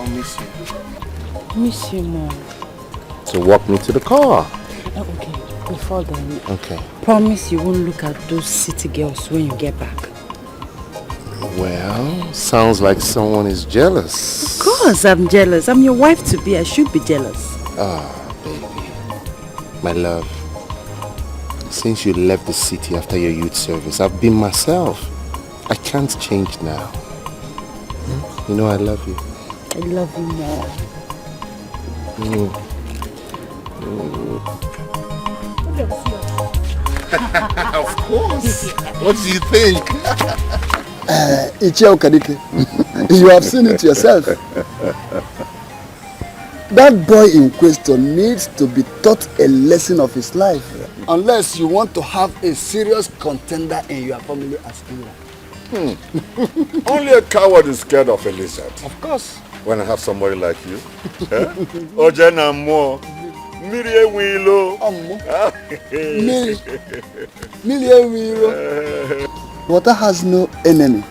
I'll miss you. Miss you more. So walk me to the car. Okay, before then. Okay. Promise you won't look at those city girls when you get back. Well, sounds like someone is jealous. Of course I'm jealous. I'm your wife to be. I should be jealous. Ah, baby. My love. Since you left the city after your youth service, I've been myself. I can't change now. You know I love you. I love you more. Of course. What do you think? You have seen it yourself. That boy in question needs to be taught a lesson of his life. Unless you want to have a serious contender in your family as Ira. Only a coward is scared of a lizard. Of course. When I have somebody like you. Ojena mo. Mirie wilo. Mirie wilo. Water has no enemy.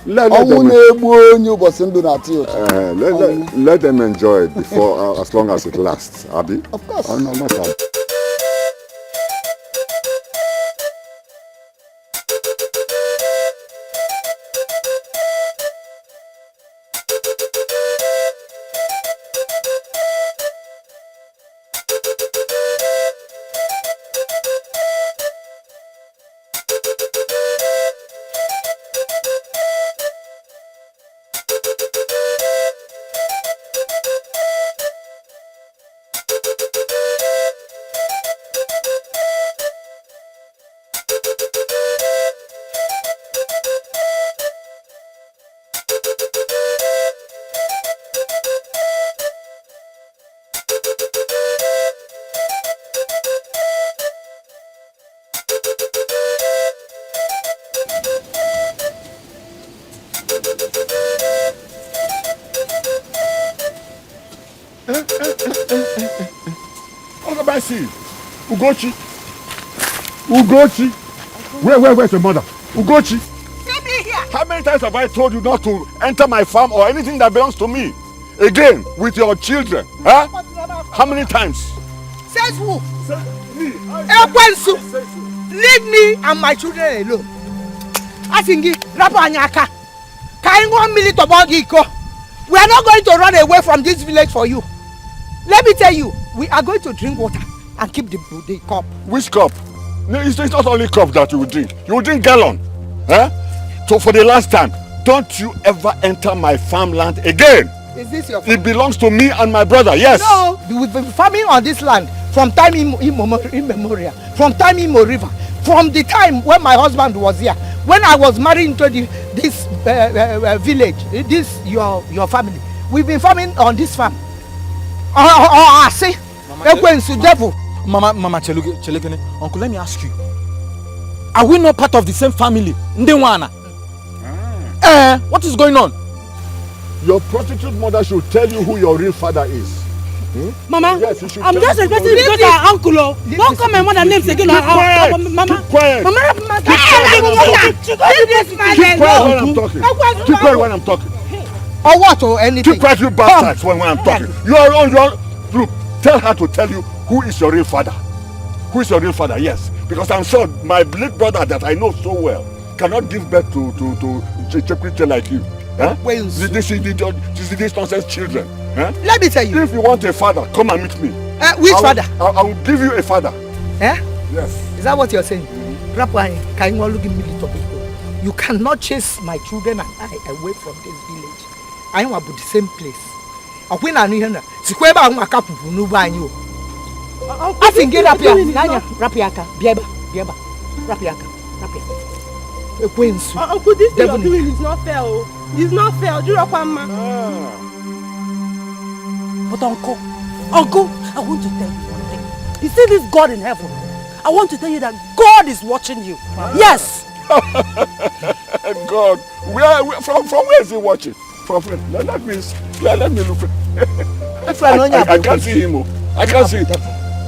Let them enjoy it before, as long as it lasts, Abi. Of course. Oh, no problem. Ugochi! Where's your mother? Ugochi! See me here! How many times have I told you not to enter my farm or anything that belongs to me? Again, with your children. Huh? How many times? Says who? Me. Ekwensu! Leave me and my children alone. Asingi, Rapo Anyaka. Kaingo Milito Bogiko. We are not going to run away from this village for you. Let me tell you, we are going to drink water and keep the cup. Which cup? No, it's not only cup that you will drink. You will drink gallon. Huh? So for the last time, don't you ever enter my farmland again. Is this your farm? It belongs to me and my brother, yes. No, we've been farming on this land from time immemorial, from time immemorial, from the time when my husband was here, when I was married into this village, this your family. We've been farming on this farm. I say, devil. Mama Chelekene, Uncle, let me ask you. Are we not part of the same family? Ndewana. What is going on? Your prostitute mother should tell you who your real father is. Mama, yes, you should. I'm just expecting to go to our uncle. Don't call my mother names again. Mama. Mama. Keep quiet. Keep quiet when I'm talking. Or what or anything? Keep quiet, you bastards, when I'm talking. You are on your... Look, tell her to tell you who is your real father. Who is your real father, yes. Because I'm sure my late brother that I know so well cannot give birth to creature like you. Huh? These nonsense children. Huh? Let me tell you. If you want a father, come and meet me. Which father? I will give you a father. Eh? Yes. Is that what you're saying? You cannot chase my children and I away from this village. I am about the same place. When I knew her, Sikweba Makapu, no banyo. I think get up here. Rapiaka, Bieba, Rapiaka. Uncle, this thing you're doing is not fair. It's not fair. Do you know, But Uncle, I want to tell you one thing. You see this God in heaven? I want to tell you that God is watching you. Yes. God, from where is he watching? From let me look. I can't see him. I can't see him.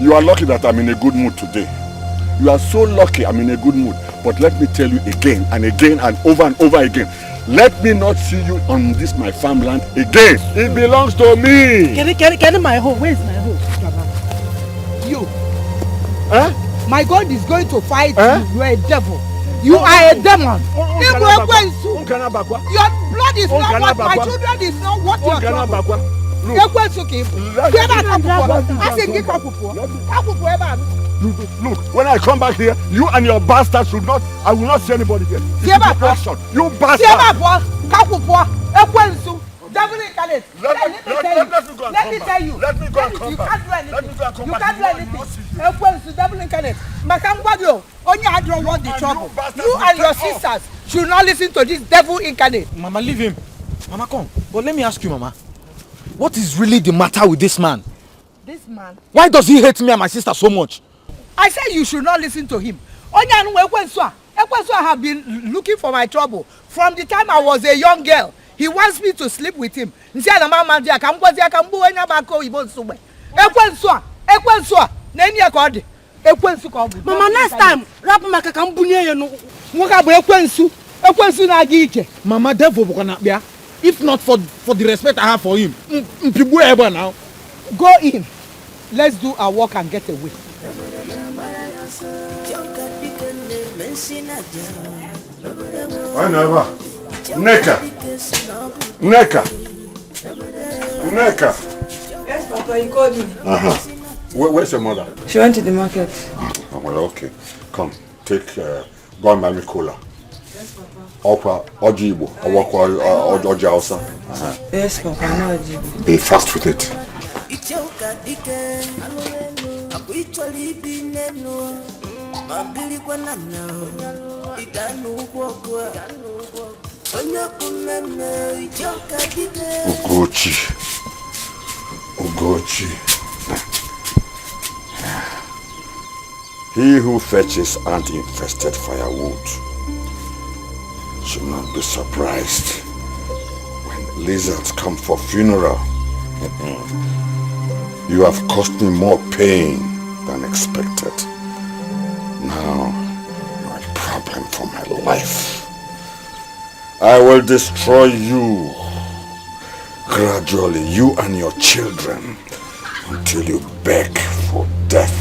You are lucky that I'm in a good mood today. You are so lucky I'm in a good mood. But let me tell you again and again and over again. Let me not see you on this my farmland again. It belongs to me. Can my home? Where's my home? You. Huh? My God is going to fight you. You are a devil. You Oh, are a demon. Your blood is not what my children is not what your trouble. Look, when I come back here, you and your bastards should not, I will not see anybody here. You bastard. Devil incarnate. Let me tell you. Let me go and come You back. can't do anything. Let me go and come You back. can't do anything. Devil incarnate. Only I don't want the trouble. You and your sisters should not listen to this devil incarnate. Mama, leave him. Mama, come. But let me ask you, Mama. What is really the matter with this man? This man. Why does he hate me and my sister so much? I said you should not listen to him. Ekwensu have been looking for my trouble from the time I was a young girl. He wants me to sleep with him. Mama, next time, rap maka kambunye you know. Mama, devil, if not for the respect I have for him, now. Go in. Let's do our work and get away. Whenever. Neka. Yes, Papa, you called me. Where's your mother? She went to the market. Oh, well, okay. Come, take, go and buy me cola. Yes, Papa. Opa, Ojibo, Oji Hausa. Yes, Papa, no Ojibo. Be fast with it. Ugochi. He who fetches ant-infested firewood should not be surprised when lizards come for funeral. You have caused me more pain than expected. Now you are a problem for my life. I will destroy you gradually, you and your children, until you beg for death.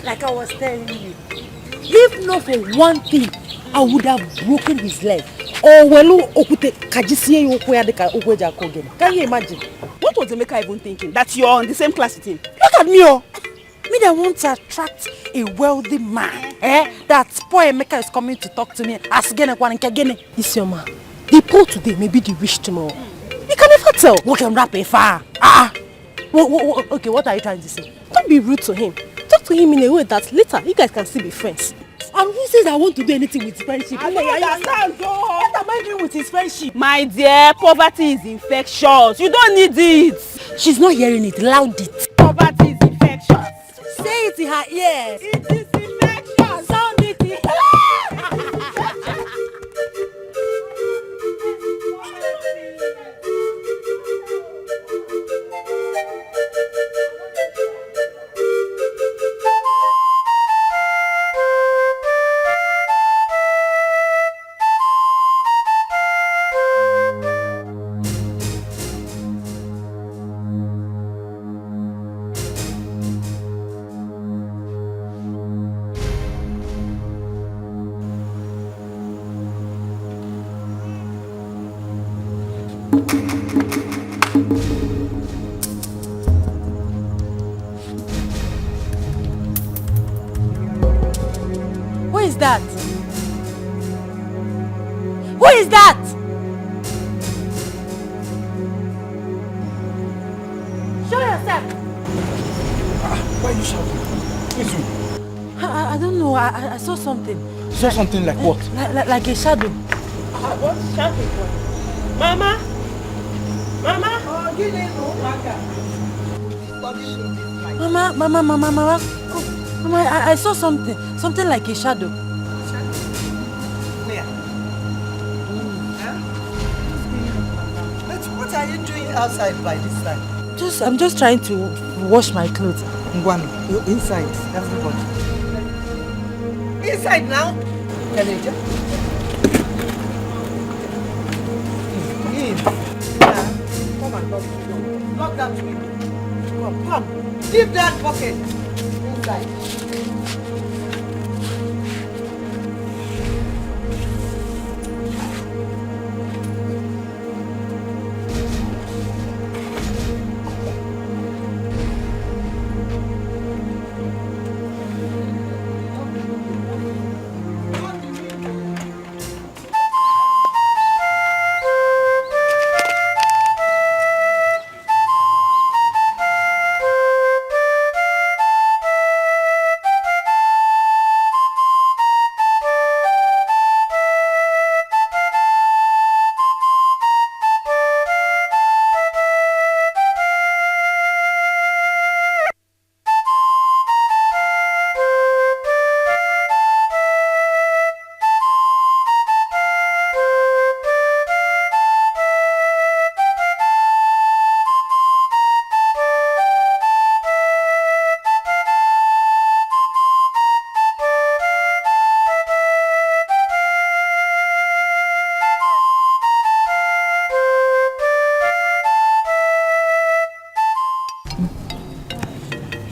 Like I was telling you, if not for one thing, I would have broken his leg. Or can you imagine? What was Emeka even thinking? That you're on the same class with him? Look at me, oh. Me that want to attract a wealthy man. That poor Emeka is coming to talk to me. As gene. Isioma, the poor today may be the rich tomorrow. You can never tell. What can rap a far? Okay, what are you trying to say? Don't be rude to him. Talk to him in a way that later you guys can still be friends. And who says I want to do anything with friendship? I don't understand, What am I doing with his friendship? My dear, poverty is infectious. You don't need it. She's not hearing it. Loud it. Poverty is infectious. Say it in her ears. It is infectious. Sound it in her. I saw something. Saw something like what? Like a shadow. What shadow? Mama? Mama? Oh, Mama. Mama, I saw something. Something like a shadow. Where? What are you doing outside by this time? I'm just trying to wash my clothes. Ngwano, you're inside, everybody. Inside now? Kaleja. Come and lock that window. Come. Leave that bucket inside.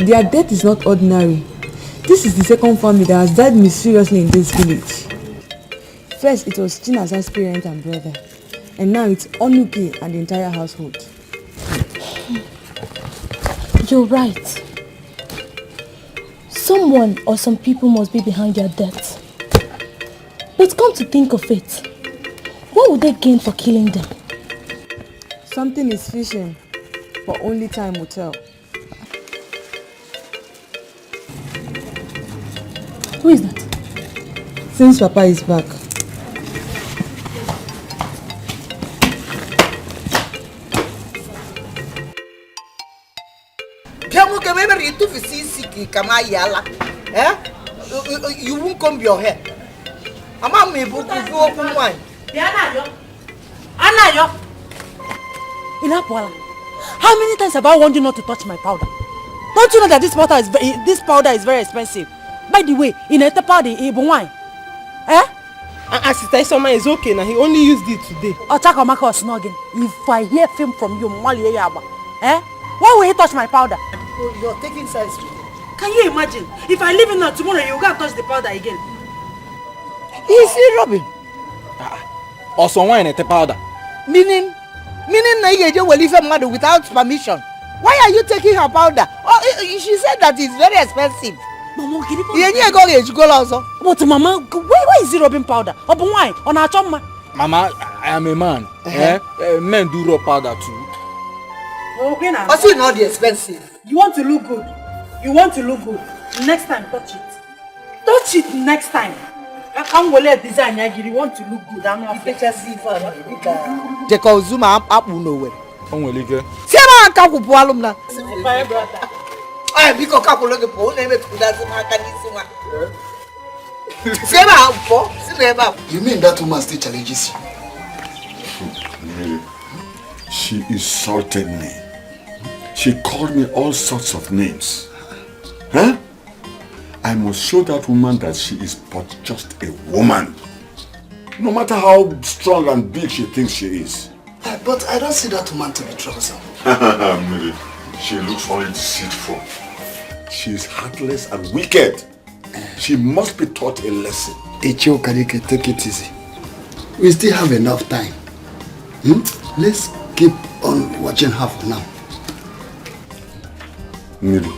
Their death is not ordinary. This is the second family that has died mysteriously in this village. First, it was Chinaza's parent and brother. And now it's Onuke and the entire household. You're right. Someone or some people must be behind their death. But come to think of it, what would they gain for killing them? Something is fishing, but only time will tell. Who is that? Since Papa is back. You won't comb your hair. How many times have I warned you not to touch my powder? Don't you know that this powder is very expensive? By the way, in a powder, wine. Sister Isoma is okay now. He only used it today. Otakamaka or snogging. If I hear film from you, why will he touch my powder? You're taking sides today. Can you imagine? If I leave him now, tomorrow you go touch the powder again. Is he Robin? Or someone in a powder. Meaning Nayeje will leave her mother without permission. Why are you taking her powder? Oh, she said that it's very expensive. Mama, can you But Mama, why is he rubbing powder? Why? On our chumma. Mama, I am a man. Men do rub powder too. Okay now. What's it not expensive? You want to look good. Next time, touch it. Touch it next time. I can't let design. You want to look good. I'm not Zuma up nowhere. Sema kakupu alumna. My brother. I biko kakuloge po name Zuma kanisima. Sema po, sema. You mean that woman still challenges you? She insulted me. She called me all sorts of names. Huh? I must show that woman that she is but just a woman. No matter how strong and big she thinks she is. But I don't see that woman to be troublesome. Mary, she looks only deceitful. She is heartless and wicked. She must be taught a lesson. Ichio Kadike, take it easy. We still have enough time. Let's keep on watching her for now. Mary,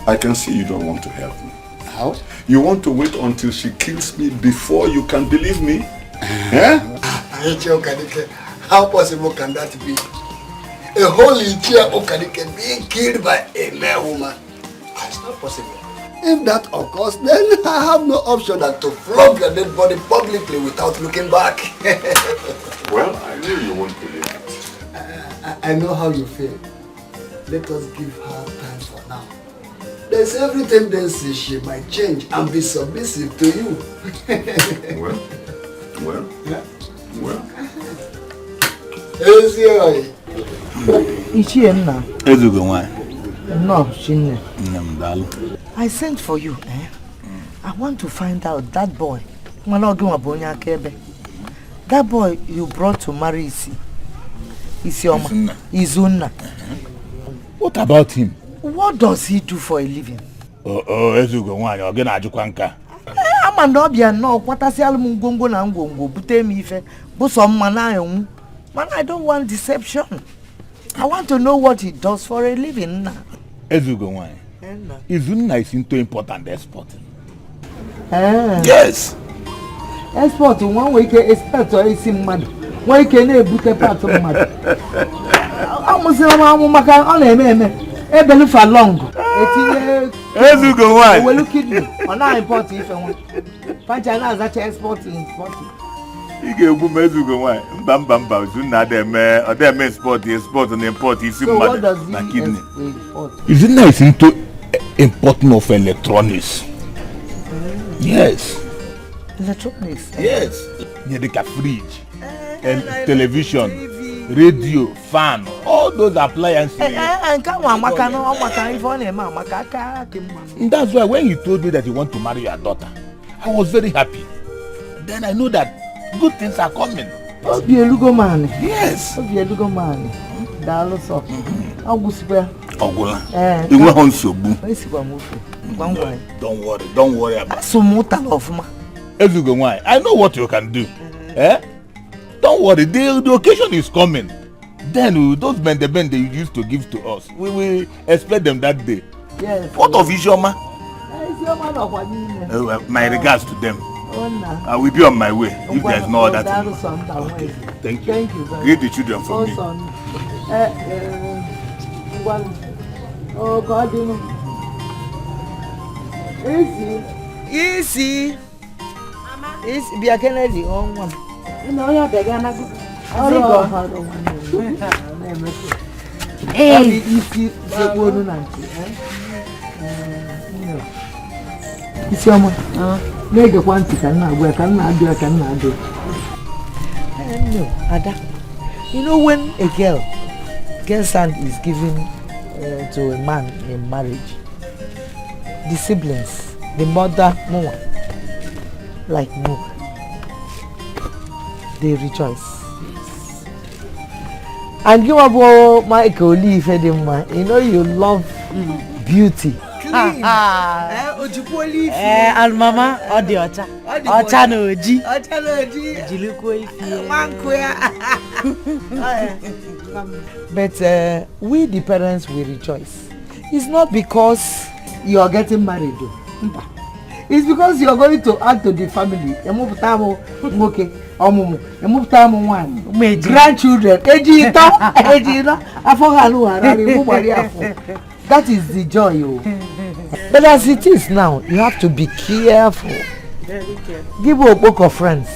I can see you don't want to help me. How? You want to wait until she kills me before you can believe me? How possible can that be? A whole Ichia Okadike being killed by a mere woman. It's not possible. If that occurs, then I have no option than to flog your dead body publicly without looking back. Well, I knew you won't believe it. I know how you feel. Let us give her time for now. There's every tendency she might change and be submissive to you. Well. I sent for you, eh? I want to find out that boy. That boy you brought to marry Izunna. What about him? What does he do for a living? Man, I don't want deception. I want to know what he does for a living. Izunna is into important exporting. Yes. Export one way can expect or is in mad. Why can they book a part of mad? I must say, I'm able for long. We're looking on our import if I want. Pachana that exporting. You get Bamba, Zuna, them export and import. So what does he export? Izunna is into importing of electronics. Yes. Electronics? Yes. Like a fridge, and television, radio, fan, all those appliances. And that's why when you told me that you want to marry your daughter, I was very happy. Then I know that good things are coming. Be a lugo man. Yes. Be a lugo man. Daloso. Augustia. Ogula. You want on sobu. Don't worry about so much of ma. I know what you can do. Don't worry, the occasion is coming. Then those bend they used to give to us, we will expect them that day. Yes. What of Ishoma? Ishoma my regards to them. I will be on my way if there's no other thing. Okay. Thank you. Thank you. Greet the children for me. Oh God, you know. Easy. Easy. Be a Kennedy on one. No, you're the Ghana. Hey, easy. It's your man. Make the one cannot work, cannot do. No, Ada. You know when a girl son is given to a man in marriage, the siblings, the mother, more like more, they rejoice. And you about Michael Lee Fedema, you know you love beauty. Almama Odiocha. Ochanoji. But we the parents will rejoice. It's not because you are getting married. It's because you are going to add to the family. Grandchildren. That is the joy. But as it is now, you have to be careful. Very careful. Give a book of friends.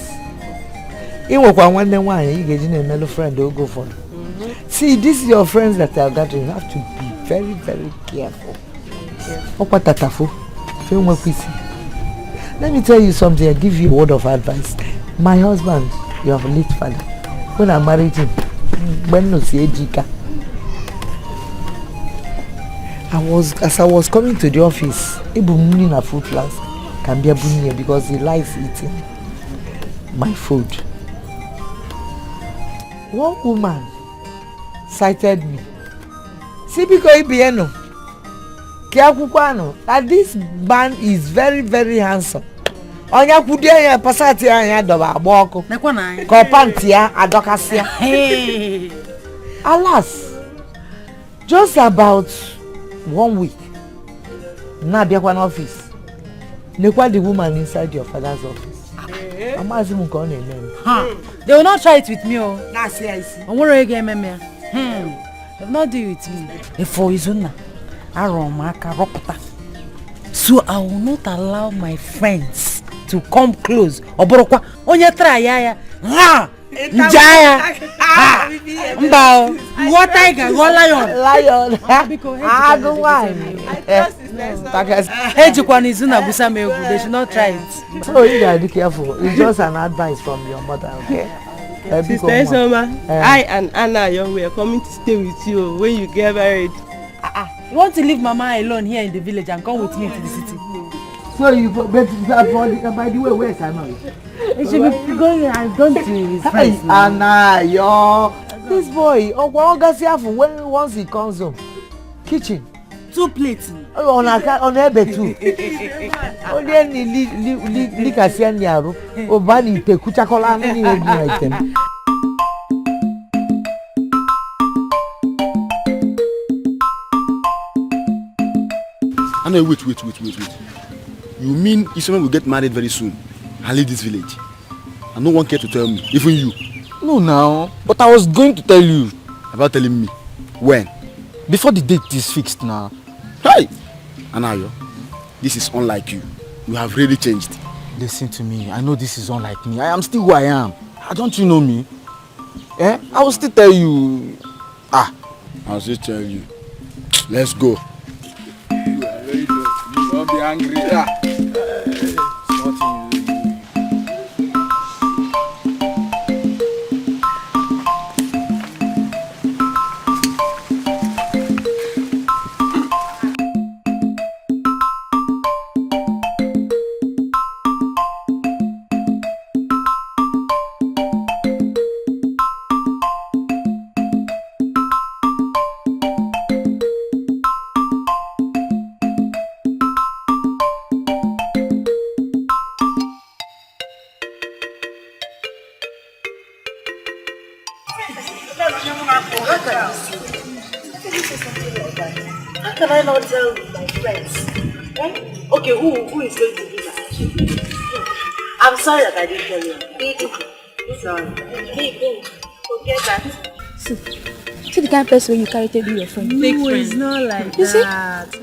You walk one day one, you get in a mellow friend, they'll go for it. See, this is your friends that are gathering. You have to be very, very careful. Let me tell you something. I give you a word of advice. My husband, you have a late father. When I married him, when no see as I was coming to the office, Ibu a food flask can be a bunya because he likes eating my food. One woman cited me. See, because that this man is very, very handsome. Onya kudia pasati anya doba boko. Ko pantia adokasia. Alas, just about 1 week. Na bia kwa office. Nekwa the woman inside your father's office. I'm asking him call name. They will not try it with me. Oh. Nah, see, I see. I want to get me. They will not do it with me. If for Izunna, I run my car. So I will not allow my friends to come close. Oborokwa, onye try ya. Ha! Njaya! Ha! Mbao! What tiger? What lion? Lion. I go wine. They should not try it. So you gotta be careful. It's just an advice from your mother, okay? Sister Esoma, I and Anna Young, we are coming to stay with you when you get married. You want to leave Mama alone here in the village and come with me to the city? So you but by the way, where's Anna? He should be going and going to his friends. Anna, this boy, once he comes home, kitchen. 2 plates. On a bed too. Only any Licasian Yaro, or Bunny, Kuchakola, any item. Anna, wait. You mean Isoma will get married very soon and leave this village? And no one cared to tell me, even you. No, now. But I was going to tell you. About telling me? When? Before the date is fixed now. Hey! Anayo, this is unlike you. You have really changed. Listen to me. I know this is unlike me. I am still who I am. Don't you know me? I will still tell you. I'll still tell you. Let's go. You are very good. You won't be angry. How can I not tell my friends? Okay, who is going to be my husband? I'm sorry that I didn't tell you. Sorry. Forget that. See the kind of person you carry to be your friend. No, it's not like that.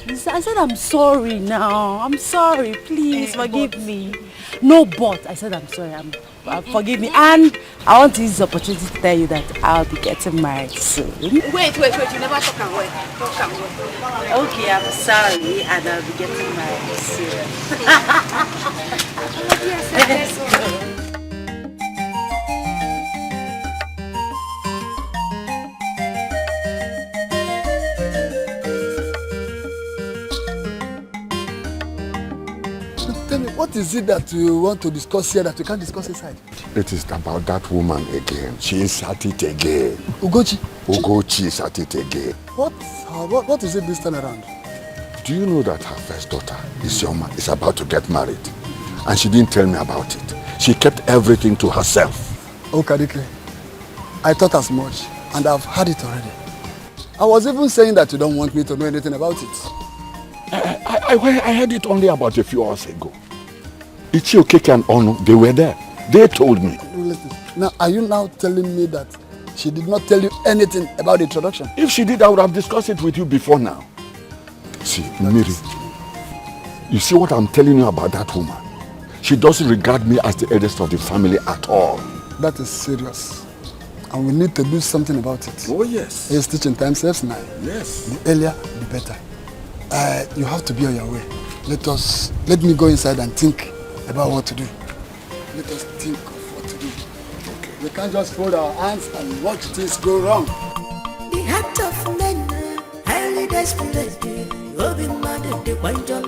I said I'm sorry now. I'm sorry. Please forgive me. No, but I said I'm sorry. Forgive me. And I want to use this opportunity to tell you that I'll be getting married soon. Wait. You never talk and wait. Okay, I'm sorry. And I'll be getting married soon. Let's go. Tell me, what is it that you want to discuss here that you can't discuss inside? It is about that woman again. She is at it again. Ugochi is at it again. What is it this time around? Do you know that her first daughter, Isioma, is about to get married? And she didn't tell me about it. She kept everything to herself. Oh, Kadike, I thought as much, and I've heard it already. I was even saying that you don't want me to know anything about it. I heard it only about a few hours ago. Ichio, Keke and Ono, they were there. They told me. Now, are you now telling me that she did not tell you anything about the introduction? If she did, I would have discussed it with you before now. See, Miri, you see what I'm telling you about that woman? She doesn't regard me as the eldest of the family at all. That is serious. And we need to do something about it. Oh, yes. Yes, teaching time saves 9. Yes. The earlier, the better. You have to be on your way. Let me go inside and think about what to do. Let us think of what to do. Okay. We can't just fold our hands and watch things go wrong. The heart of men, highly desperate, loving mad and the white on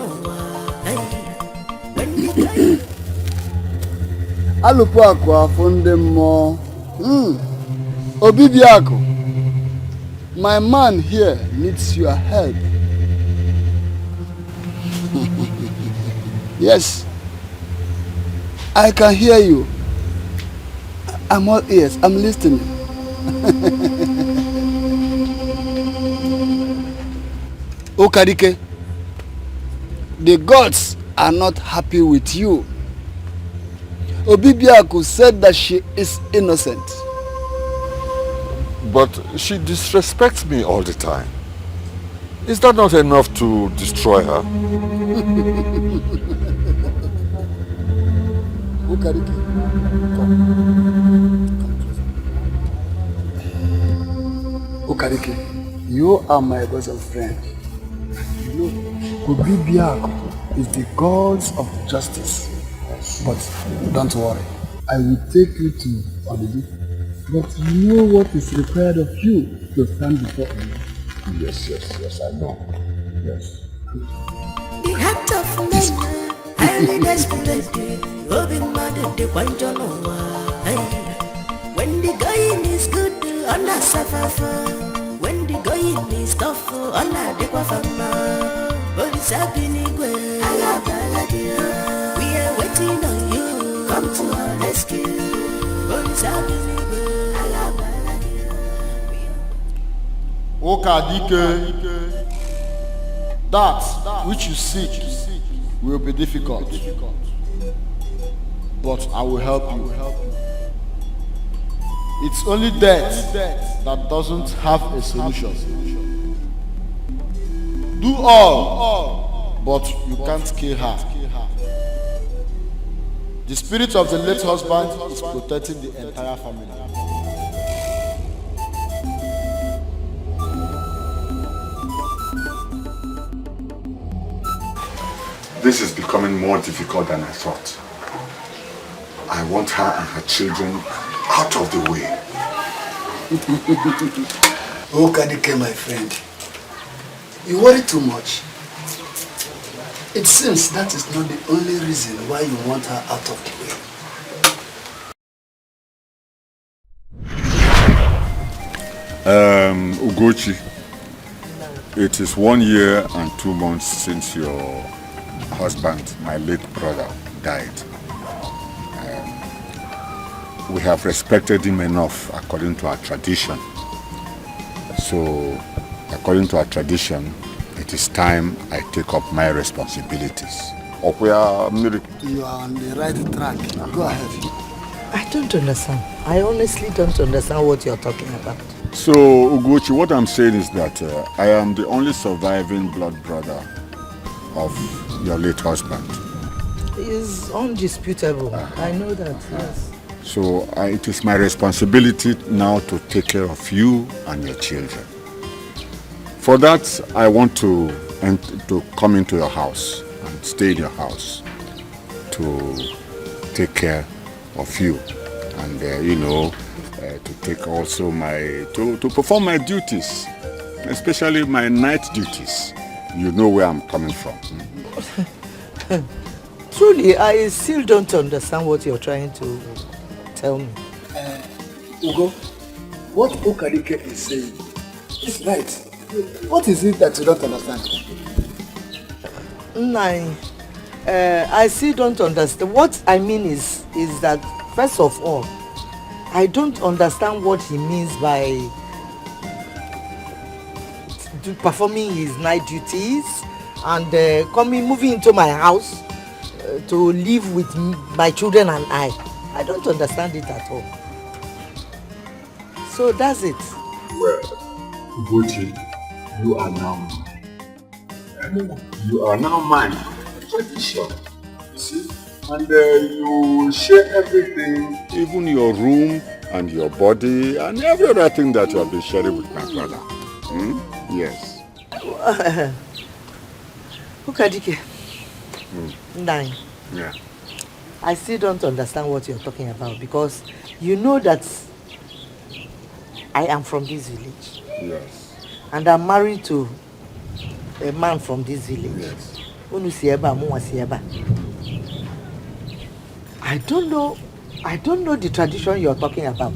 when we die. Alupuaku afunde mo. Obibiaku, my man here needs your help. Yes, I can hear you. I'm all ears. I'm listening. Okadike, the gods are not happy with you. Obibiaku said that she is innocent. But she disrespects me all the time. Is that not enough to destroy her? Okarike, come closer. Okarike, you are my bosom friend. You know, Kubibiak is the gods of justice. But don't worry, I will take you to Odour. But you know what is required of you to stand before him. Yes, I know. Yes. The heart of men, highly desperate, loving mother, the one you know. When the going is good, on a suffer. When the going is tough, on a dequafama. But it's happening well. We are waiting on you. Come to our rescue. But it's happening well. Okadike, that which you seek will be difficult, but I will help you. It's only death that doesn't have a solution. Do all, but you can't kill her. The spirit of the late husband is protecting the entire family. This is becoming more difficult than I thought. I want her and her children out of the way. Okarike, my friend, you worry too much. It seems that is not the only reason why you want her out of the way. Ugochi, it is 1 year and 2 months since your husband, my late brother, died. We have respected him enough according to our tradition. So, according to our tradition, it is time I take up my responsibilities. You are on the right track. Go ahead. I don't understand. I honestly don't understand what you're talking about. So, Ugochi, what I'm saying is that I am the only surviving blood brother of your late husband. It's undisputable. I know that, yes. So it is my responsibility now to take care of you and your children. For that, I want to come into your house and stay in your house to take care of you and to take also to perform my duties, especially my night duties. You know where I'm coming from. Truly, I still don't understand what you're trying to tell me. Ugo, what Okarike is saying is right. What is it that you don't understand? I still don't understand. What I mean is that, first of all, I don't understand what he means by performing his night duties and moving into my house to live with my children and I don't understand it at all. So that's it. Well, Ugochi, you are now mine. You are now mine. Tradition. You see? And you share everything, even your room and your body and every other thing that you have been sharing with my brother. Yes. Okadike. 9. Yeah. I still don't understand what you're talking about because you know that I am from this village. Yes. And I'm married to a man from this village. Yes. I don't know the tradition you're talking about.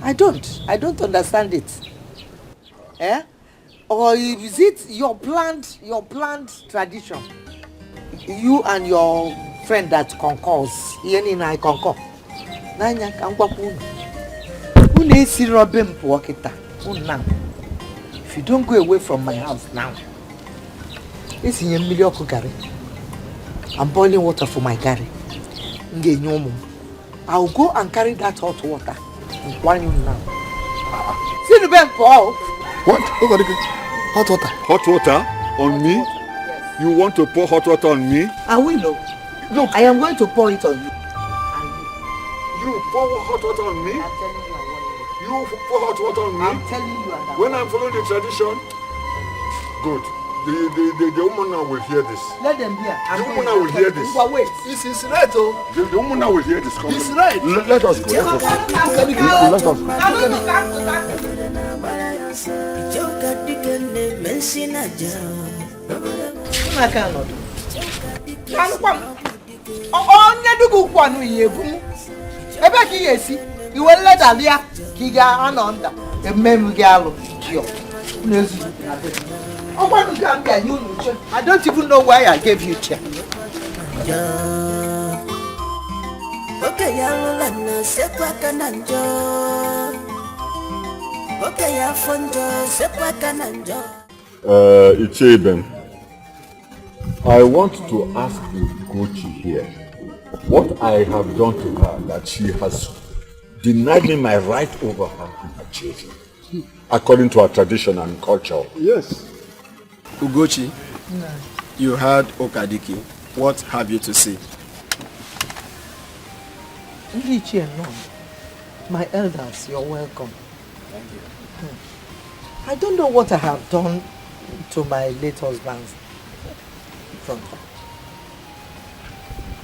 I don't understand it. Or is it your planned tradition? You and your friend that concurs. I concur. If you don't go away from my house now, I'm boiling water for my gari. I'll go and carry that hot water and warn you now. See the bed, Paul. What? Hot water. Hot water on me? Yes. You want to pour hot water on me? I will. Look, I am going to pour it on you. You pour hot water on me? I'm telling you, I want it. You pour hot water on me? I'm telling you, and when I'm following the tradition? Good. The woman now will hear this. Let them hear. The woman now will hear this. Wait. This is right, oh. The woman now will hear this. It's right. Let us go. Let us onye dugu kwanu yegum ebe ki yesi iwe ledalia ki ga anonda emem gi alu kio nezu ogbanu ga mbia you no. I don't even know why I gave you chair. Okay, ya na sekwa kananjo. Okay, ya fonjo sekwa kananjo. Icheben, I want to ask you, Gochi here, what I have done to her that she has denied me my right over her and her children, according to our tradition and culture. Yes. Ugochi, you heard Okadiki. What have you to say? My elders, you're welcome. Thank you. I don't know what I have done to my late husband's front.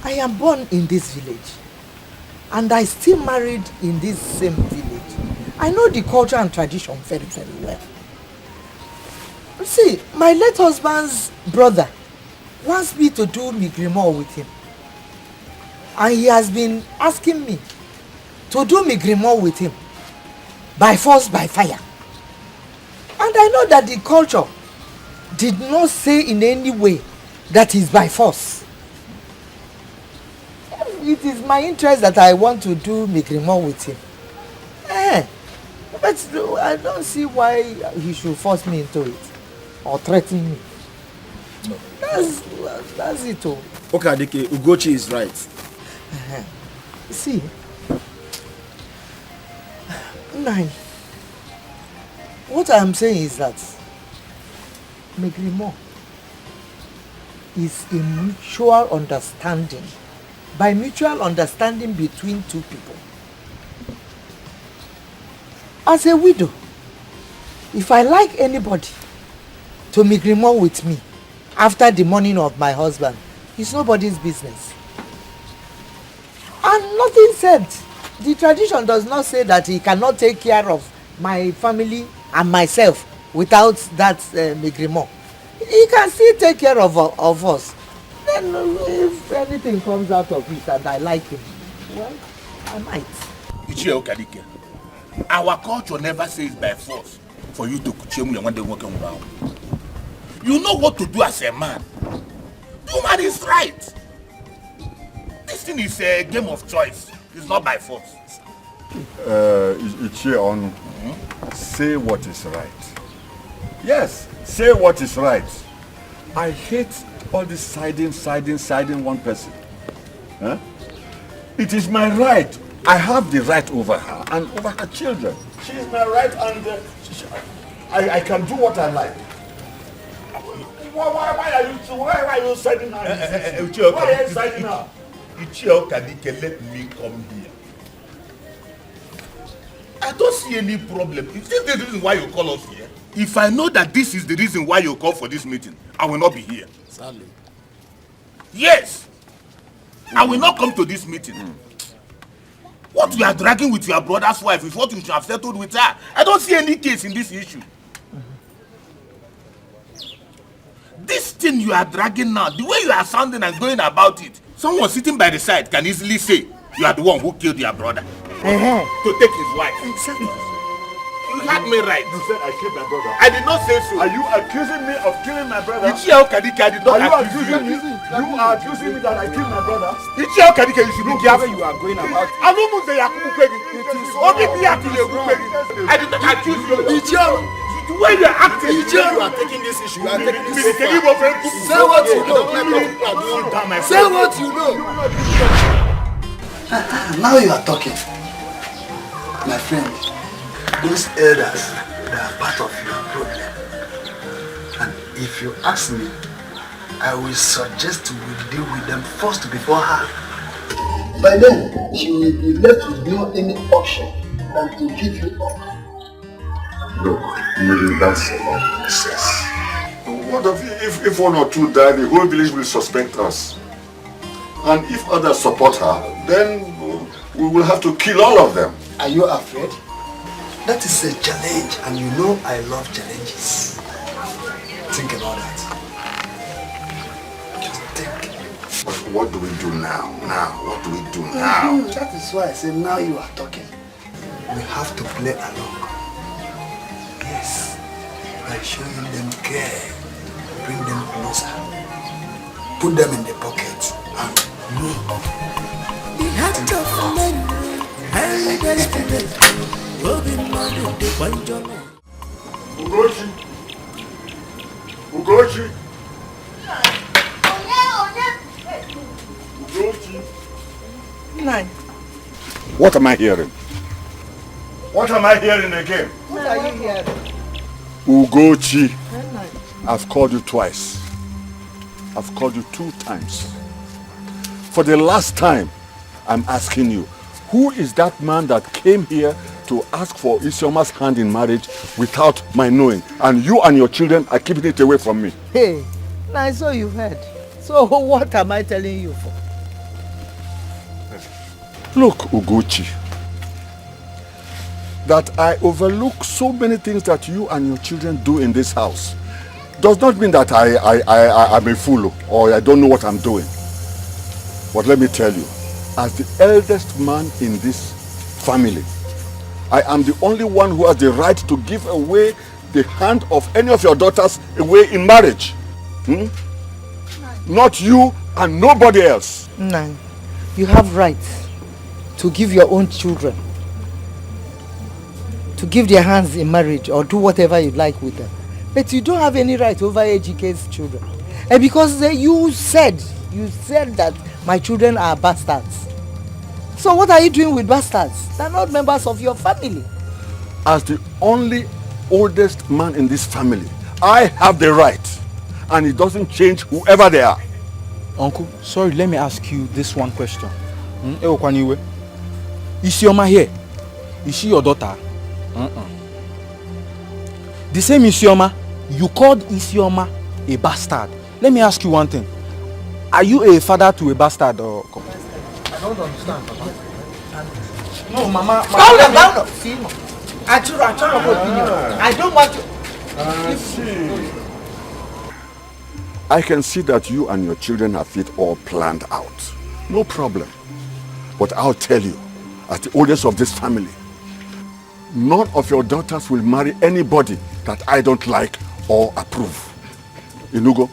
I am born in this village and I still married in this same village. I know the culture and tradition very, very well. See, my late husband's brother wants me to do migrimo with him. And he has been asking me to do migrimo with him by force, by fire. And I know that the culture did not say in any way that is by force. It is my interest that I want to do migrimo with him. But I don't see why he should force me into it or threaten me. No. That's it all. Okay, Adeke, Ugochi is right. See, Nine, what I am saying is that migrimo is a mutual understanding, by mutual understanding between two people. As a widow, if I like anybody to migrimo with me after the mourning of my husband, it's nobody's business. And nothing said. The tradition does not say that he cannot take care of my family and myself without that migrimo. He can still take care of us. Then if anything comes out of it and I like him, well, I might. Ichie Okadike, our culture never says by force for you to kuchemu when they walk around. You know what to do as a man. Woman is right. This thing is a game of choice. It's not by force. Ichie Onu, say what is right. Yes, say what is right. I hate all this siding one person. Huh? It is my right. I have the right over her and over her children. She is my right and I can do what I like. Why are you siding her? Why are you siding her? Ichie Okadike, let me come here. I don't see any problem. Is this the reason why you call us here? If I know that this is the reason why you call for this meeting, I will not be here. Sadly. Yes. I will not come to this meeting. What you are dragging with your brother's wife is what you should have settled with her. I don't see any case in this issue. This thing you are dragging now, the way you are sounding and going about it, someone sitting by the side can easily say you are the one who killed your brother. To take his wife. Exactly. You had me right. You said I killed my brother. I did not say so. Are you accusing me of killing my brother? Ichie Okadike, I did not accuse you. You are accusing me that I killed my brother? Ichie Okadike, you should be careful. You are going about. I don't know that I did not accuse you. The way you are acting, You are taking this issue. You are taking this issue. Say what you know. Say what you know. Now you are talking. My friend, those elders, They are part of your problem. And if you ask me, I will suggest we deal with them first before her. By then, she will be left with no any option than to give you up. Look, maybe that's about excess. What if one or two die, the whole village will suspect us. And if others support her, then we will have to kill all of them. Are you afraid? That is a challenge, and you know I love challenges. Think about that. Just think. But what do we do now? What do we do now? That is why I say now you are talking. We have to play along. Yes, by showing them care, bring them closer, put them in the pocket, and The heart of men, highly desperate, rubbing money, the Kwanjono. Ugochi! Nine. What am I hearing? What am I hearing again? What are you hearing? Ugochi, I've called you twice. I've called you 2 times. For the last time, I'm asking you, who is that man that came here to ask for Isioma's hand in marriage without my knowing? And you and your children are keeping it away from me. Hey, now so you heard. So what am I telling you for? Look, Ugochi, that I overlook so many things that you and your children do in this house does not mean that I'm a fool or I don't know what I'm doing. But let me tell you, as the eldest man in this family, I am the only one who has the right to give away the hand of any of your daughters away in marriage. Not you and nobody else. Nine. You have rights to give your own children, to give their hands in marriage or do whatever you like with them. But you don't have any right over Ejike's children. And because you said that my children are bastards. So what are you doing with bastards? They're not members of your family. As the only oldest man in this family, I have the right, and it doesn't change whoever they are. Uncle, sorry, let me ask you this one question. Is Isioma here? Is she your daughter? The same Isioma, you called Isioma a bastard. Let me ask you one thing. Are you a father to a bastard or? I don't understand, Mama. No, Mama. No. See, I don't want to. I can see that you and your children have it all planned out. No problem. But I'll tell you, as the oldest of this family, none of your daughters will marry anybody that I don't like or approve. Inugo,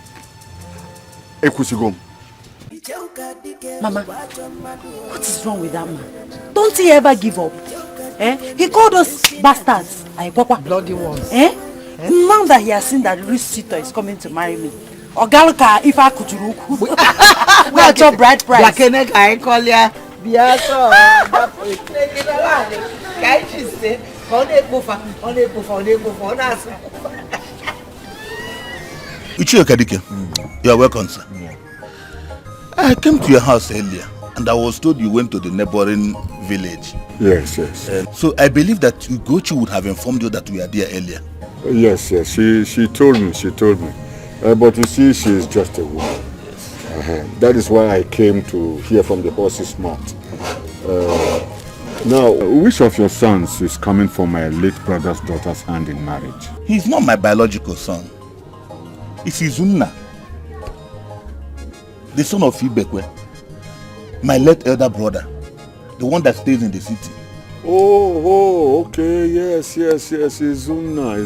Ekusigom. Mama, what is wrong with that man? Don't he ever give up? He called us bastards. Bloody ones. Now that he has seen that rich suitor is coming to marry me, Ogaluka, if I could we are your bride price. You are welcome, sir. I came to your house earlier and I was told you went to the neighboring village. Yes. So I believe that Ugochi would have informed you that we are there earlier. Yes. She told me. But you see, she is just a woman. That is why I came to hear from the horse's mouth. Now, which of your sons is coming for my late brother's daughter's hand in marriage? He's not my biological son. It's Izunna, the son of Ibekwe, my late elder brother, the one that stays in the city. Oh, okay, yes, Izunna.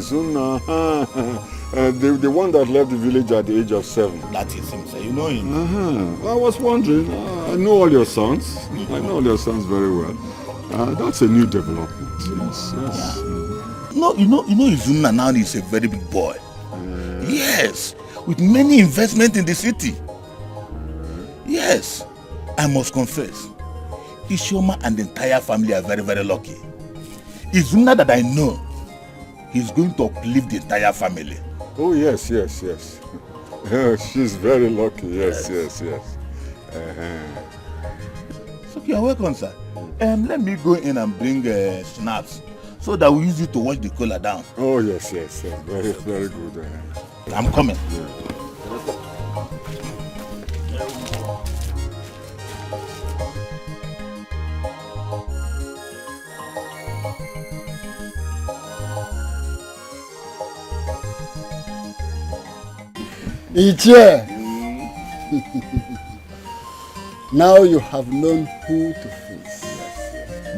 The one that left the village at the age of 7. That is him, sir. You know him. I was wondering, I know all your sons. I know all your sons very well. That's a new development. Yes. No, you know Izunna now is a very big boy. Yes, with many investments in the city. Yes, I must confess, Isioma and the entire family are very, very lucky. Izunna that I know he's going to uplift the entire family. Oh, yes. She's very lucky. Yes. So you're welcome, sir. Let me go in and bring snaps so that we use it to wash the cola down. Oh, yes. Very, very good. I'm coming. Yeah. Ichie. Now you have known who to face.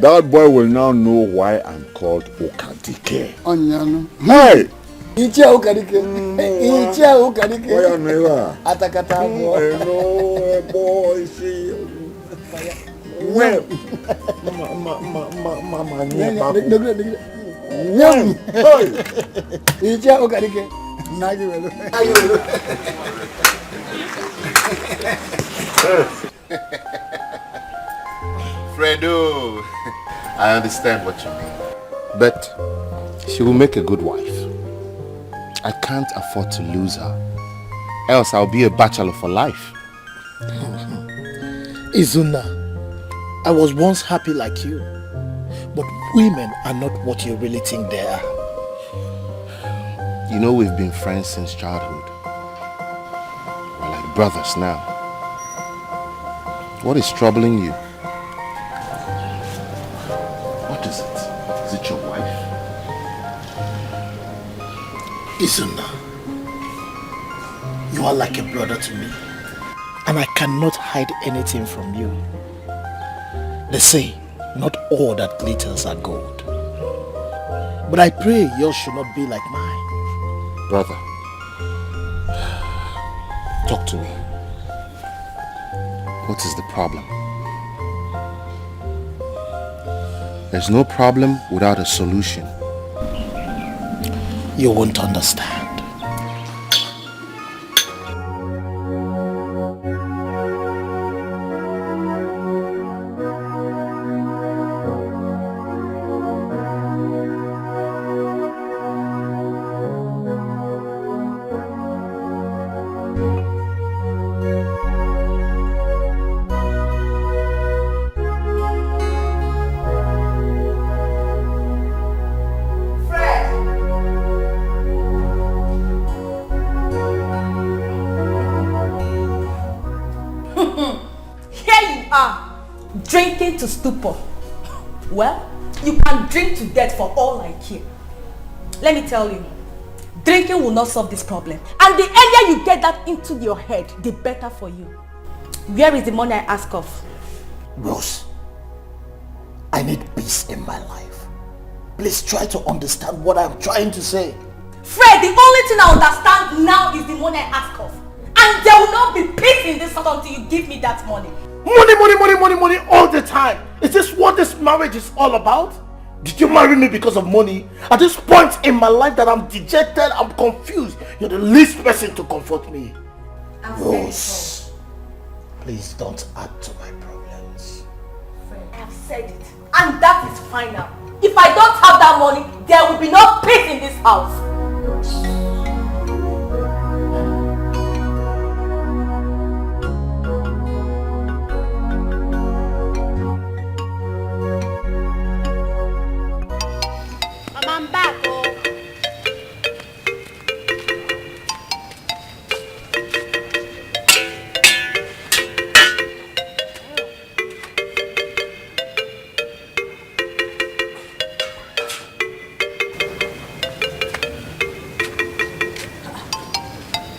That boy will now know why I'm called Okadike. Onyano. Hey! Ichie Okadike. Ichie Okadike. Boy, never. Atakata boy. No, boy, see. Well, Mama, Nyam. Ichie Okadike. Nagi welo. Fredo, I understand what you mean. But she will make a good wife. I can't afford to lose her. Else I'll be a bachelor for life. Izuna, I was once happy like you. But women are not what you really think they are. You know we've been friends since childhood. We're like brothers now. What is troubling you? What is it? Is it your wife? Izuna, you are like a brother to me. And I cannot hide anything from you. They say, not all that glitters are gold. But I pray yours should not be like mine. Brother, talk to me. What is the problem? There's no problem without a solution. You won't understand. Drinking to stupor. Well, you can drink to death for all I care. Let me tell you, drinking will not solve this problem. And the earlier you get that into your head, the better for you. Where is the money I ask of? Rose, I need peace in my life. Please try to understand what I'm trying to say. Fred, the only thing I understand now is the money I ask of. And there will not be peace in this house until you give me that money. Money all the time. Is this what this marriage is all about? Did you marry me because of money? At this point in my life that I'm dejected, I'm confused. You're the least person to comfort me. Rose, please don't add to my problems. Fred, I've said it. And that is final. If I don't have that money, there will be no peace in this house. I'm back, oh.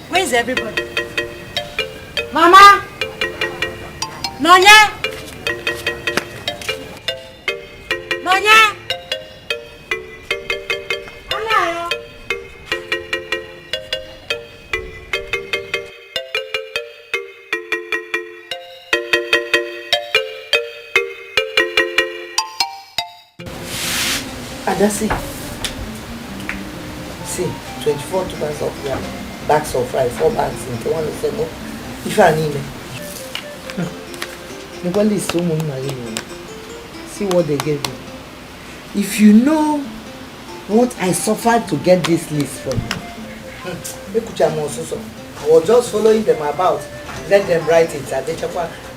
Where's everybody? Mama! Nonya! Nonya! Adasi. See, 24 tubers of yam, bags of rice, 4 bags into one of them. If I need it. Nobody is so much. See what they gave you. If you know What I suffered to get this list from you. I was just following them about. Let them write it.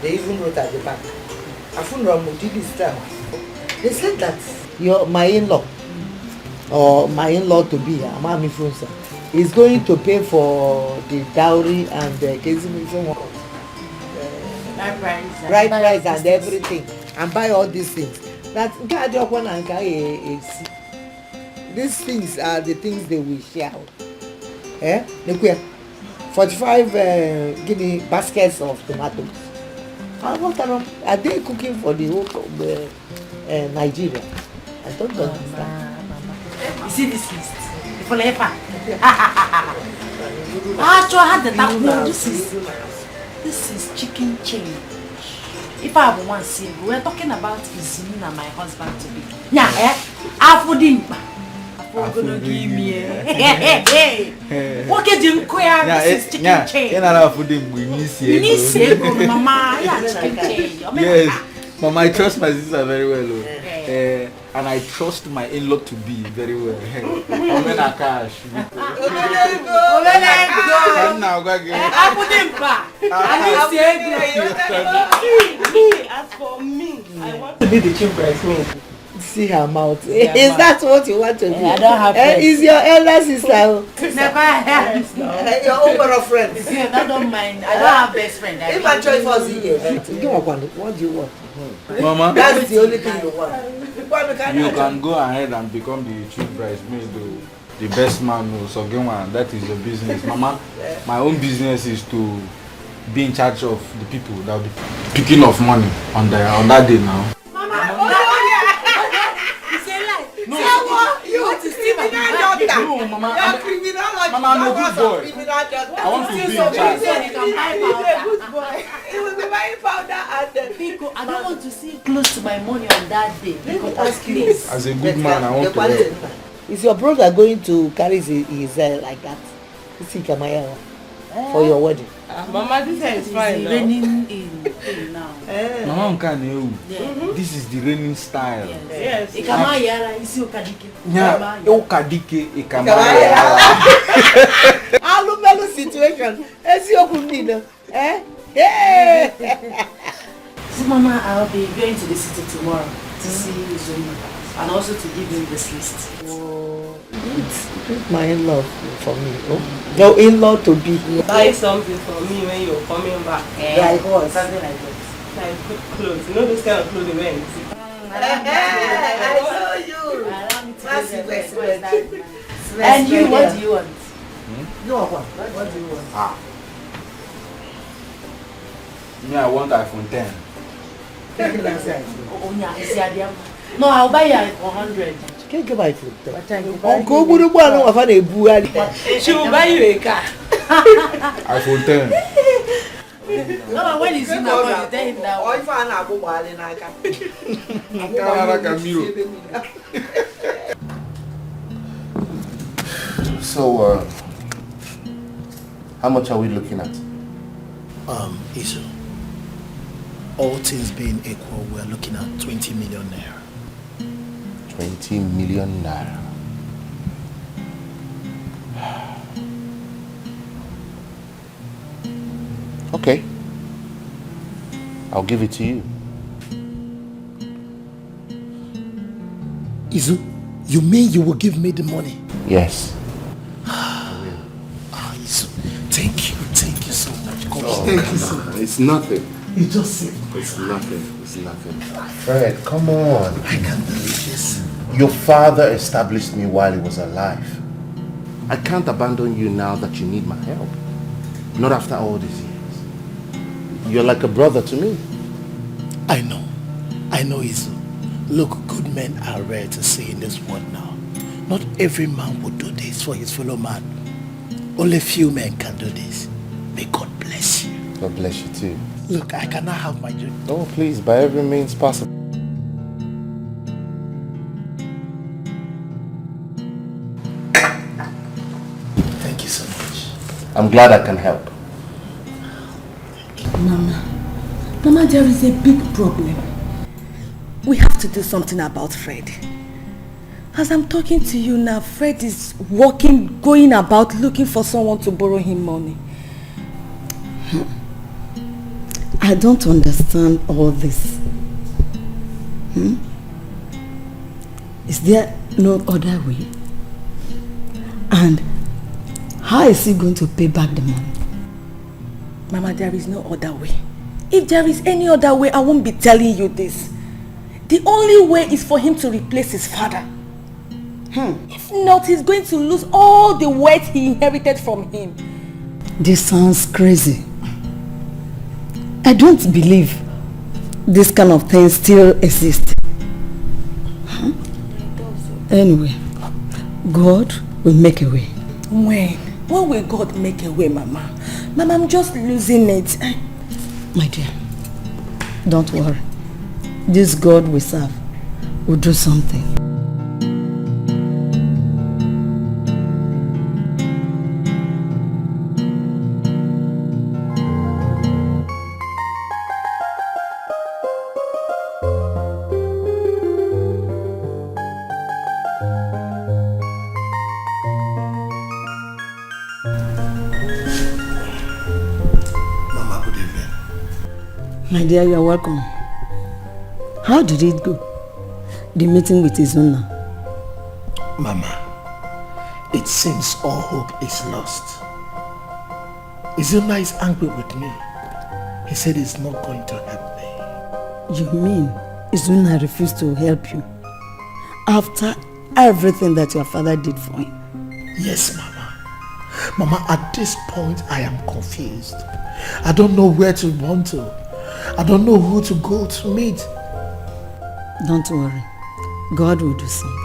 They even wrote at the back. They said that my in-law or my in-law to be is going to pay for the dowry and the bride price and everything and buy all these things. These things are the things they will share. 45 guinea baskets of tomatoes. Are they cooking for the whole Nigeria? I don't understand. You see this list? For Lepa. This is chicken change. If I have one single, we're talking about Izumi and my husband to be. Yeah, Afudimba. Gonna give me what get you queer? This is chicken change. Mama, chicken change. Yes, Mama, I trust my sister very well. And I trust my in-law to be very well. I'm in a cash. As for me, I want to be the chief bridesmaid. See her mouth. Is that what you want to do? I don't have friends. Is your elder sister? Never had. Your own friends. I don't mind. I don't have best friend. If my choice was here, what do you want? Mama, that's the only thing you want. You can go ahead and become the chief bridesmaid, the best man, so that is your business. Mama, my own business is to be in charge of the people that will be picking off money on that day now. No, Mama, I'm a good boy. I want to be in charge. He will be buying powder and Pico, I don't want to see close to my money on that day. Pico, please. As a good man, I want to help. Is your brother going to carry his like that? For your wedding? Mama, this hair is fine now. Raining in now. Mama, this is the reigning style. Yes. Ikamayara, isi okadike. Yeah, okadike, ikamayara. Alumelu situation. Esi okundino. Hey. So, Mama, I'll be going to the city tomorrow to see Zuma and also to give him this list. Oh, it's my in-law for me. Oh. Your in-law to be. Buy something for me when you're coming back. Like what? Something like that. Like good clothes. You know this kind of clothes you wear. I saw you. And you, what do you want? No, what do you want? Me, I want iPhone 10. No, I'll buy you 100. Can't buy iPhone 10. She will buy you a car. iPhone 10. No, when he's in the you tell him that. So, how much are we looking at? Isu, all things being equal, we're looking at 20 million naira. 20 million naira. Okay. I'll give it to you. Isu, you mean you will give me the money? Yes. Isu, thank you so much. Thank you so much. It's nothing. You just said it's nothing. Fred, come on. I can't believe this. Your father established me while he was alive. I can't abandon you now that you need my help. Not after all these years. You're like a brother to me. I know, Isu. Look, good men are rare to see in this world now. Not every man would do this for his fellow man. Only few men can do this. May God bless you. God bless you too. Look, I cannot have my dream. Oh, please, by every means possible. Thank you so much. I'm glad I can help. Mama, there is a big problem. We have to do something about Fred. As I'm talking to you now, Fred is walking, going about looking for someone to borrow him money. I don't understand all this. Is there no other way? And how is he going to pay back the money? Mama, there is no other way. If there is any other way, I won't be telling you this. The only way is for him to replace his father. If not, he's going to lose all the wealth he inherited from him. This sounds crazy. I don't believe this kind of thing still exists. Anyway, God will make a way. When? When will God make a way, Mama? Mama, I'm just losing it. My dear, don't worry. This God we serve will do something. My dear, you are welcome. How did it go? The meeting with Izuna? Mama, it seems all hope is lost. Izuna is angry with me. He said he's not going to help me. You mean Izuna refused to help you after everything that your father did for him? Yes, Mama. Mama, at this point I am confused. I don't know where to run to. I don't know who to go to meet. Don't worry. God will do something.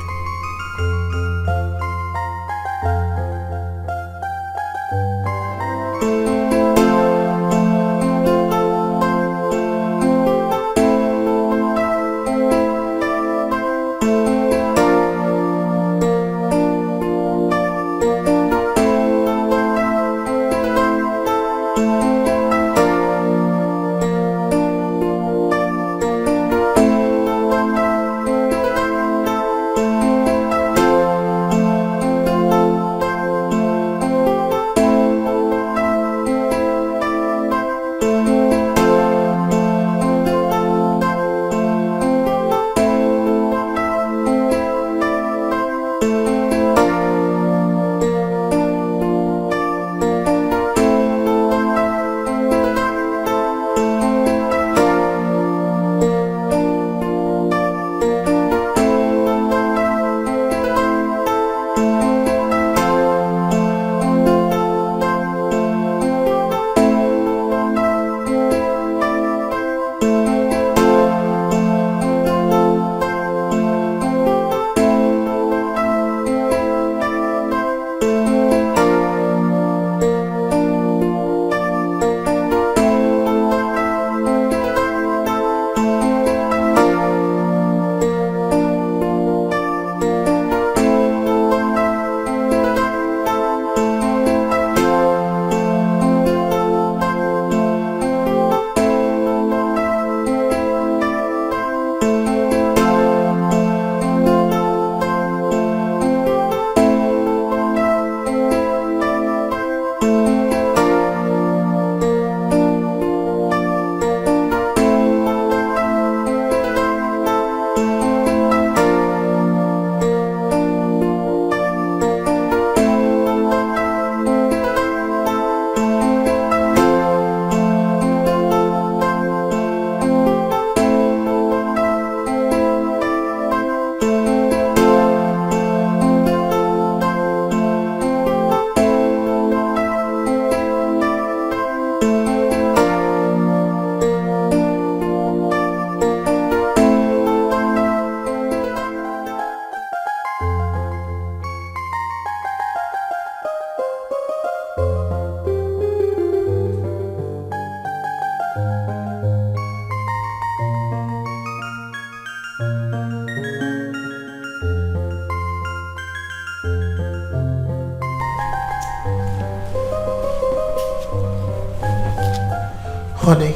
Honey.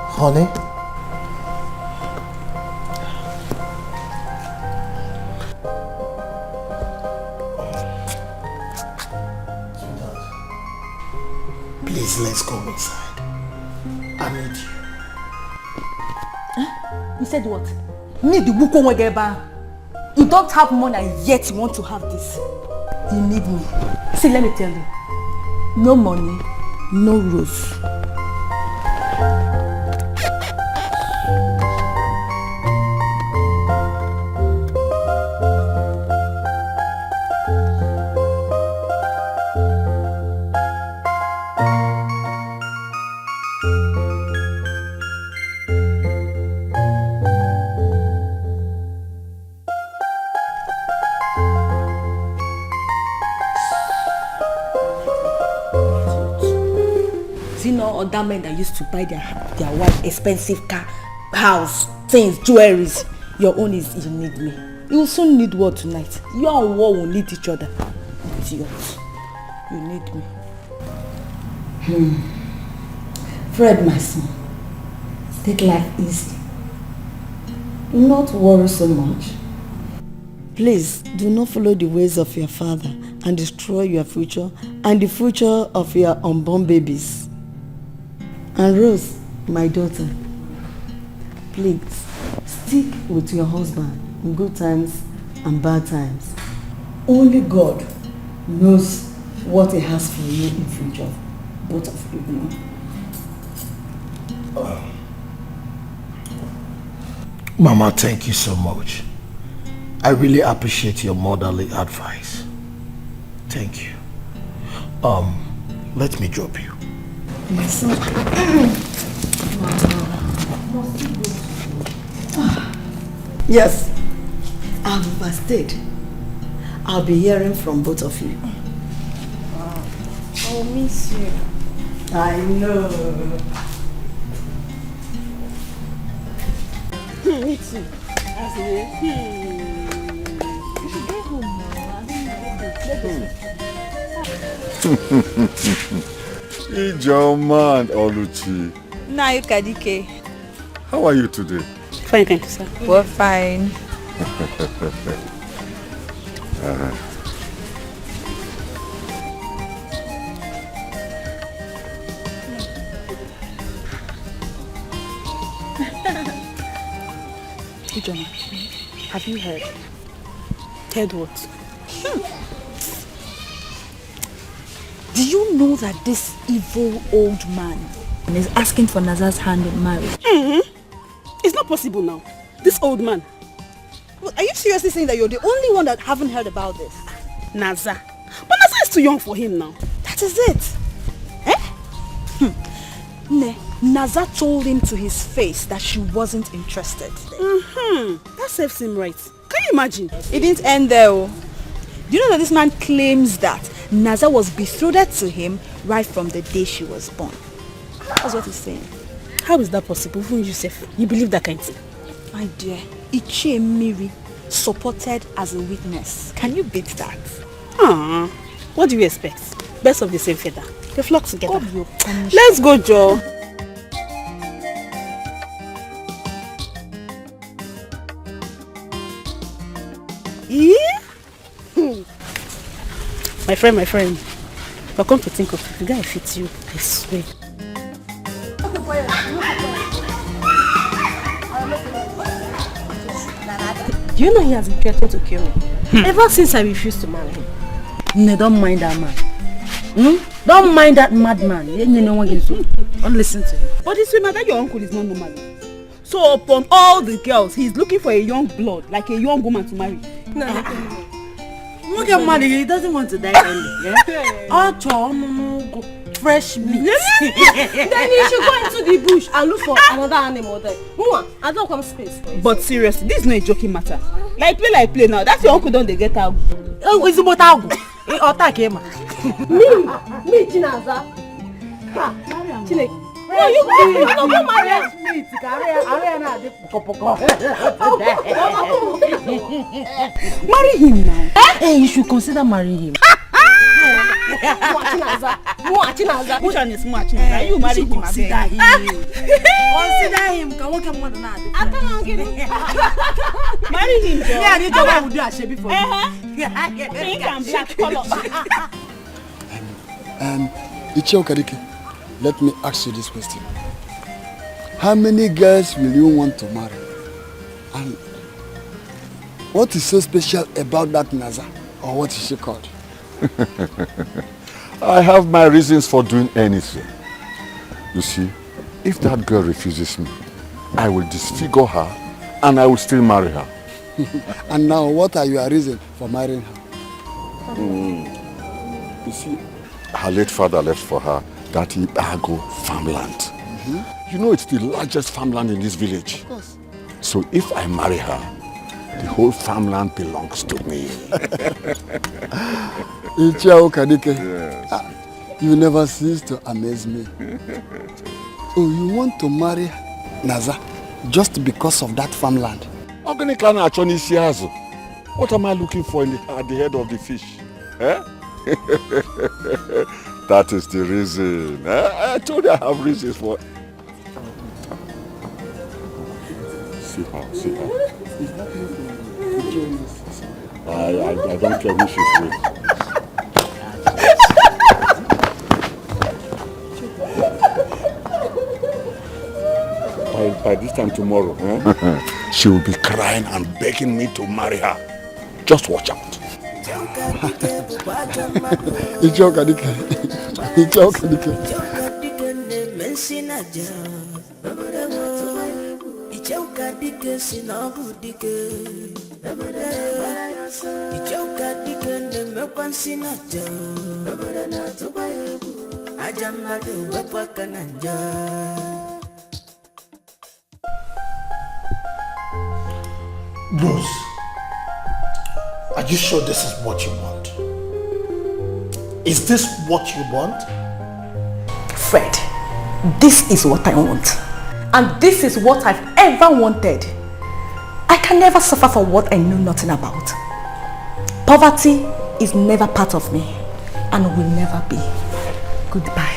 Honey. Please, let's go inside. I need you. You said what? Need the book on you don't have money and yet you want to have this. You need me. See, let me tell you. No money, no rose. Other men that used to buy their wife expensive car, house, things, jewelries. Your own is you need me. You will soon need war tonight. You and war will need each other. It's yours. You need me. Fred, my son, take life easy. Do not worry so much. Please, do not follow the ways of your father and destroy your future and the future of your unborn babies. And Rose, my daughter, please stick with your husband in good times and bad times. Only God knows what He has for you in future, both of you, Mama, thank you so much. I really appreciate your motherly advice. Thank you. Let me drop you. Yes. Yes, I've overstayed. I'll be hearing from both of you. I'll miss you. I know. Me too. You should go home now. It's your man, Oluchi. Nah, you Kadike. How are you today? Fine, thank you, sir. We're fine. Hey, John, have you heard? Heard what? Do you know that this evil old man is asking for Naza's hand in marriage? It's not possible now. This old man. Are you seriously saying that you're the only one that haven't heard about this? Naza. But Naza is too young for him now. That is it. Naza told him to his face that she wasn't interested. That serves him right. Can you imagine? It didn't end there. Do you know that this man claims that Naza was betrothed to him right from the day she was born? That's what he's saying. How is that possible? Even Yusuf, you believe that kind of thing? My dear, Ichie Miri supported as a witness. Can you beat that? What do you expect? Best of the same feather. They flock together. Let's go, Joe. Yeah? My friend. But come to think of it, the guy fits you, I swear. Do you know he has been threatening to kill me? Ever since I refused to marry him. No, don't mind that man. Don't mind that madman. Don't listen to him. But it's remember that your uncle is not normal. So upon all the girls, he's looking for a young blood, like a young woman to marry. Look at money, he doesn't want to die early. Fresh meat. Then you should go into the bush and look for another animal there. I don't come space. But seriously, this is not a joking matter. Like play now. That's your uncle don't they get out. Oh, it's about out. Attack him. Me, Chinaza. Chine. No, you don't go marry me. Marry him now. Hey, you should consider marrying him. Which one is Mwachinaza? You marry him. Consider him. Consider him. Marry him, Joe. Yeah, you don't want to do a shape for you. Pink and black color. Ichie Okadike, let me ask you this question. How many girls will you want to marry? And what is so special about that Naza? Or what is she called? I have my reasons for doing anything. You see, if that girl refuses me, I will disfigure her and I will still marry her. And now, what are your reasons for marrying her? You see, her late father left for her that Ibago farmland. You know, it's the largest farmland in this village. Of course. So if I marry her, the whole farmland belongs to me. Ichia Okadike, you never cease to amaze me. Oh, you want to marry Naza just because of that farmland? What am I looking for at the head of the fish? Eh? That is the reason. I told you I have reasons for it. See her. I don't care who she's with. By this time tomorrow, she will be crying and begging me to marry her. Just watch out. Rose, are you sure this is what you want? Is this what you want? Fred, this is what I want. And this is what I've ever wanted. I can never suffer for what I know nothing about. Poverty is never part of me and will never be. Goodbye.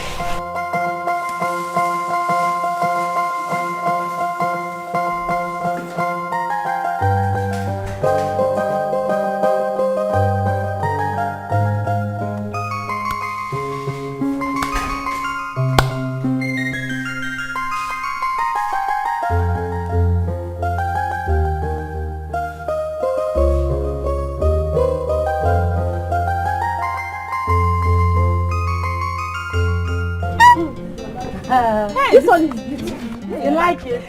This one is beautiful. You like it?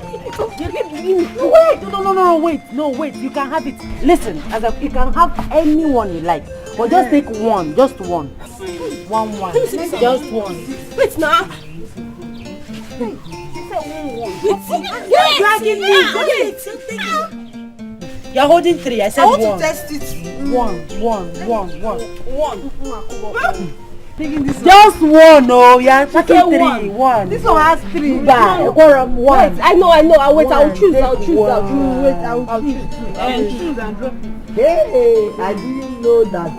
Wait. You can have it. Listen, you can have anyone you like. But just take one. Just one. One. Just one. Wait now. You're dragging me. You're holding three. I said one. I want to test it. One. Just one, no. You're taking three. One. This one has three. One. Wait, I know. Wait, I'll choose. Wait, I'll choose. Choose and drop. Hey, I didn't know that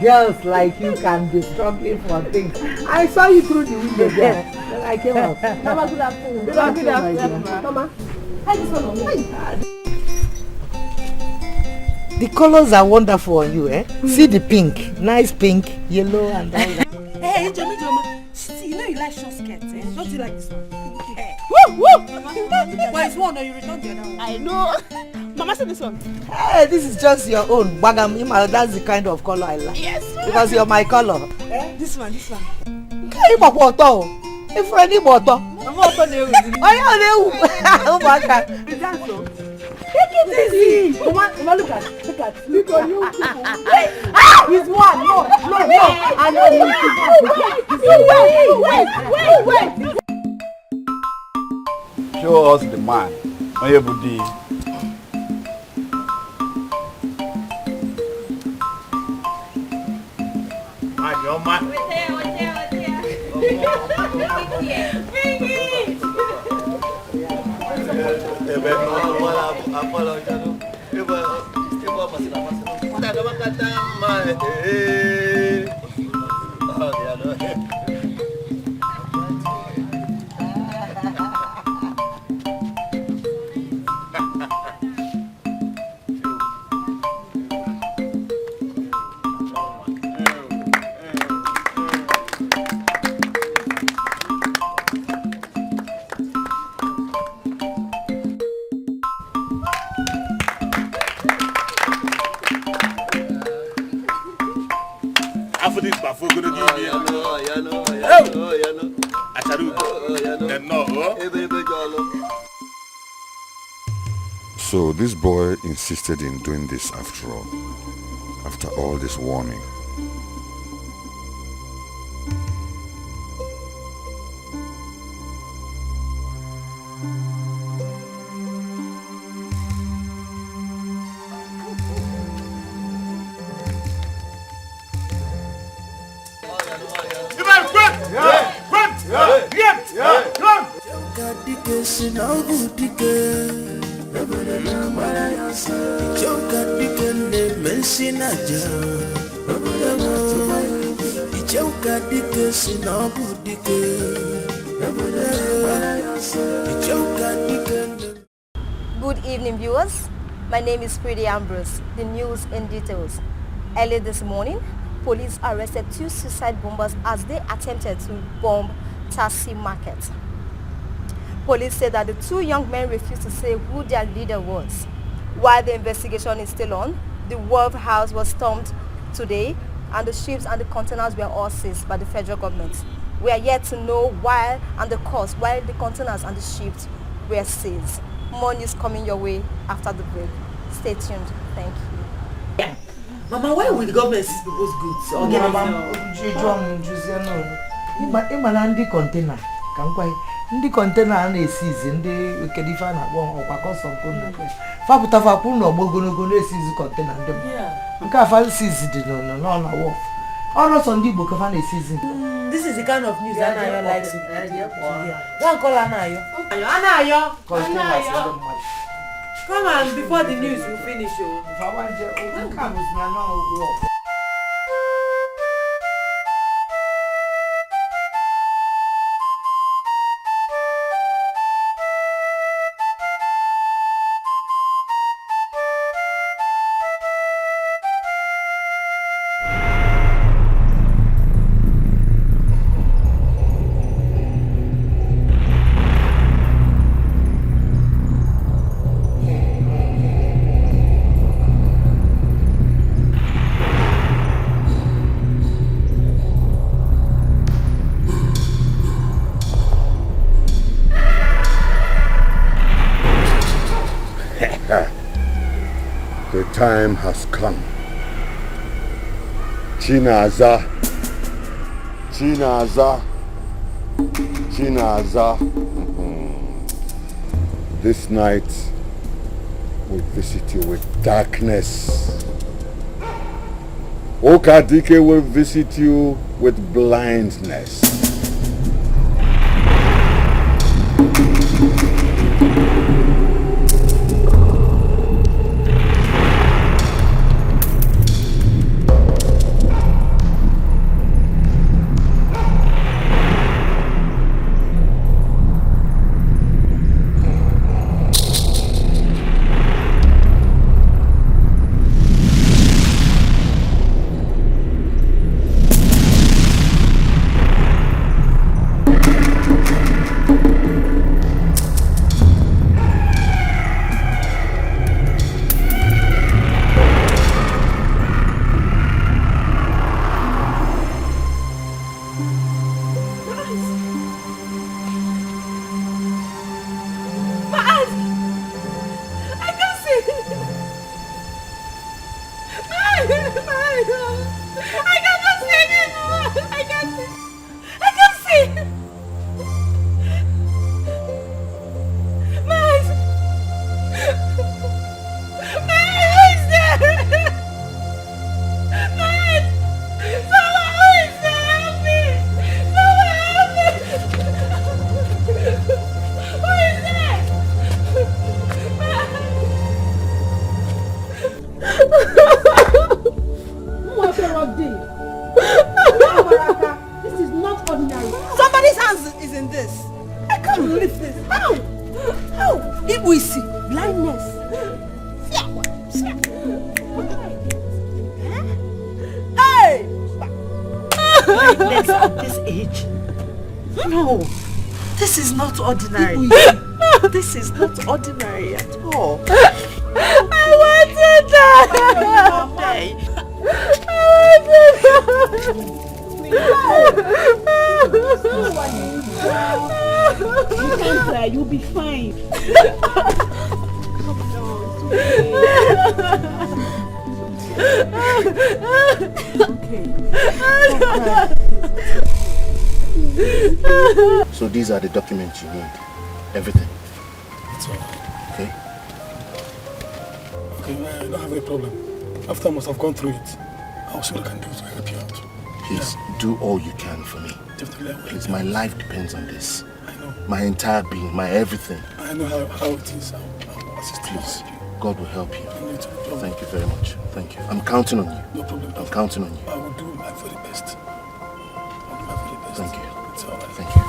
girls like you can be struggling for things. I saw you through the window there. Then I came out. Mama, good afternoon. Good afternoon. Mama. Hi, this one on me. The colors are wonderful on you, eh? See the pink. Nice pink, yellow and all that. Hey, Joma. See, you know you like short skirts, eh? Don't you like this one? Hey. Woo! Well, it's one or you return the other one. I know. Mama said this one. Hey, this is just your own. Bagam, that's the kind of color I like. Yes. Because you're my color. Eh? This one. If any bottle. I'm open there with you. Oh my God. Is that so? Take it easy. Come on, look at. Look at you people. He's one. No. And Wait. Show us the man. Oyebudi. Your man. this bafo gonna give me. So this boy insisted in doing this after all this warning. Good evening, viewers. My name is Pretty Ambrose. The news in details. Early this morning, police arrested 2 suicide bombers as they attempted to bomb Tassi Market. Police said that the 2 young men refused to say who their leader was. While the investigation is still on, the Wolf House was stormed today and the ships and the containers were all seized by the federal government. We are yet to know why and the cause why the containers and the ships were seized. More news coming your way after the break. Stay tuned. Thank you. Mama, why would the government seize people's goods? Ndị container a na-esizi ndị kedifa na agbo ọkwa custom container fapụta fapụ na ogbogonogo na-esizi container ndị nke afa sizi dị no na wharf ọrụ sọ ndị Igbo kafa na-esizi. This is the kind of news that I like to hear. One call Anayo. Come on before the news will finish. The time has come. Chinaza. This night will visit you with darkness. Okadike will visit you with blindness. This is not ordinary. Somebody's hands is in this. I can't believe this. How? How? If we see blindness. Hey! Blindness at this age? No. This is not ordinary. This is not ordinary at all. I want to die. You can't cry, you'll be fine. So these are the documents you need. Everything. It's alright. Okay? Okay, I don't have any problem. After I must have gone through it, I'll see what I can do to help you out. Please, do all you can for me. Definitely I will. Please, my life depends on this. I know. My entire being, my everything. I know how it is. I'll assist you. Please, God will help you. I need to. Thank you very much. Thank you. I'm counting on you. No problem. I'm counting on you. I will do my very best. I'll do my very best. Thank you. It's alright. Thank you.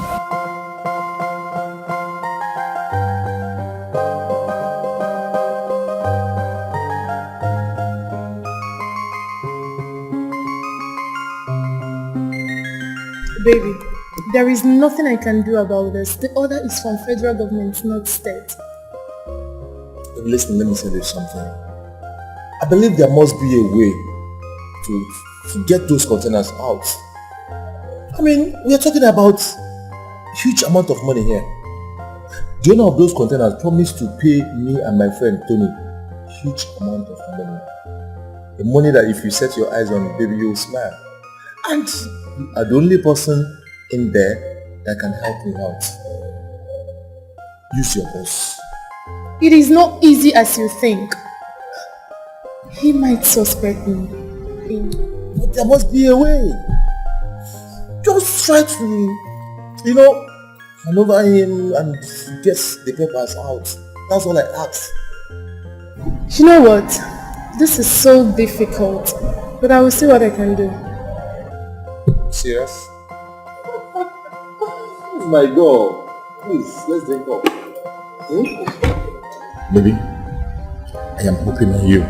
Baby, there is nothing I can do about this. The order is from federal government, not state. Listen, let me tell you something. I believe there must be a way to get those containers out. I mean, we are talking about a huge amount of money here. The owner of those containers promised to pay me and my friend Tony a huge amount of money. The money that if you set your eyes on it, baby, you will smile. And you are the only person in there that can help me out. Use your boss. It is not easy as you think. He might suspect me. But there must be a way. Just try to, maneuver him and get the papers out. That's all I ask. You know what? This is so difficult, but I will see what I can do. Serious? Oh my God. Please, let's drink up. Baby, I am hoping on you.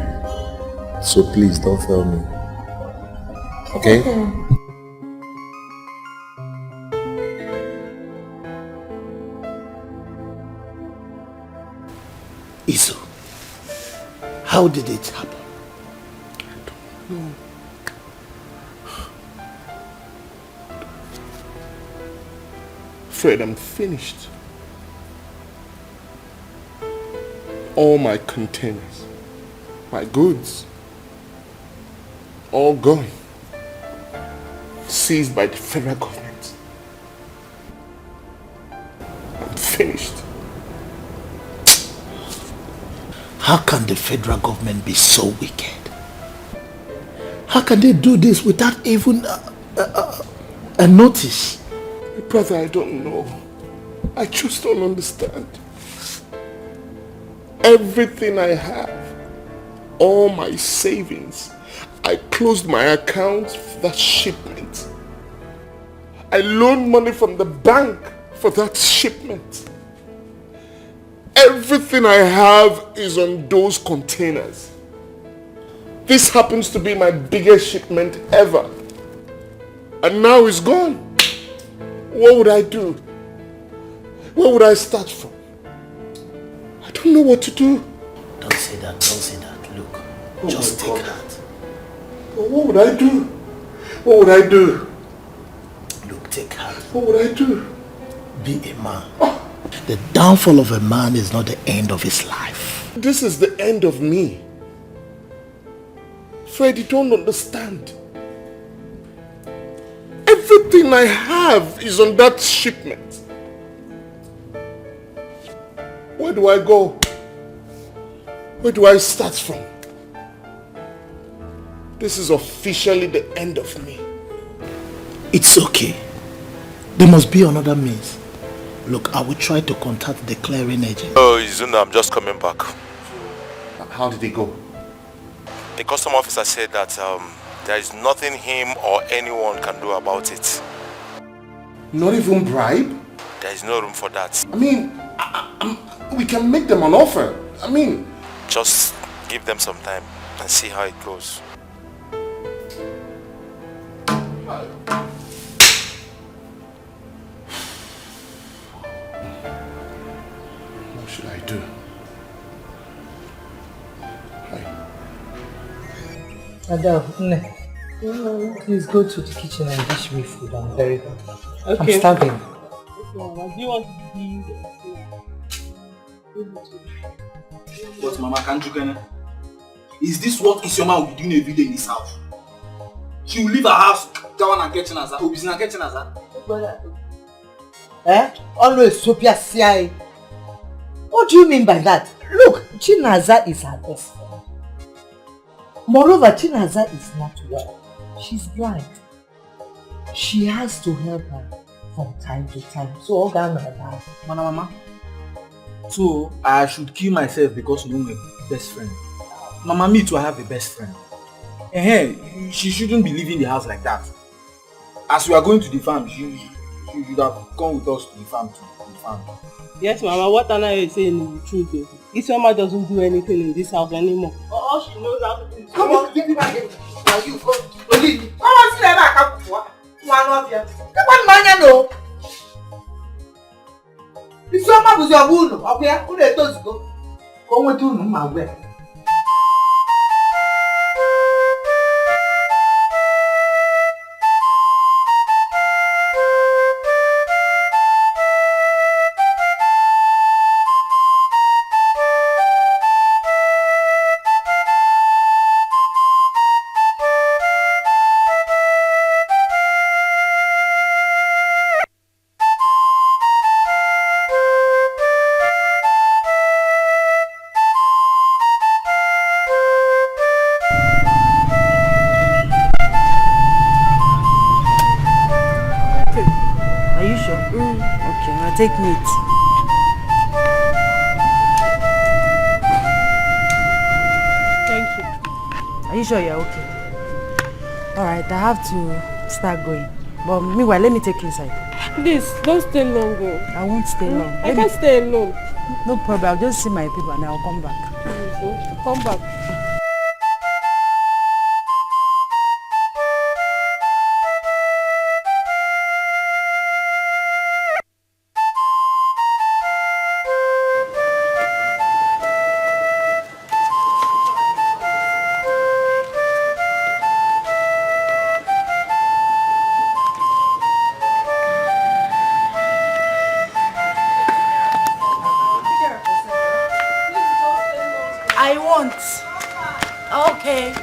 So please don't fail me. Okay? Iso, how did it happen? I don't know. Fred, I'm finished. All my containers, my goods, all gone. Seized by the federal government. I'm finished. How can the federal government be so wicked? How can they do this without even a notice? Brother, I don't know. I just don't understand. Everything I have, all my savings, I closed my account for that shipment. I loaned money from the bank for that shipment. Everything I have is on those containers. This happens to be my biggest shipment ever. And now it's gone. What would I do? Where would I start from? I don't know what to do. Don't say that, don't say that. Look, just take heart. What would I do? What would I do? Look, take heart. What would I do? Be a man. The downfall of a man is not the end of his life. This is the end of me. Fred, you don't understand. Everything I have is on that shipment. Where do I go? Where do I start from? This is officially the end of me. It's okay. There must be another means. Look, I will try to contact the clearing agent. Oh, Izuna, I'm just coming back. How did it go? The custom officer said that there is nothing him or anyone can do about it. Not even bribe? There is no room for that. I mean, we can make them an offer. I mean... Just give them some time and see how it goes. What should I do? Adele, Please go to the kitchen and dish me food. I'm very hungry. Okay. I'm starving. Okay, Mama. Do you want to be? But Mama, can't you get it? Is this what Isioma will be doing every day in this house? She will leave her house, go on and get Chinaza. Oh, business get Chinaza. Always Sophia CI. What do you mean by that? Look, Chinaza is her best friend. Moreover, Chinaza is not well. She's blind. She has to help her from time to time. So, Mama. So, I should kill myself because you know my best friend. Mama, me too, I have a best friend. She shouldn't be leaving the house like that. As we are going to the farm, she should have come with us to the farm. Yes, Mama. What Anna is saying is the truth, though. Isioma doesn't do anything in this house anymore. All she knows how to do is come on, give me back here. Now you go. Come on, sit there back. One of you. Come on, man, no. Isioma was your wound. Okay, who let us go? Come with you, my way. Take meat. Thank you. Are you sure you're okay? Alright, I have to start going. But meanwhile, let me take you inside. Please, don't stay long. I won't stay long. I can't stay alone. No problem, I'll just see my people and I'll come back. Come back. Okay.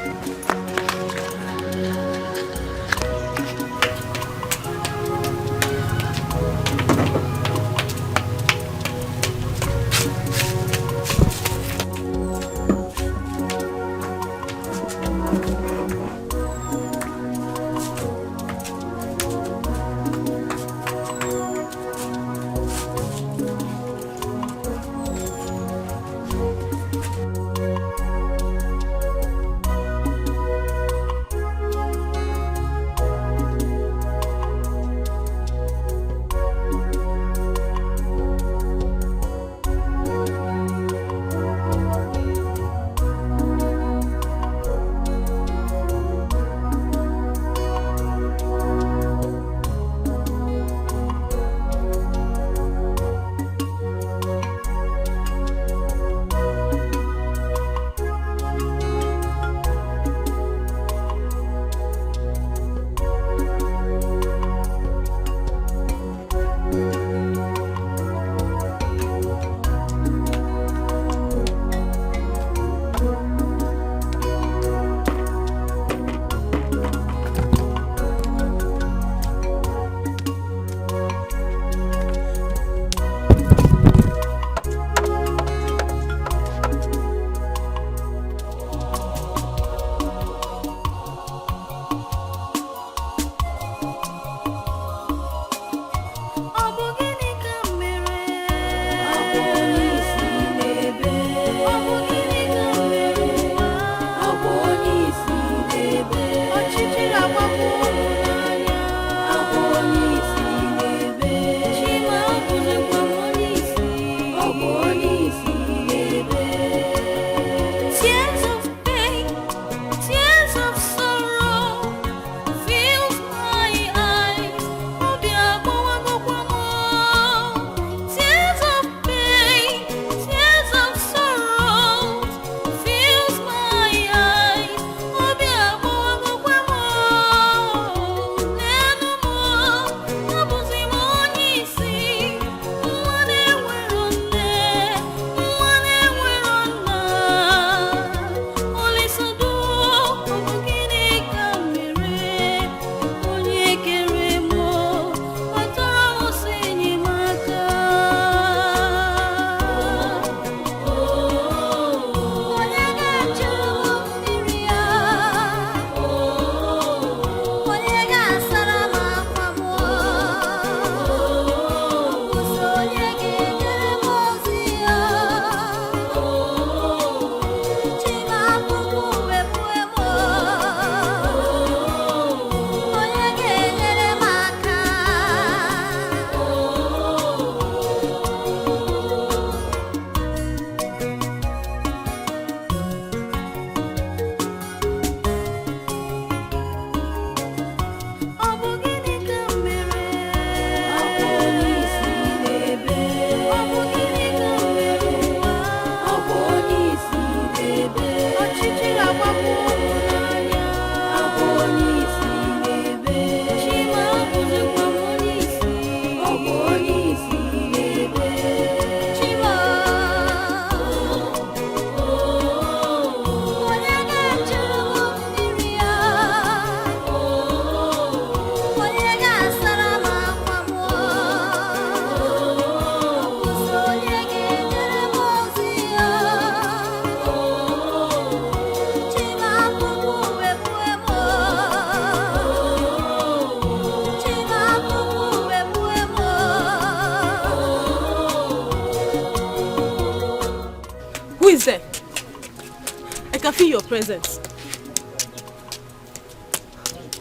can feel your presence.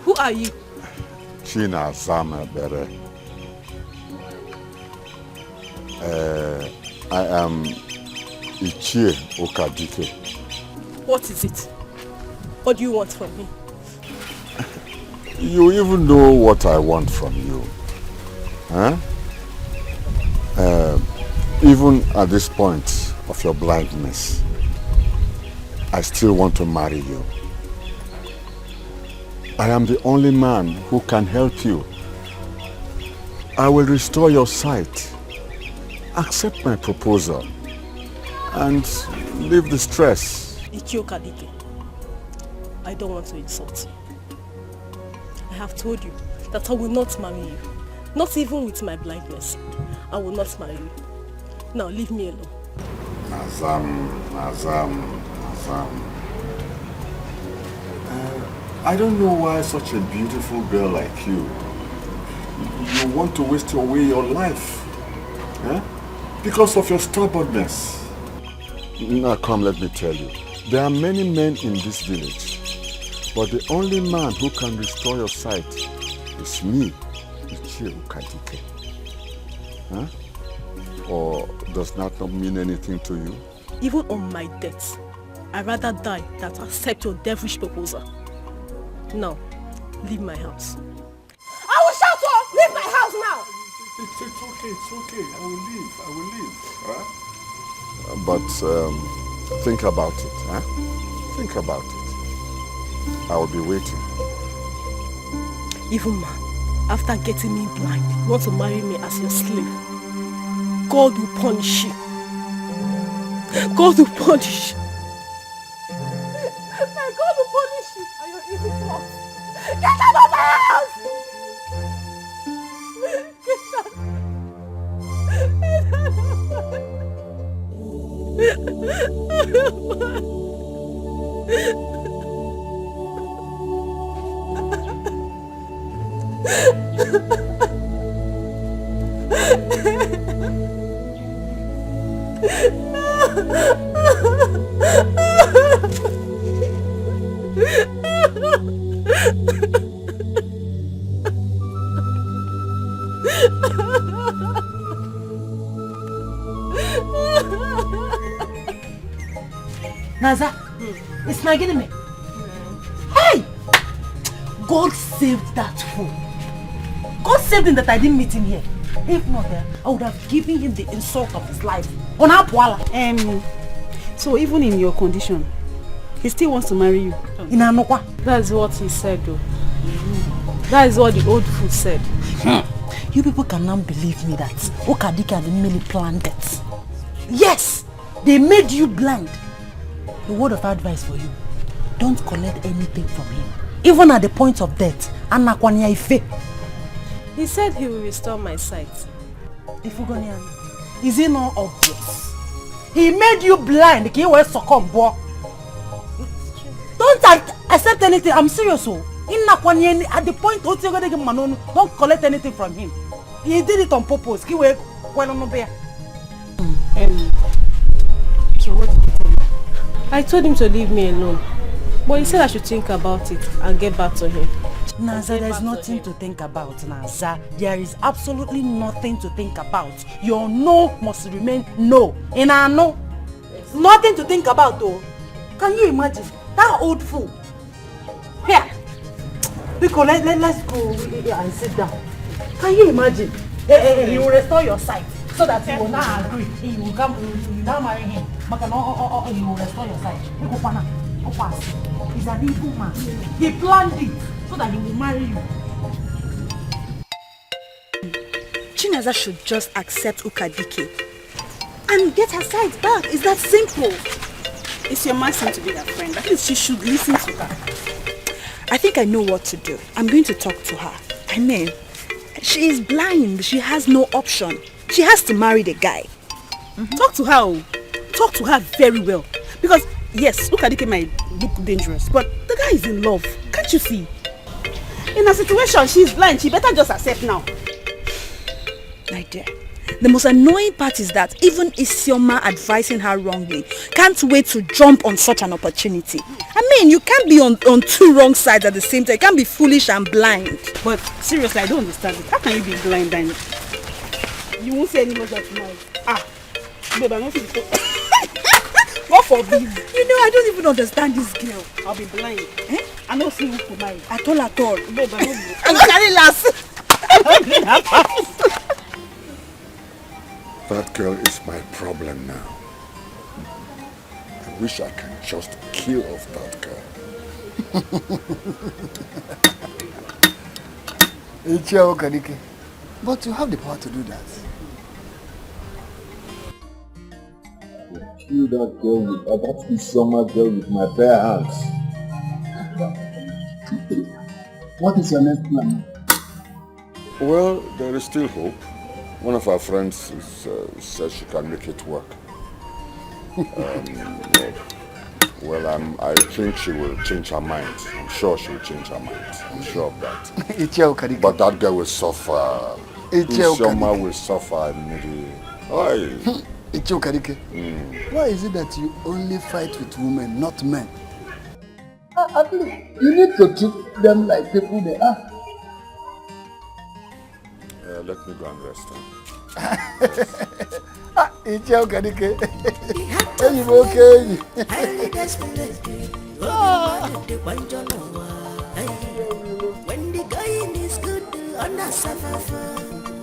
Who are you? China Zama Bere. I am Ichie Okadike. What is it? What do you want from me? You even know what I want from you. Huh? Even at this point of your blindness, I still want to marry you. I am the only man who can help you. I will restore your sight. Accept my proposal and leave the stress. Ichie Okadike, I don't want to insult you. I have told you that I will not marry you. Not even with my blindness. I will not marry you. Now leave me alone. Nazam. I don't know why such a beautiful girl like you want to waste away your life. Huh? Because of your stubbornness. Now come, let me tell you. There are many men in this village. But the only man who can restore your sight is me, Ichie Okadike. Huh? Or does that not mean anything to you? Even on my death, I'd rather die than accept your devilish proposal. Now, leave my house. I will shout for leave my house now! It's okay. I will leave. Huh? But think about it. Huh? Think about it. I will be waiting. Even man, after getting me blind, you want to marry me as your slave. God will punish you. God will punish you. My God will punish you and your evil plot. Get out of my house! Get out. Naza, it's not getting me. Hey! God saved that fool. God saved him that I didn't meet him here. If not, I would have given him the insult of his life. So even in your condition, he still wants to marry you? In Anokwa? That's what he said though. That is what the old fool said. You people cannot believe me that Okadike and Emily planned it. Yes! They made you blind. A word of advice for you. Don't collect anything from him. Even at the point of death. He said he will restore my sight. Is it not obvious? He made you blind. Don't accept anything. I'm serious. At the point don't collect anything from him. He did it on purpose. So what did you tell him? I told him to leave me alone. But he said I should think about it and get back to him. Naza, there's nothing to think about, Naza. There is absolutely nothing to think about. Your no must remain no. In our no. Yes. Nothing to think about though. Can you imagine? That old fool. Here. Because let's go and sit down. Can you imagine? He will restore your sight so that he will not agree. He will come, you now marry him. He will restore your sight. He's an evil man. He planned it so that he will marry you. Chinaza should just accept Okadike and get her sight back. It's that simple. It's your man seem to be her friend. At least she should listen to her. I think I know what to do. I'm going to talk to her. I mean, she is blind. She has no option. She has to marry the guy. Talk to her. Talk to her very well. Because, yes, Okadike might look dangerous, but the guy is in love. Can't you see? In a situation, she's blind. She better just accept now. My dear, The most annoying part is that even Isioma advising her wrongly can't wait to jump on such an opportunity. I mean, you can't be on two wrong sides at the same time. You can't be foolish and blind. But seriously, I don't understand it. How can you be blind and you won't say any more than tonight? Babe, I don't think so. What for me? You know, I don't even understand this girl. I'll be blind. I don't see who to marry. At all. Babe, I don't know. I'm carrying last. That girl is my problem now. I wish I can just kill off that girl. But you have the power to do that. Kill that girl with that Isioma girl with my bare hands. What is your next plan? Well, there is still hope. One of our friends says she can make it work. I think she will change her mind. I'm sure she will change her mind. I'm sure of that. But that girl will suffer. Isioma will suffer immediately. Why is it that you only fight with women, not men? At least you need to treat them like people they are. Let me go and rest. When the going is good,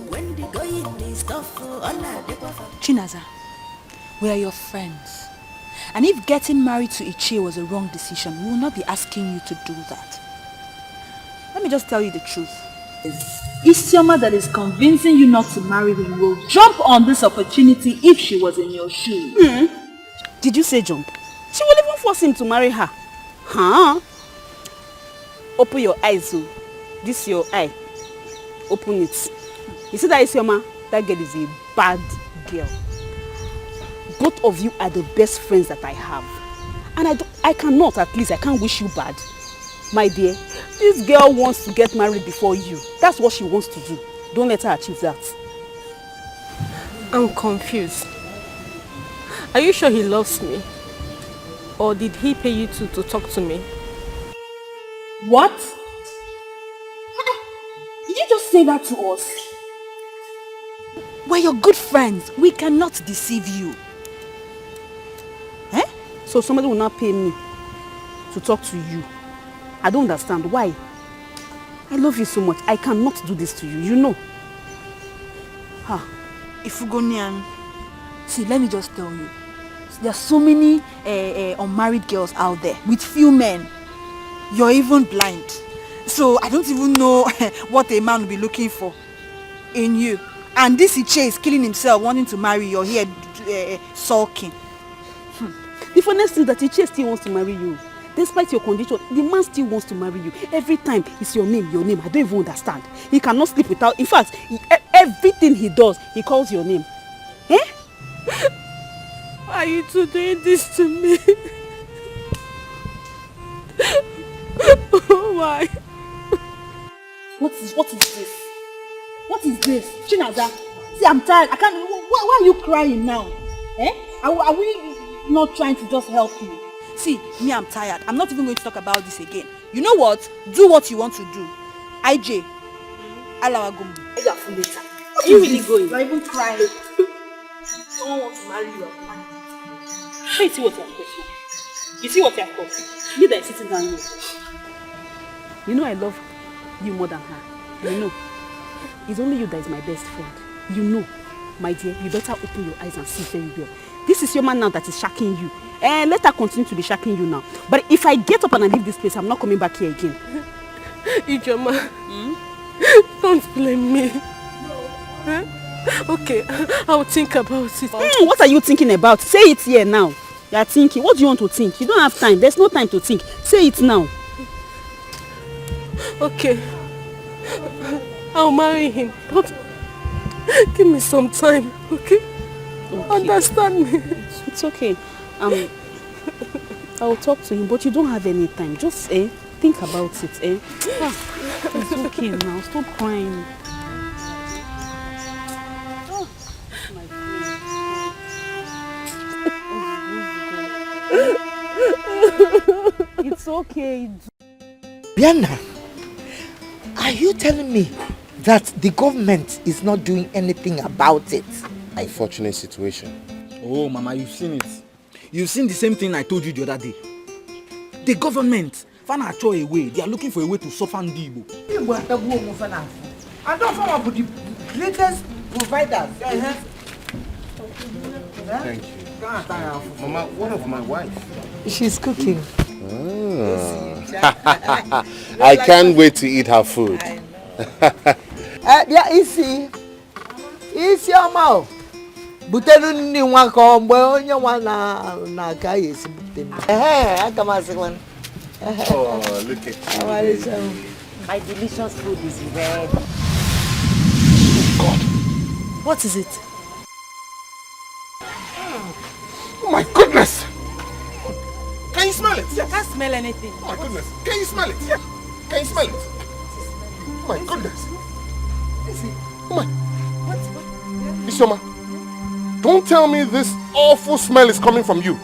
when the going is tough, Chinaza, we are your friends. And if getting married to Ichie was a wrong decision, we will not be asking you to do that. Let me just tell you the truth. Isioma that is convincing you not to marry him will jump on this opportunity if she was in your shoes. Did you say jump? She will even force him to marry her. Huh? Open your eyes, oh. This your eye. Open it. You see that Isioma? That girl is a bad girl. Both of you are the best friends that I have. And I can't wish you bad. My dear, this girl wants to get married before you. That's what she wants to do. Don't let her achieve that. I'm confused. Are you sure he loves me? Or did he pay you to talk to me? What? Did you just say that to us? We're your good friends. We cannot deceive you. So somebody will not pay me to talk to you. I don't understand. Why? I love you so much. I cannot do this to you, you know. Ifugonian, see, let me just tell you. There are so many unmarried girls out there with few men. You're even blind. So I don't even know what a man will be looking for in you. And this Ichie is killing himself, wanting to marry you. You're here sulking. The funniest thing is that Ichie still wants to marry you. Despite your condition, the man still wants to marry you. Every time it's your name. I don't even understand. He cannot sleep without... In fact, everything he does, he calls your name. Why are you two doing this to me? Why? What is this? What is this? Chinaza, see, I'm tired. I can't... Why are you crying now? Are we not trying to just help you? See, me, I'm tired. I'm not even going to talk about this again. You know what? Do what you want to do. IJ, Alawagum. Are you really going? You're even crying. Someone wants to marry you. You see what you have caused? You see what you have caused? You that is sitting down here. You know I love you more than her. You know. It's only you that is my best friend. You know. My dear, you better open your eyes and see very well. This is your man now that is shacking you. And let her continue to be shacking you now. But if I get up and I leave this place, I'm not coming back here again. Ijoma, don't blame me. Okay, I'll think about it. What are you thinking about? Say it here now. You are thinking. What do you want to think? You don't have time. There's no time to think. Say it now. Okay. I'll marry him. But give me some time, okay? Understand me. It's okay. I'll talk to him, but you don't have any time. Just think about it. It's okay now. Stop crying. okay. Bianna, are you telling me that the government is not doing anything about it? Unfortunate situation. Oh, Mama, you've seen it. You've seen the same thing I told you the other day. The government, find a way. They are looking for a way to soften the Igbo. I don't know about the greatest providers. Thank you. Mama, what of my wife? She's cooking. I can't wait to eat her food. Yeah, easy your mouth. Butenu ni wako mwe onye na kai esi butenu. Akamasị. Oh, look at you. My delicious food is ready. God. What is it? Oh my goodness! Can you smell it? I can't smell anything. Oh my goodness! Can you smell it? Can you smell it? Oh my goodness! Oh my! Isioma, don't tell me this awful smell is coming from you.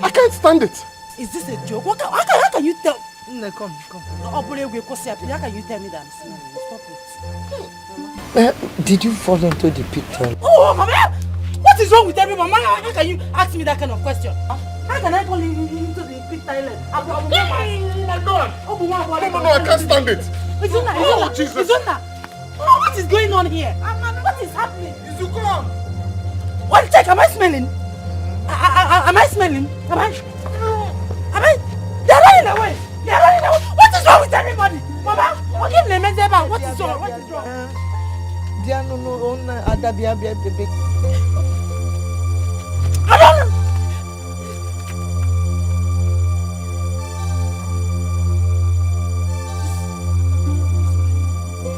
I can't stand it. Is this a joke? How can you tell? No, come. How can you tell me that I'm smelling? Stop it. Did you fall into the pit? Oh, Mama! What is wrong with everyone? Mama, how can you ask me that kind of question? How can I fall into the pit toilet? Oh my God! No, I can't stand it. Oh, Jesus! Oh, what is going on here? What is happening? You come. What? Check, am I smelling? Am I smelling? Am I? They're running away. What is wrong with everybody? Mama, what is wrong? What is wrong? I don't know.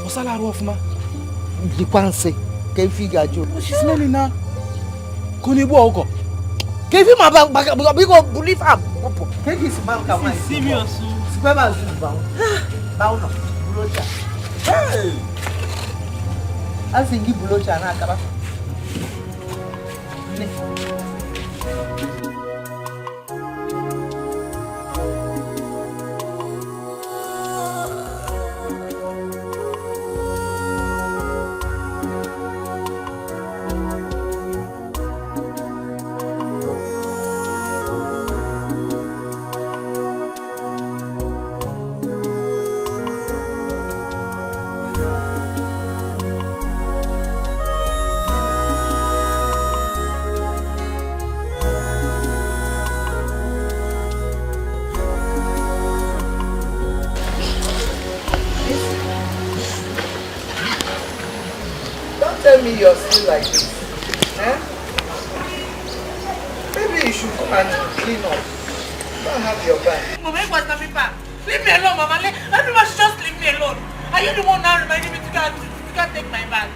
What's that off, ma? You can't say. Can figure you? She's smelling now. Kunibu Give him a bag because believe him. Take his bank away. Serious. Square bound. Hey! I think you bulocha na akaba. Tell me you're still like this. Maybe you should come and clean up. Don't have your back. Mama, it was not me back. Leave me alone, Mama. Everyone should just leave me alone. Are you the one now reminding me to can't take my bag?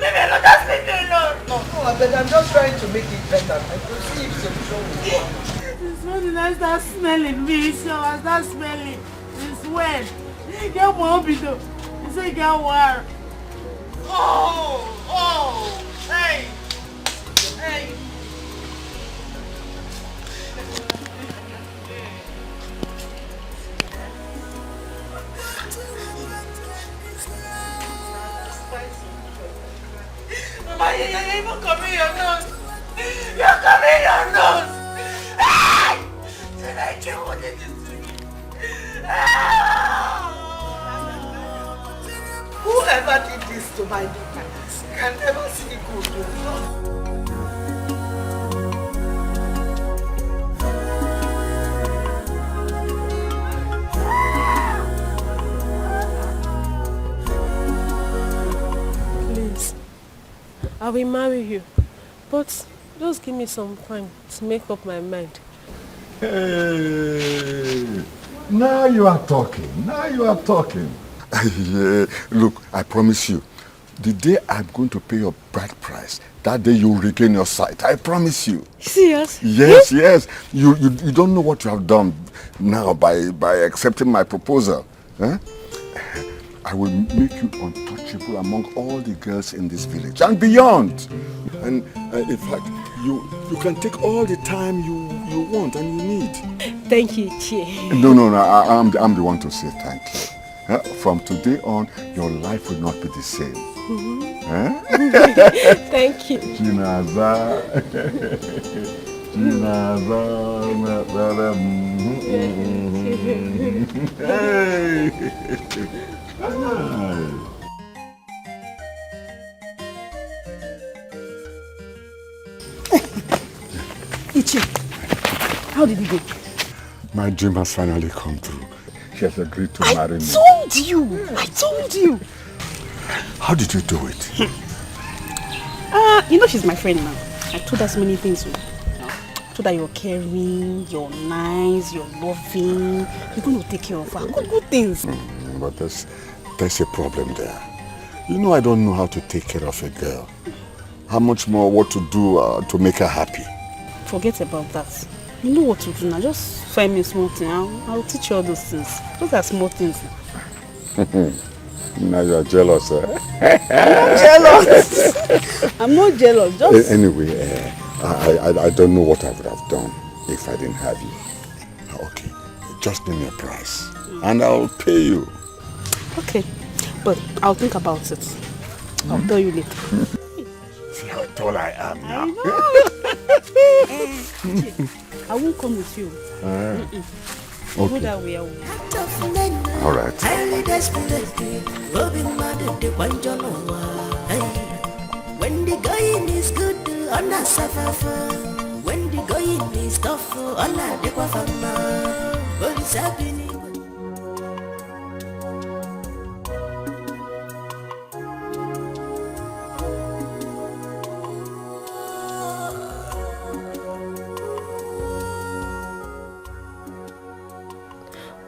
Leave me alone, just leave me alone. No, but I'm just trying to make it better. I can see if solution will work. It's funny that I start smelling me, so I start smelling. It's wet. Get more video. It's a get war. Oh, hey. Mama, you're even covering your nose. You're covering your nose. Hey! Did I do what did you do? Whoever did this to my daughter can never see good. Please, I will marry you, but just give me some time to make up my mind. Hey, now you are talking. Yeah, look, I promise you, the day I'm going to pay your bride price, that day you'll regain your sight. I promise you. Serious? Yes. You don't know what you have done now by accepting my proposal. Huh? I will make you untouchable among all the girls in this village and beyond. And in fact, you can take all the time you want and you need. Thank you, Chie. No, I'm the one to say thank you. From today on, your life will not be the same. Thank you. Chinaza. Hey. Ichi, how did it go? My dream has finally come true. She has agreed to marry me. I told you. How did you do it? You know she's my friend now. I told her so many things. I told her you're caring, you're nice, you're loving. You're going to take care of her. Good things. But there's a problem there. You know I don't know how to take care of a girl. How much more what to do to make her happy? Forget about that. You know what to do now. Just find me a small thing. I'll teach you all those things. Those are small things. Now you're jealous, eh? I'm not jealous. Just... Anyway, I don't know what I would have done if I didn't have you. Okay, just give me a price and I'll pay you. Okay, but I'll think about it. I'll tell you later. See how tall I am now. I won't come with you. Go that way. All right. When the going is good, on a suffer. When the going is tough, on a dequafama. What is happening?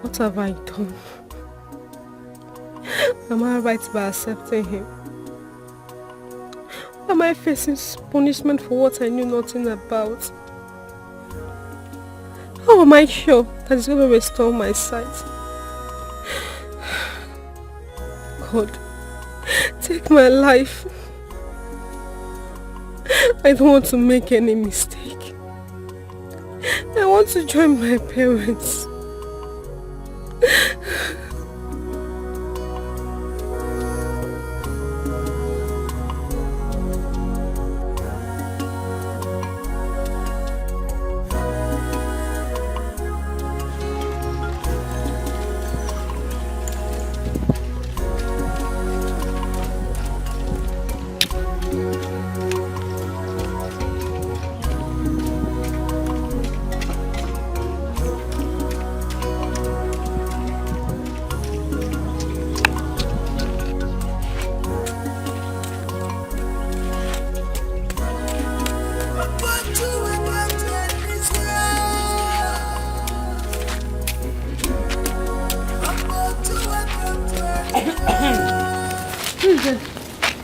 What have I done? Am I right by accepting him? Am I facing punishment for what I knew nothing about? How am I sure that he's going to restore my sight? God, take my life. I don't want to make any mistake. I want to join my parents.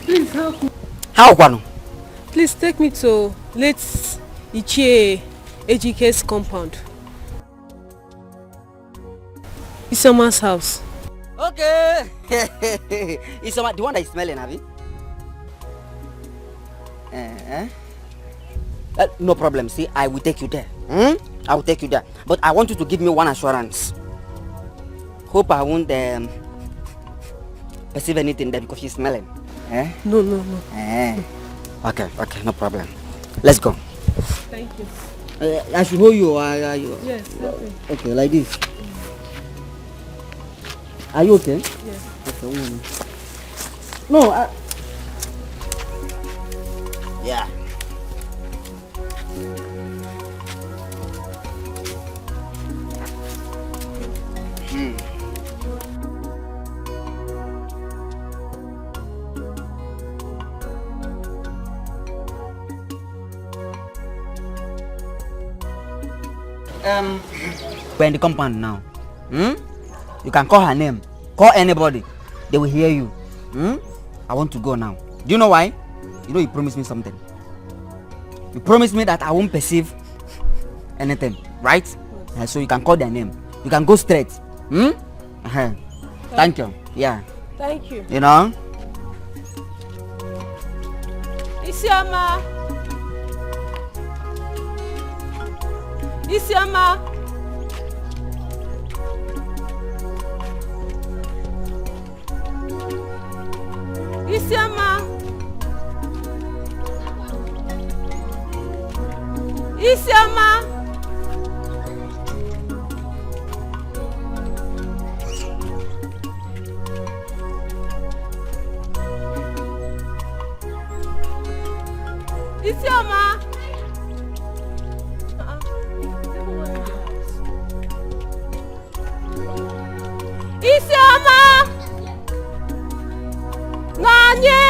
Please help me. How, Kwano? Please take me to late Ichie Ejike's compound. Isoma's house. Okay. Isoma, the one that is smelling, have you? No problem. See, I will take you there. I will take you there. But I want you to give me one assurance. Hope I won't perceive anything there because she's smelling. No. Okay, no problem. Let's go. Thank you. I should hold you. Yes, okay, like this. Are you okay? Yes. Okay, no, yeah. We're in the compound now. You can call her name. Call anybody. They will hear you. I want to go now. Do you know why? You know you promised me something. You promised me that I won't perceive anything, right? So you can call their name. You can go straight. Thank you. Yeah. Thank you. You know? Isioma. Isioma! Isioma! Isioma! Nanye!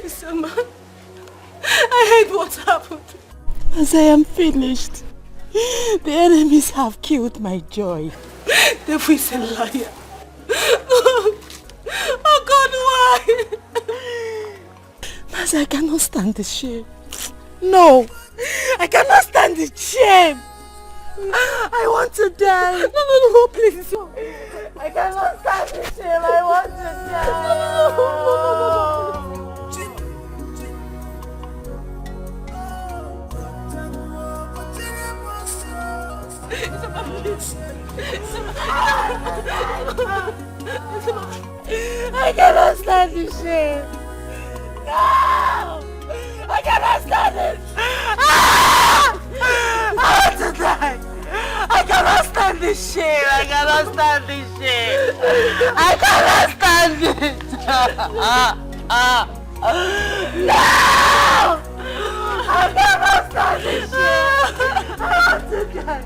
Isioma, I hate what happened. As I am finished, the enemies have killed my joy. The is a liar. Oh God, why? As I cannot stand the shame. No, I cannot stand the shame. I want to die. No, please. I cannot stand the shame. I want to die. I cannot stand the shame. No! I cannot stand it. I want to die. I cannot stand this shame. I cannot stand this shame. I cannot stand it. No! I cannot stand this shame. I want to die.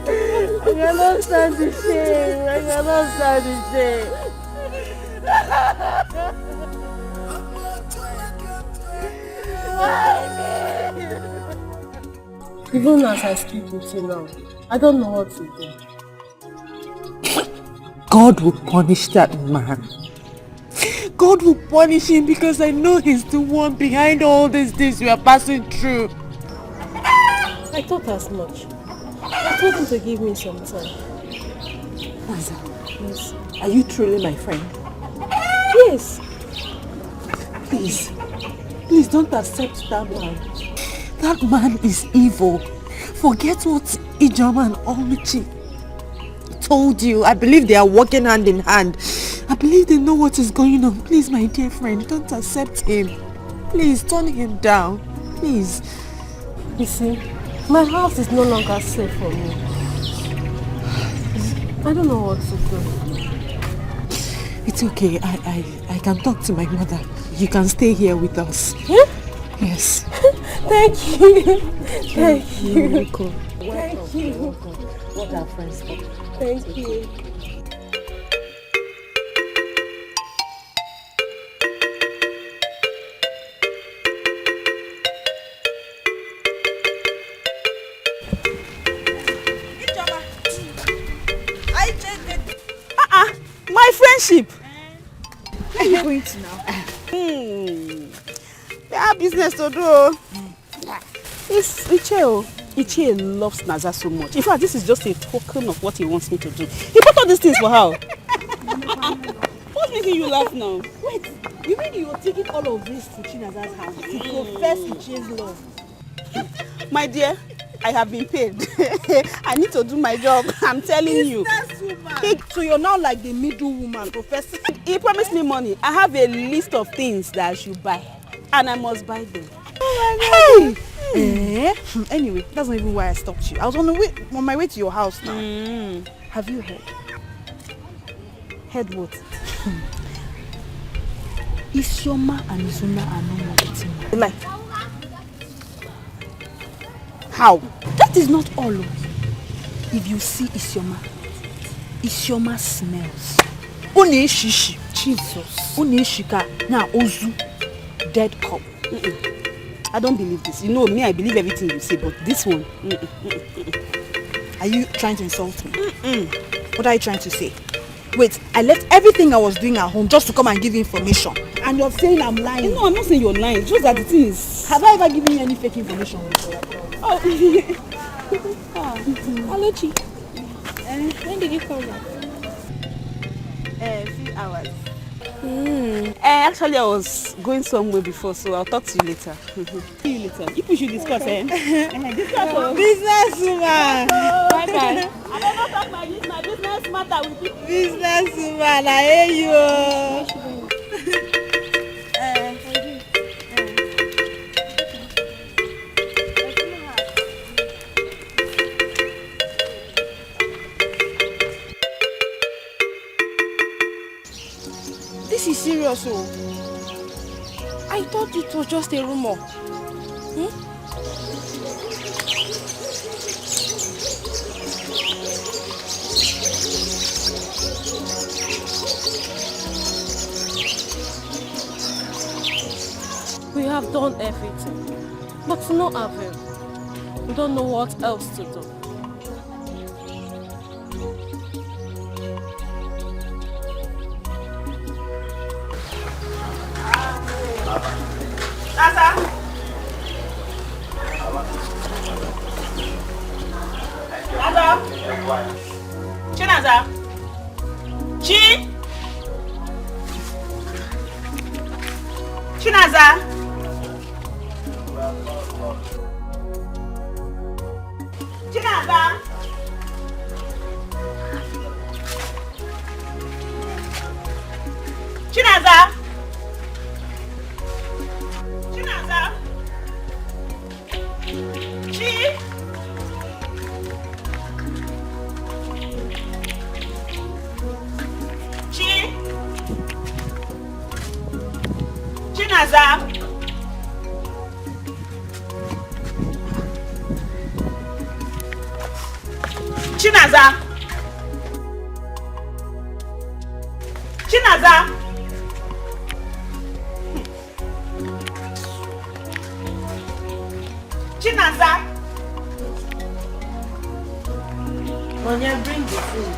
I cannot stand the shame. I cannot stand the shame. Even as I speak with you now, I don't know what to do. God will punish that man. God will punish him because I know he's the one behind all these things we are passing through. I thought as much. I told him to give me some time. Naza, Yes. are you truly my friend? Yes. Please, please don't accept that man. That man is evil. Forget what Ijoma and Oluchi told you. I believe they are working hand in hand. I believe they know what is going on. Please, my dear friend, don't accept him. Please, turn him down. Please. You see, my house is no longer safe for me. I don't know what to do. It's okay. I can talk to my mother. You can stay here with us. Huh? Yes. Thank you. Thank you. You're welcome. Thank you. What our friends do. Thank you. My friendship. Where are you going to now? They have business to do. It's Iche. Iche loves Naza so much. In fact, this is just a token of what he wants me to do. He bought all these things for her. What's making you laugh now? Wait, you mean you're taking all of this to Chinaza's house to profess Iche's love? My dear, I have been paid. I need to do my job. I'm telling you. So you're now like the middle woman professing. He promised me money. I have a list of things that I should buy, and I must buy them. Hey! Anyway, that's not even why I stopped you. I was on my way to your house now. Have you heard? Heard what? Isioma and Izuna are no more getting married. Like, how? That is not all. If you see Isioma smells. One shishi. Jesus. One shika. Now ozu. Dead cop. I don't believe this. You know me, I believe everything you say, but this one. Are you trying to insult me? What are you trying to say? Wait, I left everything I was doing at home just to come and give you information. And you're saying I'm lying? No, I'm not saying you're lying. It's just that the thing is... Have I ever given you any fake information before? Oh. Alochi. When did you come back? A few hours. Actually, I was going somewhere before, so I'll talk to you later. See you later. If we should discuss, Business woman. Bye-bye. I never talk like this. My business matter with people. Business woman, I hear you. This is serious, oh. I thought it was just a rumor. We have done everything, but to no avail. We don't know what else to do. Chinaza. Chi. Chinaza. Chinaza. Chinaza. Chinaza. Chi. Chinaza. Chinaza. Chinaza. Monya, bring the food.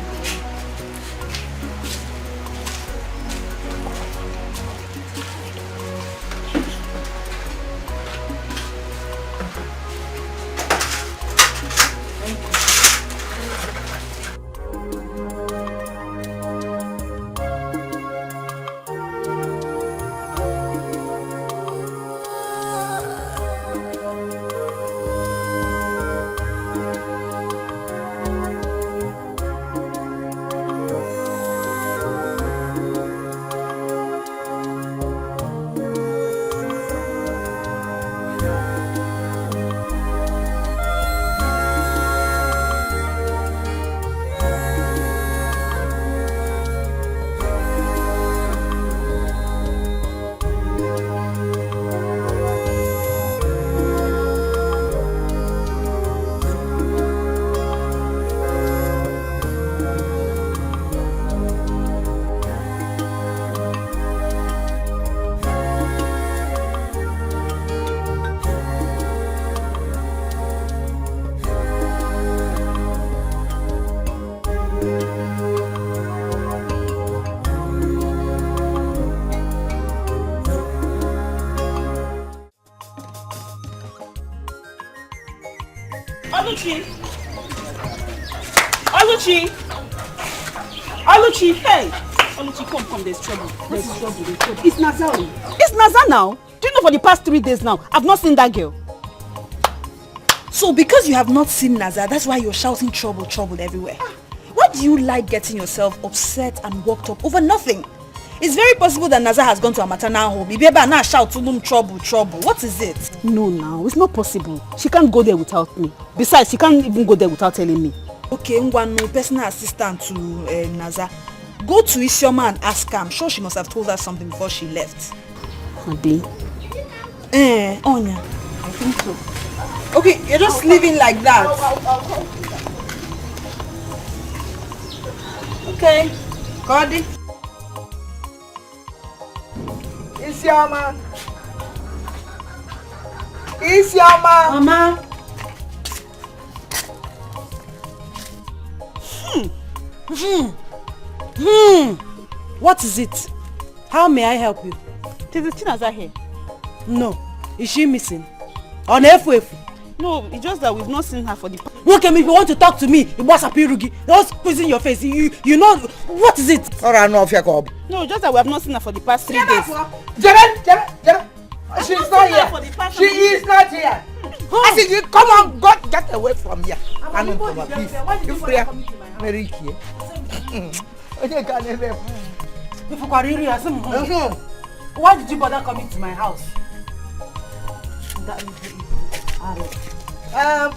Oluchi, hey! Oluchi, come, there's trouble. There's trouble. It's Naza. It's Naza now. Do you know for the past 3 days now, I've not seen that girl. So because you have not seen Naza, that's why you're shouting trouble everywhere. Why do you like getting yourself upset and worked up over nothing? It's very possible that Naza has gone to a maternal home. Ibeba now shout to them trouble. What is it? No, now it's not possible. She can't go there without me. Besides, she can't even go there without telling me. Okay, Ngwanu, personal assistant to Naza. Go to Isioma and ask her. I'm sure she must have told her something before she left. Abi? Onya. I think so. Okay, you're just leaving like that. Okay. Cody. Isioma. Mama. What is it? How may I help you? Is Chinaza here? No. Is she missing? On F. No, it's just that we've not seen her for the... Look at me, if you want to talk to me, it was a pirugi. Don't squeeze in your face. You know, what is it? No, just that we have not seen her for the past 3 days. Jere. She's not here. She is not here. I said, you come on, God, get away from here. I don't know about peace. You free? Very here. Why did you bother coming to my house?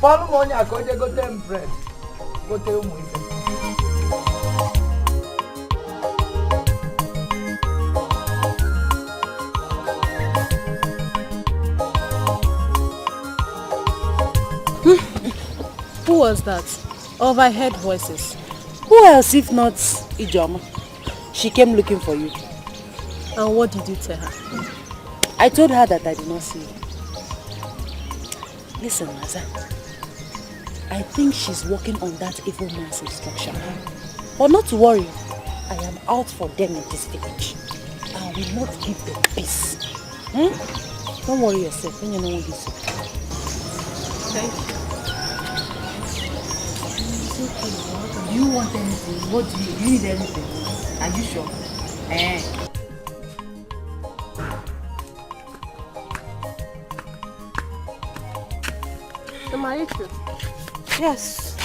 Paul money, I go them bread. Go tell me. Who was that? Overheard voices. Who else if not Ijoma? She came looking for you. And what did you tell her? I told her that I did not see you. Listen, Naza. I think she's working on that evil man's instruction. But not to worry. I am out for them in this village. I will not give them peace. Don't worry yourself when you know what this is. Thank you. Do you want anything? What do you need? Anything? Are you sure? Am I eating? Yes.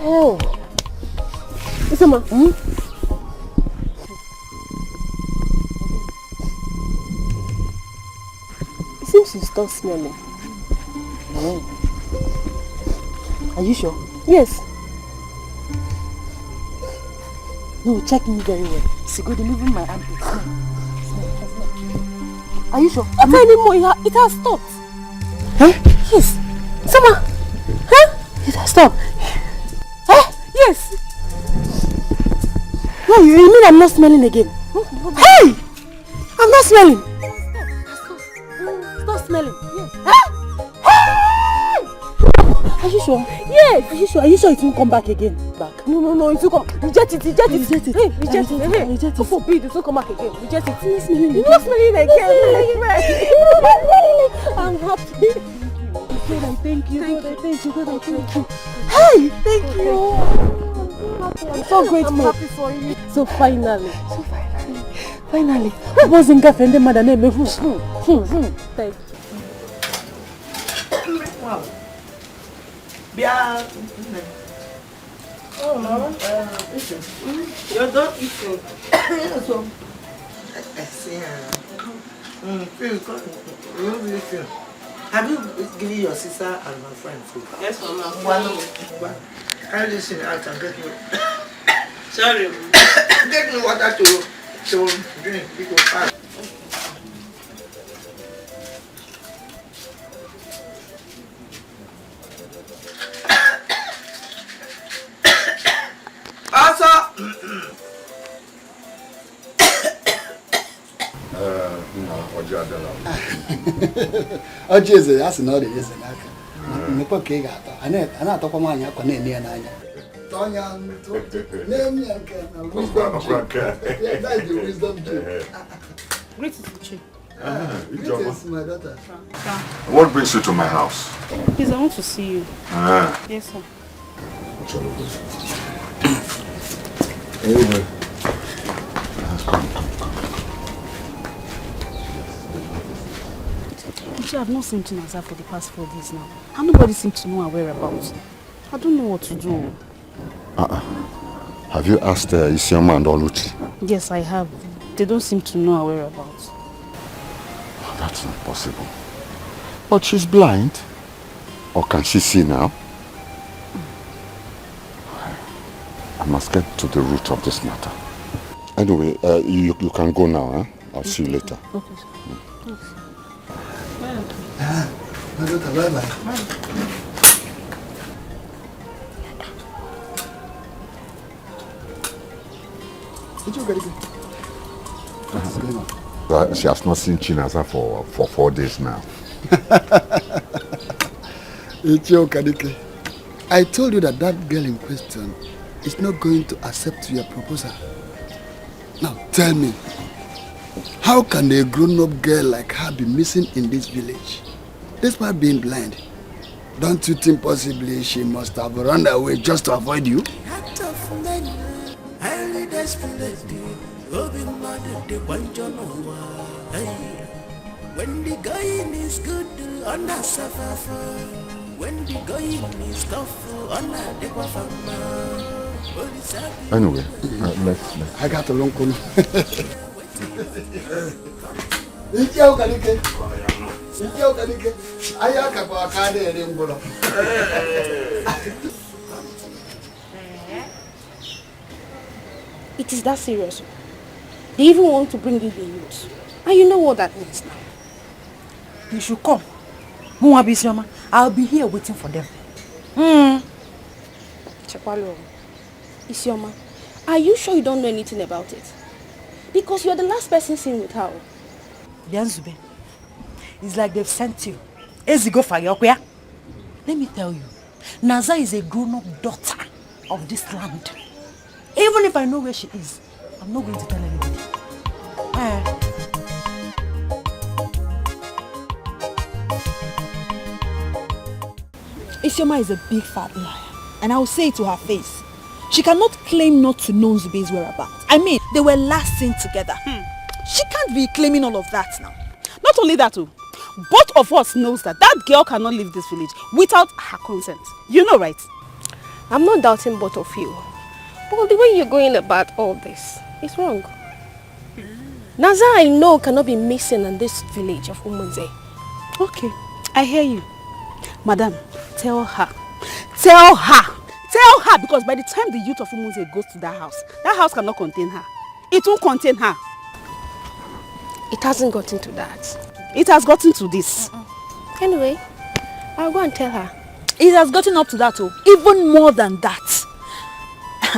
Oh. Isama. It seems you stopped smelling. Are you sure? Yes. No, check me very well. It's good leaving my armpit. Smell. Are you sure? Not anymore. It has stopped. Huh? Yes. Sama. Huh? It has stopped. Huh? Yes. No, you mean I'm not smelling again? Hey! I'm not smelling. Stop smelling. Yes. Huh? you sure? Yes. Are you sure? Are you sure it won't come back again? Back? No, it will come. Reject it. Reject it. Hey, reject it. Hey, reject it. God forbid, it will come back again. Reject it. It's smelling It's not smelling again. I'm happy. God, I thank you. God, I thank you. God, I thank you. Hey, thank you. I'm so grateful. I'm happy for you. So finally. Finally. I wasn't going to mother name. Thank you. Wow. Oh, Mama. You're done eating. So, I see. Have you given your sister and my friend food? Yes, Mama. One. Carry this thing out and get me. Sorry. Get me water to drink. People fast. Also, Oje eze ya sị na ọ dị eze n'aka. Mmekwa ka ị ga-atọ. A na-atọkwa nwaanyị akwa na-ene ya n'anya. Tonya na-eme ya nke na wisdom gym. That is the wisdom gym. Greetings, Chi. Greetings, my daughter. What brings you to my house? Please, I want to see you. Yes, sir. Anyway. Actually, I've not seen Chinaza for the past 4 days now. And nobody seems to know her whereabouts. I don't know what to do. Have you asked Isioma and Oluchi? Yes, I have. They don't seem to know her whereabouts. Oh, that's not possible. But she's blind. Or can she see now? I must get to the root of this matter. Anyway, you can go now, huh? I'll see you later. Okay, sir. My daughter, bye-bye. What's going on? She has not seen Chinaza for 4 days now. I told you that girl in question is not going to accept your proposal. Now tell me, how can a grown-up girl like her be missing in this village? Despite being blind, don't you think possibly she must have run away just to avoid you? When the going is good, on a suffer. When the going is tough, on a dequafama. Anyway, let's. I got a long call. It is that serious. They even want to bring in the youth. And you know what that means now. You should come. I'll be here waiting for them. Chekwalo, Isioma, are you sure you don't know anything about it? Because you're the last person seen with her. Bianzube, it's like they've sent you. Ezigo Fayokwea. Let me tell you, Naza is a grown-up daughter of this land. Even if I know where she is, I'm not going to tell anybody. Isioma is a big fat liar, and I will say it to her face. She cannot claim not to know Zube's whereabouts. I mean, they were last seen together. She can't be claiming all of that now. Not only that, both of us knows that girl cannot leave this village without her consent. You know, right? I'm not doubting both of you. But the way you're going about all this is wrong. Naza, I know, cannot be missing in this village of Umunze. Okay, I hear you. Madam, tell her. Tell her! Tell her, because by the time the youth of Umunze goes to that house cannot contain her. It won't contain her. It hasn't gotten to that. It has gotten to this. Anyway, I'll go and tell her. It has gotten up to that, even more than that.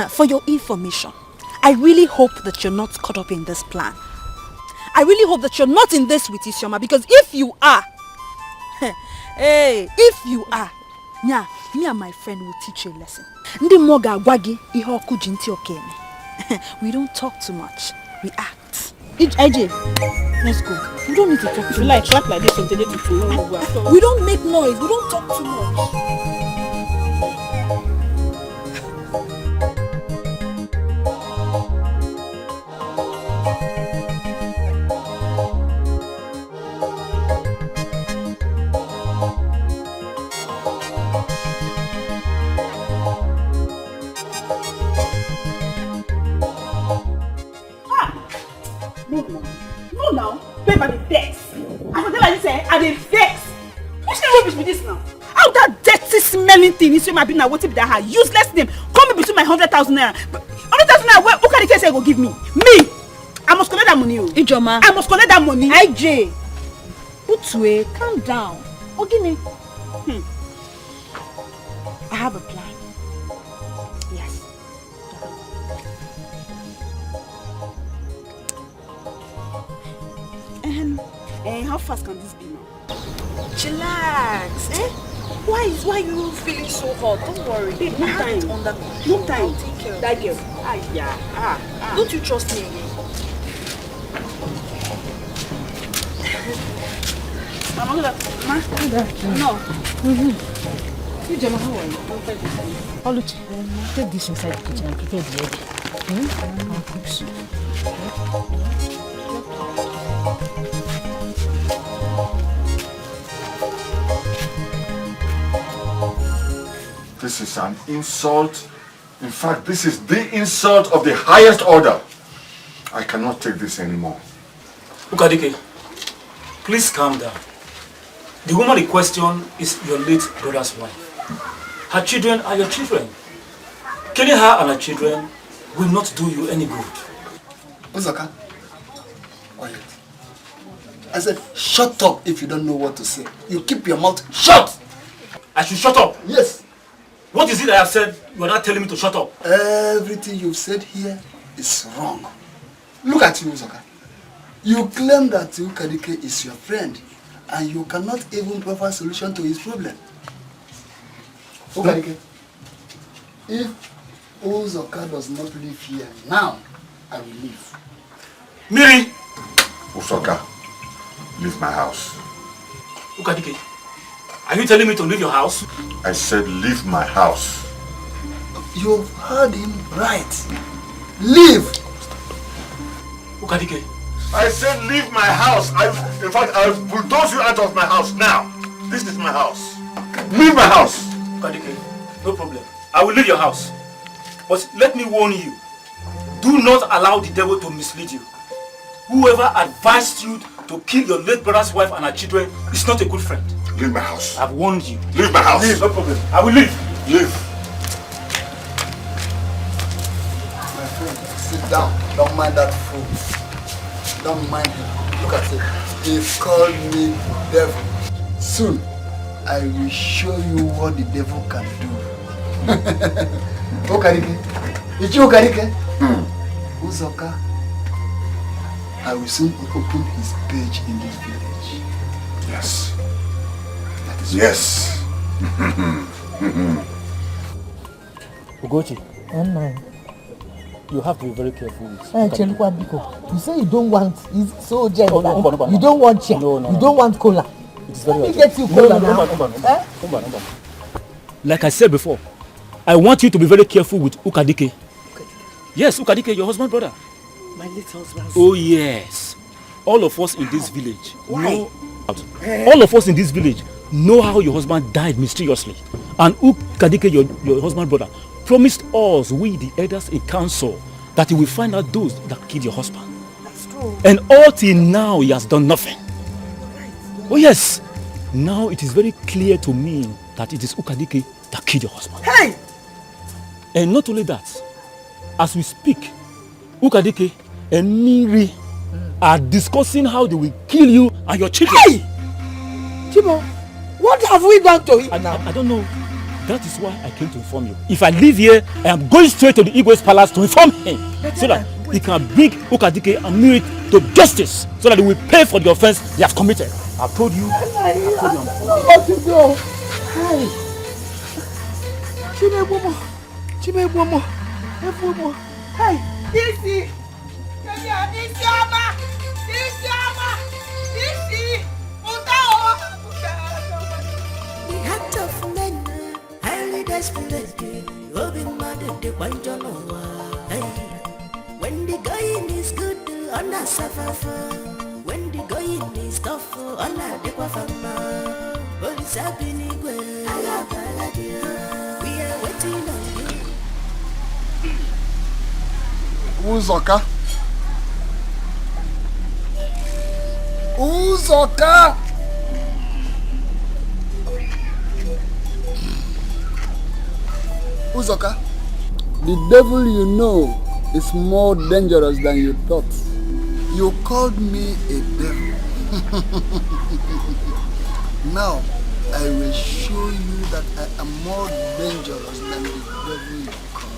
For your information, I really hope that you're not caught up in this plan. I really hope that you're not in this with Isioma, because if you are, hey, if you are, yeah, me and my friend will teach you a lesson. Ndi moga gwagi ihe oku jinti okeme. We don't talk too much. We act. AJ, let's go. We don't need to talk too much. Clap like this until they do. We don't make noise. We don't talk too much. No now, babe, I dey vex. I for tell like this, I dey vex. Which kind of rubbish be this now? How that dirty smelling thing is my bin na wetin be that her useless name come in between my 100,000 naira. 100,000 naira, who can the case say go give me? Me! I must collect that money. Ijoma. I must collect that money. IJ, Utue, calm down. Ogini. I have a plan. Yes. How fast can this be now? Chillax, eh? Why are you feeling so hot? Don't worry. Babe, no time. No time. I'll take care of that girl. Don't you trust me again? Mama, look at Ma. No. You, Gemma, how are you? Oluchi, take this inside the kitchen and prepare the egg. I'll cook soup. This is an insult. In fact, this is the insult of the highest order. I cannot take this anymore. Ukadike, please calm down. The woman in question is your late brother's wife. Her children are your children. Killing her and her children will not do you any good. Uzaka, quiet. I said, shut up if you don't know what to say. You keep your mouth shut! I should shut up? Yes. What is it I have said you are not telling me to shut up? Everything you've said here is wrong. Look at you, Uzaka. You claim that Ukadike is your friend and you cannot even provide a solution to his problem. Ukadike, if Uzaka does not live here now, I will leave. Miri! Uzaka, leave my house. Ukadike, are you telling me to leave your house? I said leave my house. You've heard him right. Leave! Ukadike. I said leave my house. In fact, I'll bulldoze you out of my house now. This is my house. Leave my house. Ukadike, no problem. I will leave your house. But let me warn you. Do not allow the devil to mislead you. Whoever advised you to kill your late brother's wife and her children is not a good friend. Leave my house. I've warned you. Leave my house. Leave, no problem. I will leave. Leave. My friend, sit down. Don't mind that fool. Don't mind him. Look at it. He called me devil. Soon, I will show you what the devil can do. Okarike. It's you, Okarike. Uzoka. I will soon open his page in this village. Yes. Yes. Ugochi. You have to be very careful with Biko, you say you don't want, it's so gentle. No, you don't want chair. No. You don't want cola. It is very Let me get you cola now. Like I said before, I want you to be very careful with Ukadike. Yes, Ukadike, your husband brother. My little husband. Oh yes. All of us in this village Why? All of us in this village know how your husband died mysteriously. And Ukadike, your husband brother, promised us, we the elders in council, that he will find out those that killed your husband. That's true. And all till now, he has done nothing. Oh yes. Now it is very clear to me that it is Ukadike that killed your husband. Hey! And not only that, as we speak, Ukadike and Miri are discussing how they will kill you and your children. Hey! Chimo, what have we done to him now? I don't know. That is why I came to inform you. If I leave here, I am going straight to the Igwe's palace to inform him so that he can bring Ukadike and Miri to justice so that they will pay for the offense they have committed. I've told you. What to do? Hey. Chimebomo. Hey, Disi! Disioma! The heart of men, highly desperate, loving mother, the one John. When the going is good, on a suffer. When the going is tough, on a dequafama. What is happening? We are waiting on you. Uzoka. Uzoka. Uzoka. The devil you know is more dangerous than you thought. You called me a devil. Now, I will show you that I am more dangerous than the devil you called.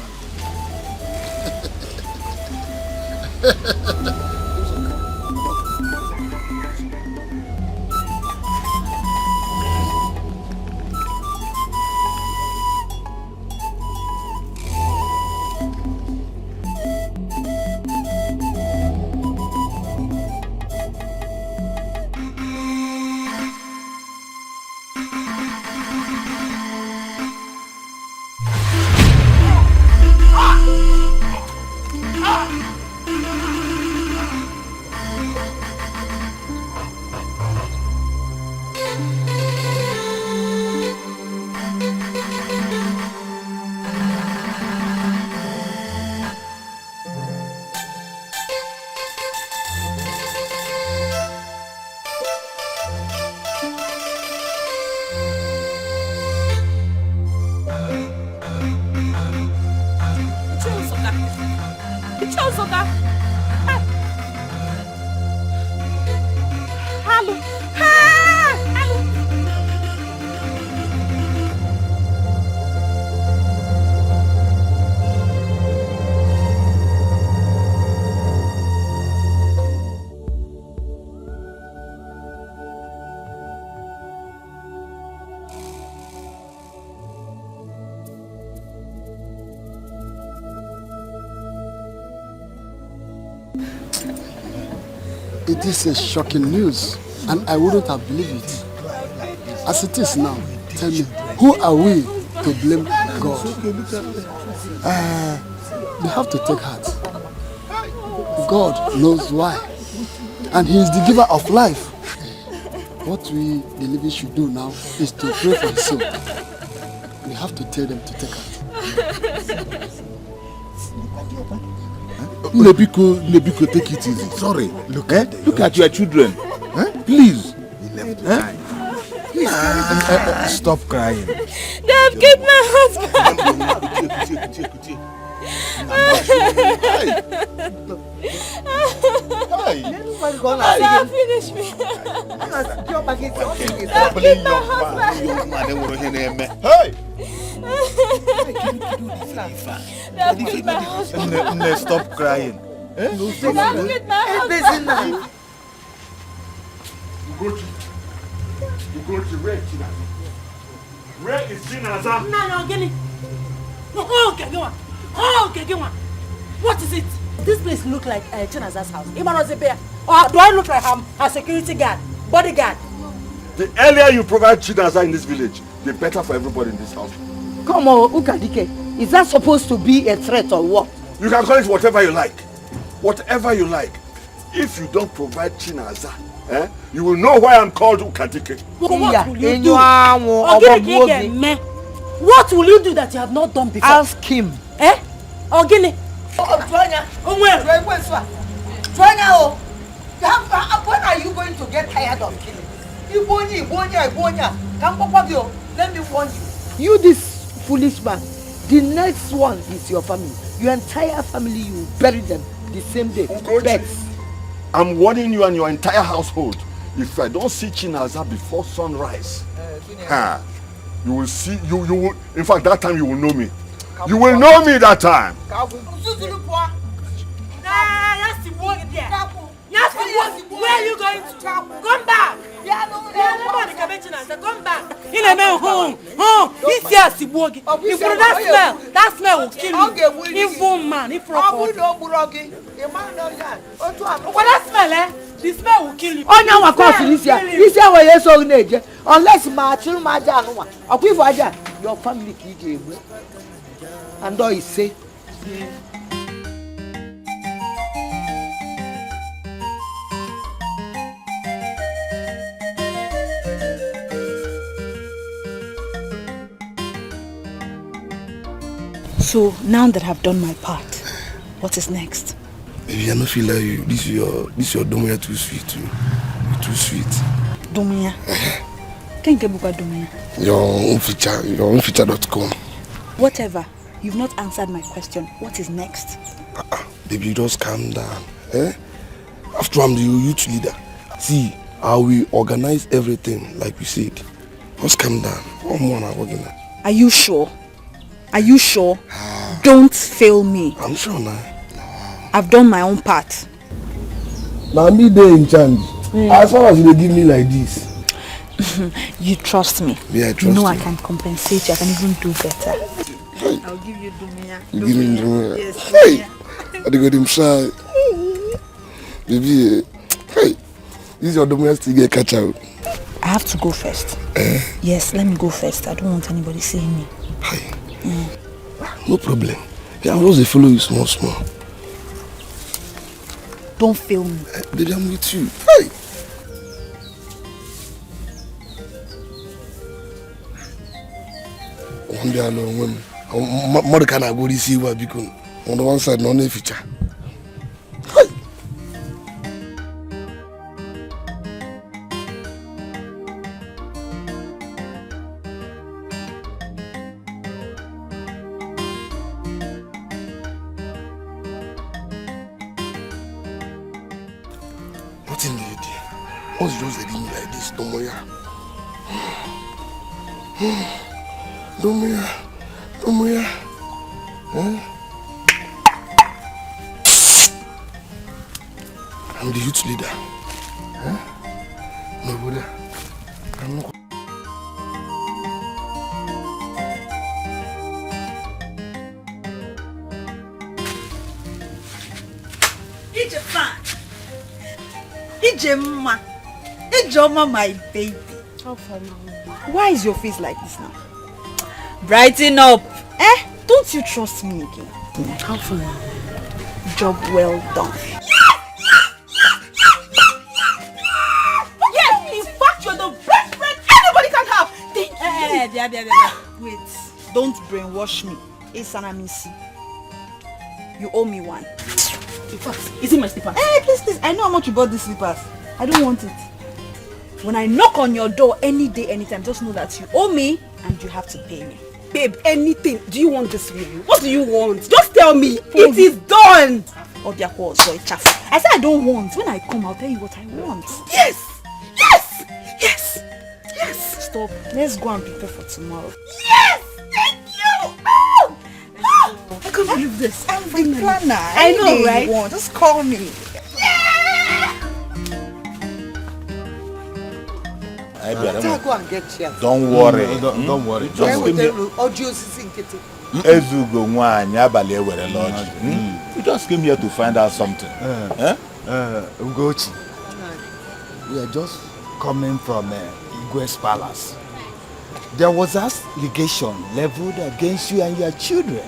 It is a shocking news, and I wouldn't have believed it. As it is now, tell me, who are we to blame God? They have to take heart. God knows why, and He is the giver of life. What we, the living, should do now is to pray for His soul. We have to tell them to take heart. Nebiko, take it easy. Sorry. Look at your children. Please. Stop crying. They have killed my husband. They have finished me. They have killed my husband. Hey! They have killed my husband. Stop crying. They have killed my husband. Where is Chinaza? No, get it. Okay, go on. What is it? This place look like Chinaza's house. Iman was a bear. Or do I look like I'm a security guard, bodyguard? The earlier you provide Chinaza in this village, the better for everybody in this house. Come on, Ukadike. Is that supposed to be a threat or what? You can call it whatever you like. Whatever you like. If you don't provide Chinaza, you will know why I'm called Ukadike. What will you do? What will you do that you have not done before? Ask him. Ogini. When are you going to get tired of killing? Let me warn you. You, this foolish man, the next one is your family. Your entire family, you bury them the same day. I'm warning you and your entire household. If I don't see Chinaza before sunrise, you will see, you will, in fact, that time you will know me. You will know me that time. Where are you going to? Come back! Come back. In a man home. Oh, he's here, Sibogi. If you that smell will kill you. Evil man, if rock. What that smell, eh? The smell will kill you. Oh, now of course this year. This year we are so nature. Unless my children, my dad, your family KJ. And all is safe. So now that I've done my part, what is next? Baby, I don't feel like you. This your Domia too sweet too. You're too sweet. Domia. Can you get Domia? Your own feature.com. Whatever. You've not answered my question. What is next? Baby, just calm down. After I'm the youth leader. See, I will organize everything like we said. Just calm down. One more now, working. Are you sure? Are you sure? Don't fail me. I'm sure now. I've done my own part. Now me there in charge. As far as you give me like this. You trust me. Yeah, I trust you. You I can compensate you. I can even do better. Hey. I'll give you Domia. You give me Domia. Yes. Hey. I got him shy. Baby. Hey. This is your Domia still get catch out. I have to go first. Yes, let me go first. I don't want anybody seeing me. Hey. No problem. Yeah, I'll just follow you small. Don't fail me. Baby, I'm with you. Hey. One day alone, women. More can I go to see what because on the one side, no feature. Nothing lady. What's just letting me like this? Don't worry. Don't worry. I'm the youth leader. No, brother. I'm not. Ijoma, my baby. Why is your face like this now? Brighten up. Don't you trust me again? How far? Job well done. Yes, in fact, you're the best friend anybody can have. Thank you. Wait, don't brainwash me. It's an amisi. You owe me one. Slippers. Is it my slippers? Please. I know how much you bought these slippers. I don't want it. When I knock on your door any day, anytime, just know that you owe me and you have to pay me. Babe, anything. Do you want this really? What do you want? Just tell me. It is done. I said I don't want. When I come, I'll tell you what I want. Yes. Stop. Let's go and prepare for tomorrow. Yes. Thank you. Oh. I can't believe this. I'm the planner. I know, right? Just call me. Go and get chairs. Don't worry. Don't worry. Just give me. Ezugo nwanyị abalị ewere lodge. You just came here to find out something. Ugochi, we are just coming from Igwe's palace. There was an allegation leveled against you and your children.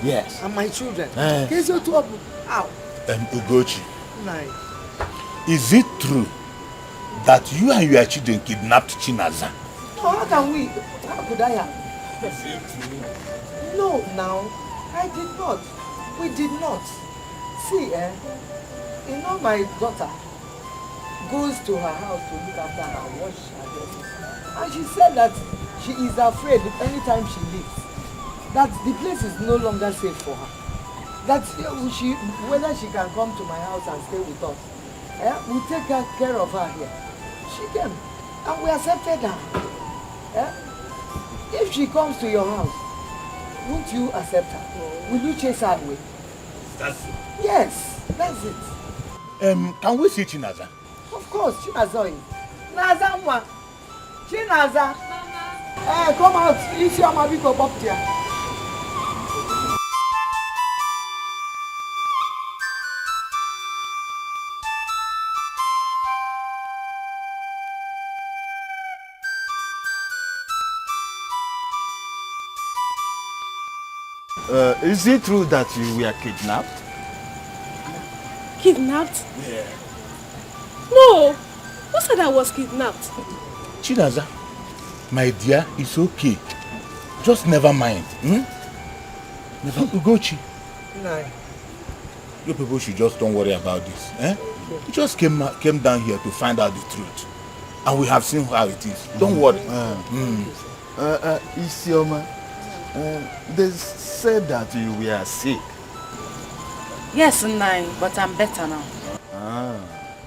Yes. And my children. Ugochi, is it true that you and your children kidnapped Chinaza? No, how can we? How could I have? No, now, I did not. We did not. See, you know my daughter goes to her house to look after her, wash her dress. And she said that she is afraid anytime she leaves, that the place is no longer safe for her. That whether she can come to my house and stay with us, we'll take care of her here. She came, and we accepted her. If she comes to your house, won't you accept her? Will you chase her away? That's it. Yes, that's it. Can we see Chinaza? Of course, Chinaza. Naza mwa. Chinaza. Come out. Isi ama biko boptia. Is it true that you were kidnapped? Kidnapped? Yeah. No. Who said I was kidnapped? Chinaza, my dear, it's okay. Just never mind. Never Ugochi. No. You people should just don't worry about this. We just came down here to find out the truth. And we have seen how it is. Don't worry. Isioma, they said that you were sick. Yes, Nai, but I'm better now.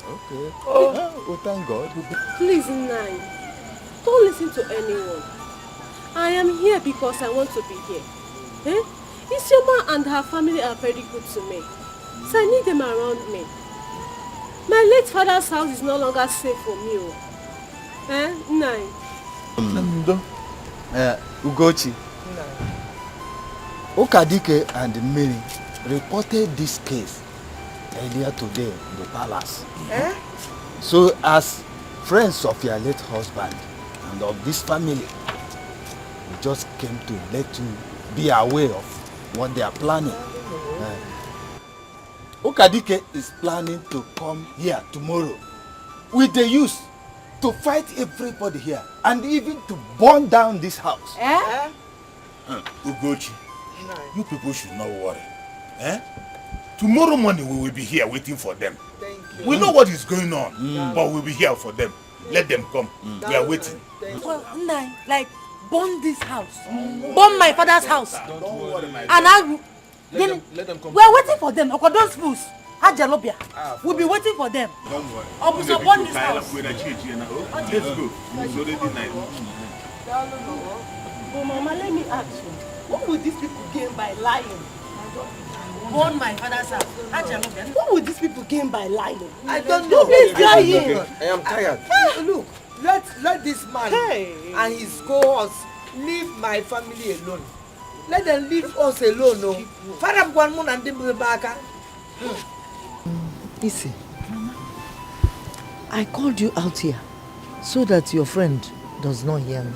Okay. Oh, thank God. Please, Nai, don't listen to anyone. I am here because I want to be here. Isioma and her family are very good to me. So I need them around me. My late father's house is no longer safe for me. Nai. Ugochi. Okadike and Mary reported this case earlier today in the palace. So as friends of your late husband and of this family, we just came to let you be aware of what they are planning. Okadike is planning to come here tomorrow with the youth to fight everybody here and even to burn down this house. Ugochi, you people should not worry. Tomorrow morning we will be here waiting for them. We know what is going on, but we'll be here for them. Let them come. We are waiting. Well, Nai, like, burn this house. Burn my father's house. Don't worry, my And let them come. we are waiting for them. Okay, those fools. Hajalobia. We'll be waiting for them. Don't worry. So burn this house. Let's go. It's already night. But Mama, let me ask you, what would these people gain by lying? Burn my father's house. Hajalobia. What would these people gain by lying? I don't know. Nobody's lying. I am tired. Look, let this man and his cohorts leave my family alone. Let them leave us alone. No. Farab Gwanmun and Dimbaka. Isi, I called you out here so that your friend does not hear me.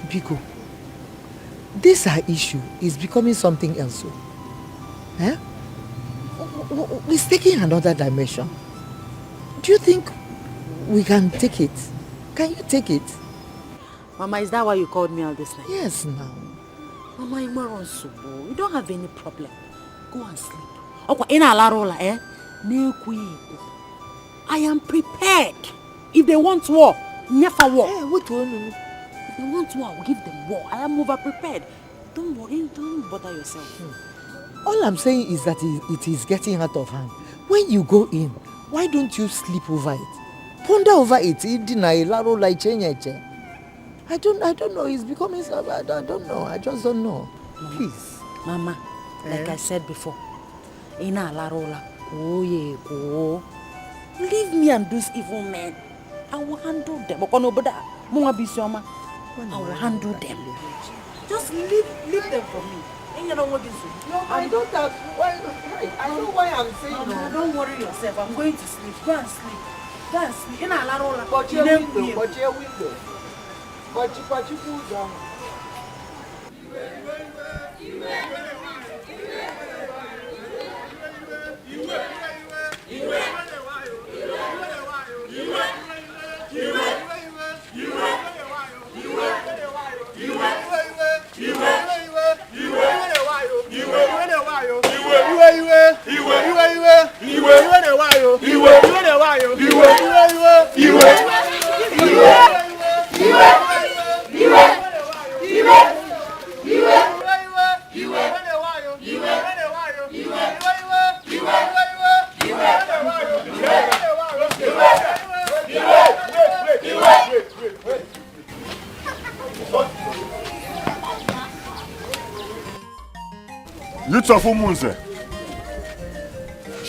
Biko, this our issue is becoming something else. It's taking another dimension. Do you think we can take it? Can you take it? Mama, is that why you called me all this night? Yes, now. Mama, you don't have any problem. Go and sleep. Okay, I am prepared. If they want war, never war. What war? If they want war, I will give them war. I am over prepared. Don't worry, don't bother yourself. All I'm saying is that it is getting out of hand. When you go in, why don't you sleep over it? Ponder over it. I don't know. It's becoming. I don't know. I just don't know. Please, Mama. Like I said before, leave me and those evil men. I will handle them. I will handle them. Just leave them for me. And you know what this is? No, I don't have. I know why I'm saying no. Don't worry yourself. I'm going to sleep. Go and sleep. Go and sleep. In a but your window. But you pull down.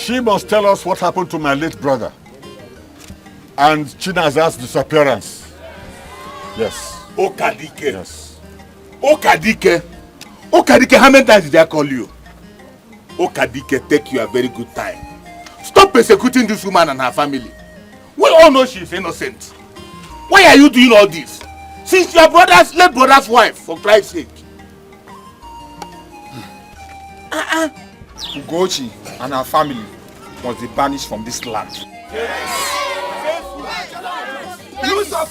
She must tell us what happened to my late brother and Chinaza's disappearance. Yes. Okadike. Yes. Okadike. Okadike, how many times did I call you? Okadike, take you a very good time. Stop persecuting this woman and her family. We all know she is innocent. Why are you doing all this? Since your late brother's wife, for Christ's sake. Ugochi and her family must be banished from this land. Yusuf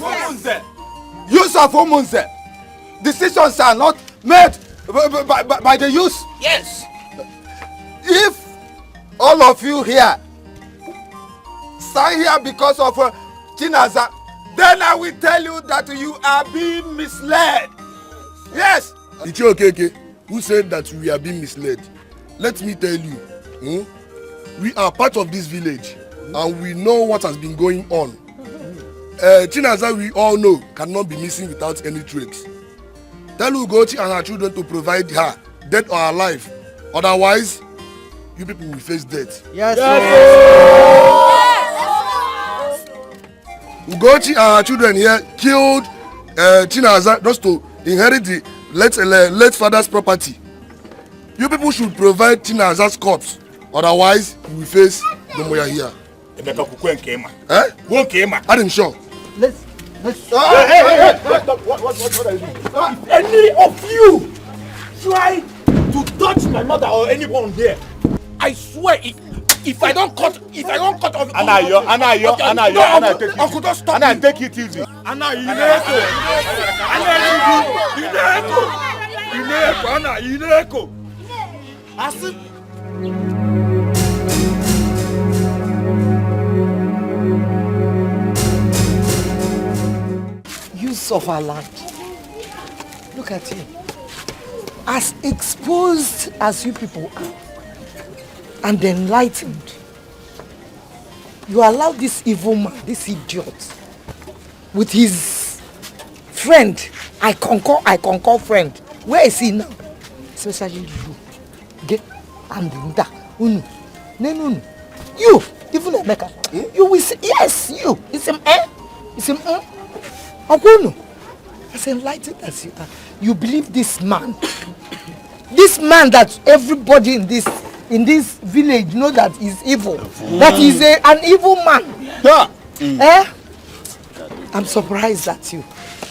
Omunze. Decisions are not made by the youth. Yes. If all of you here stand here because of Chinaza, then I will tell you that you are being misled. Yes. It's okay. Who said that we are being misled? Let me tell you, we are part of this village and we know what has been going on. Chinaza, we all know, cannot be missing without any trace. Tell Ugochi and her children to provide her, dead or alive. Otherwise, you people will face death. Yes. Ugochi and her children here killed Chinaza just to inherit the late father's property. You people should provide Chinaza's corpse. Otherwise, you will face no more here. I'm sure. Let's Hey. What are you doing? If any of you try to touch my mother or anyone here, I swear if I don't cut off. Anna, Uncle, don't stop Anna, me. take it easy. Anna, Ineko. Use of our land. Look at him. As exposed as you people are, and enlightened, you allow this evil man, this idiot, with his friend, I concur friend. Where is he now? Especially you. Get and Unu. No. You, even Emeka, you will say, yes, you. It's him, It's him, Aguno. As enlightened as you are, you believe this man that everybody in this village know that is evil. That is an evil man. Yeah. I'm surprised at you.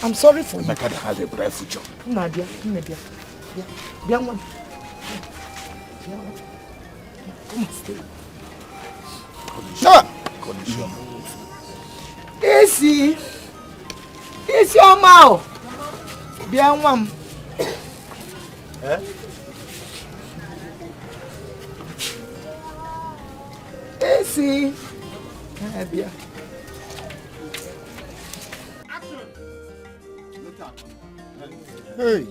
I'm sorry for you. Emeka has a bright future. Nadia. Come and stay. Sure. It's your mouth. Bianwam. Esi. Bia. Hey.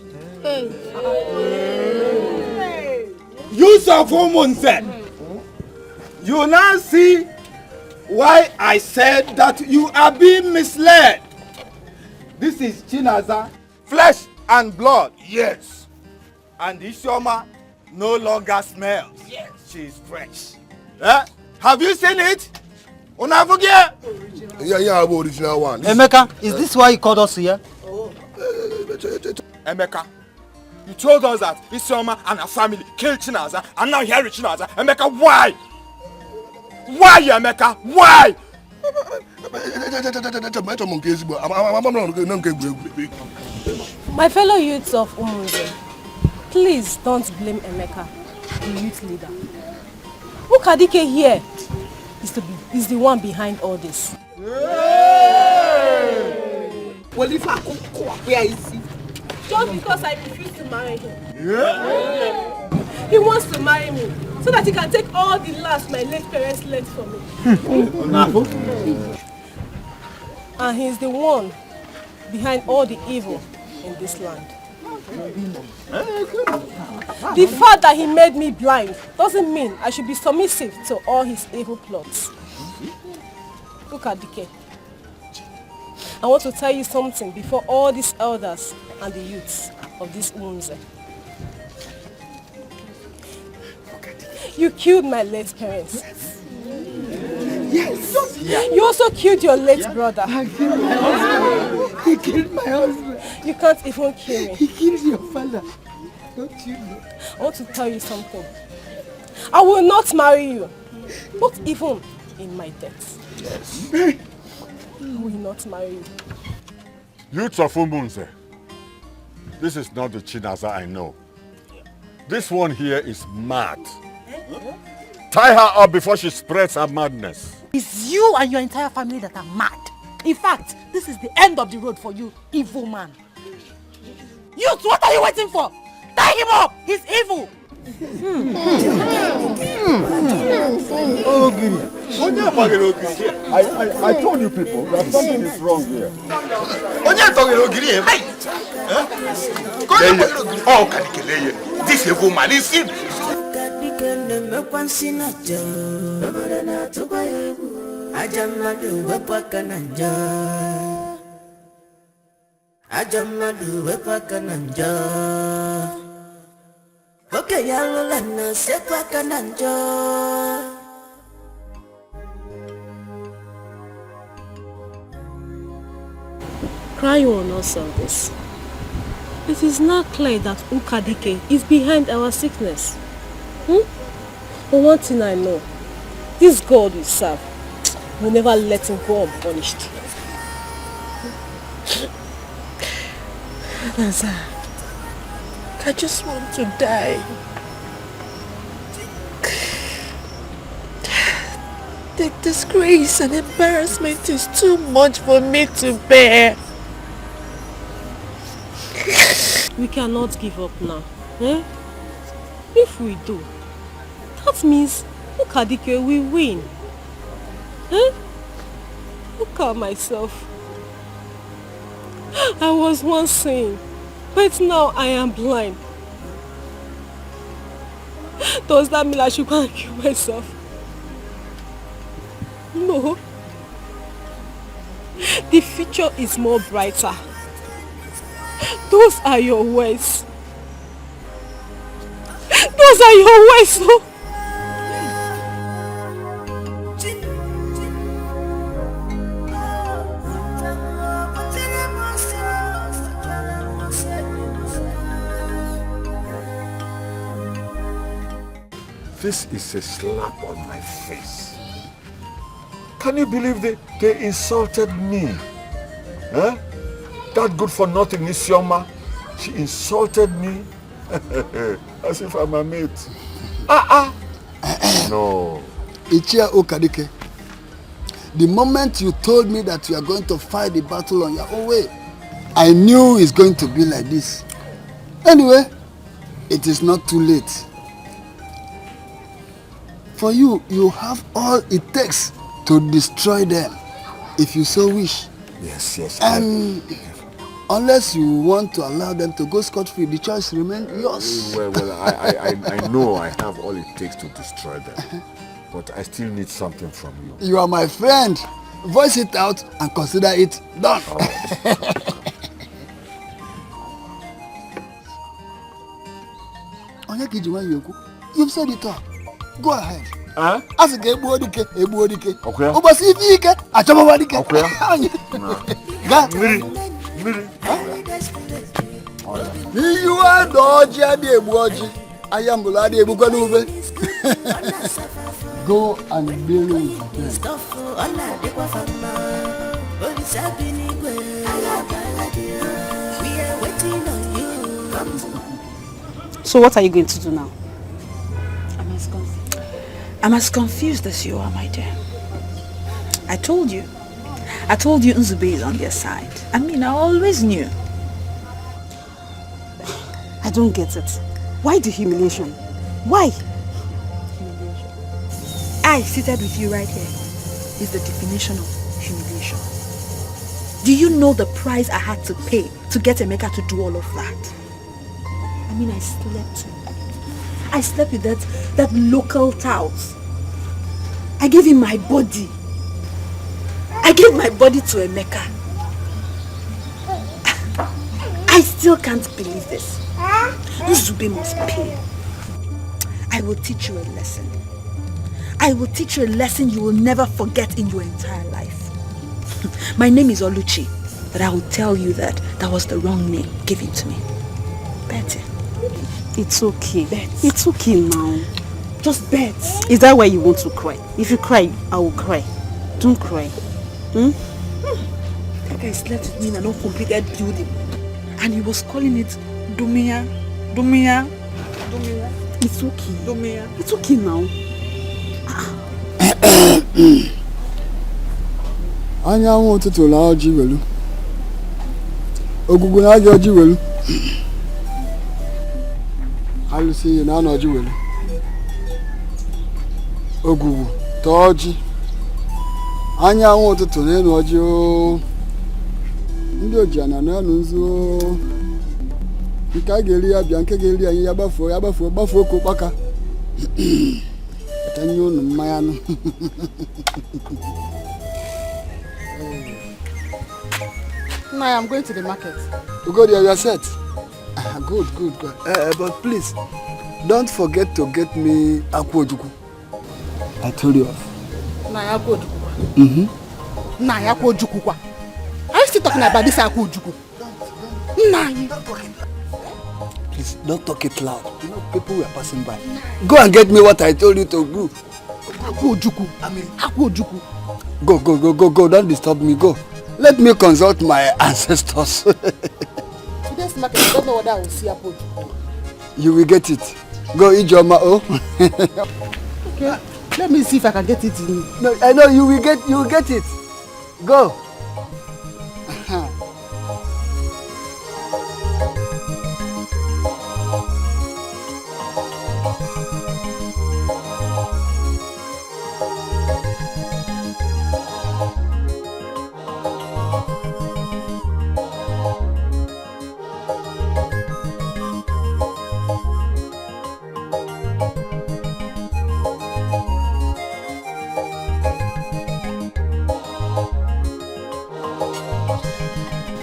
Yusuf Omunze. You now see why I said that you are being misled. This is Chinaza, flesh and blood. Yes. And Isioma no longer smells. Yes. She is fresh. Have you seen it? Unavugie? Yeah, I'm original one. Emeka, is this why you called us here? Emeka, you told us that Isioma and her family killed Chinaza, and now here is Chinaza. Emeka, why? Why, Emeka? Why? My fellow youths of Umunze, please don't blame Emeka, the youth leader. Ukadike here is the one behind all this. Well, if I could, where is he? Just because I refuse to marry him. He wants to marry me so that he can take all the last my late parents left for me. And he's the one behind all the evil in this land. The fact that he made me blind doesn't mean I should be submissive to all his evil plots. Look at Dike. I want to tell you something before all these elders and the youths of this Umunze. You killed my late parents. Yes. Just here. You also killed your late brother. I killed my husband. He killed my husband. You can't even kill me. He killed your father. Don't you know? I want to tell you something. I will not marry you. Not even in my death. Yes. I will not marry you. Youths of Umunze, this is not the Chinaza I know. This one here is mad. Tie her up before she spreads her madness. It's you and your entire family that are mad. In fact, this is the end of the road for you, evil man. Youth, what are you waiting for? Tie him up! He's evil! I told you people that something is wrong here. Oh, Kadike, this evil man is evil. Okay, yalolana sepa kananjo. Crying will not solve this. It is now clear that Ukadike is behind our sickness. But one thing I know, this God we serve will never let him go unpunished. Naza, I just want to die. The disgrace and embarrassment is too much for me to bear. We cannot give up now. If we do, that means Ukadike will win. Look at myself. I was once seeing, but now I am blind. Does that mean I should go and kill myself? No. The future is more brighter. Those are your words. Those are your words, no? This is a slap on my face. Can you believe they insulted me? Huh? That good for nothing Isioma, she insulted me as if I'm a mate. No. Ichia Ukadike, the moment you told me that you are going to fight the battle on your own way, I knew it's going to be like this. Anyway, it is not too late. For you, you have all it takes to destroy them, if you so wish. Yes. And unless you want to allow them to go scot-free, the choice remains yours. Well, I know I have all it takes to destroy them. But I still need something from you. You are my friend. Voice it out and consider it done. You've said it all. Go ahead. As a game, okay. You are the I am Buladi Bukanuve. Go and deal with them. So what are you going to do now? I'm as confused as you are, my dear. I told you Nzube is on their side. I mean, I always knew. I don't get it. Why the humiliation? Why? I seated with you right here is the definition of humiliation. Do you know the price I had to pay to get Emeka to do all of that? I mean, I slept with that local tout. I gave him my body. I gave my body to Emeka. I still can't believe this. Nzube must pay. I will teach you a lesson. I will teach you a lesson you will never forget in your entire life. My name is Oluchi, but I will tell you that that was the wrong name given to me. Betty. It's okay. Bet. It's okay now. Just bet. Is that why you want to cry? If you cry, I will cry. Don't cry. That guy slept with me in an uncompleted building. And he was calling it Dumia. Dumia. Dumia. It's okay. Dumia. It's okay now. Anyanwụ ụtụtụ na ọjị welu. Ogugu na ajọ ọjị welu. Alụsị na anọ ọjị welu. Ogugu ta ọjị. Anyanwụ ụtụtụ na enu ọjị o. Ndị oji ana na enu nzu o. Nke a ga-eri ya bịa, nke ga-eri anyị ya gbafuo ka ụkpaka. Tanye unu mmanya nụ. Now I'm going to the market. You go there, you are set. Good. But please, don't forget to get me akwojuku. I told you off. Now akwojuku. Are you still talking about this akwojuku? Please, don't talk it loud. You know, people were passing by. Go and get me what I told you to do. Akwojuku. Go. Don't disturb me. Go. Let me consult my ancestors. Today's market, I don't know whether I will see akwojuku. You will get it. Go eat your ma. Okay. Let me see if I can get it in. No, I know you will get it. Go.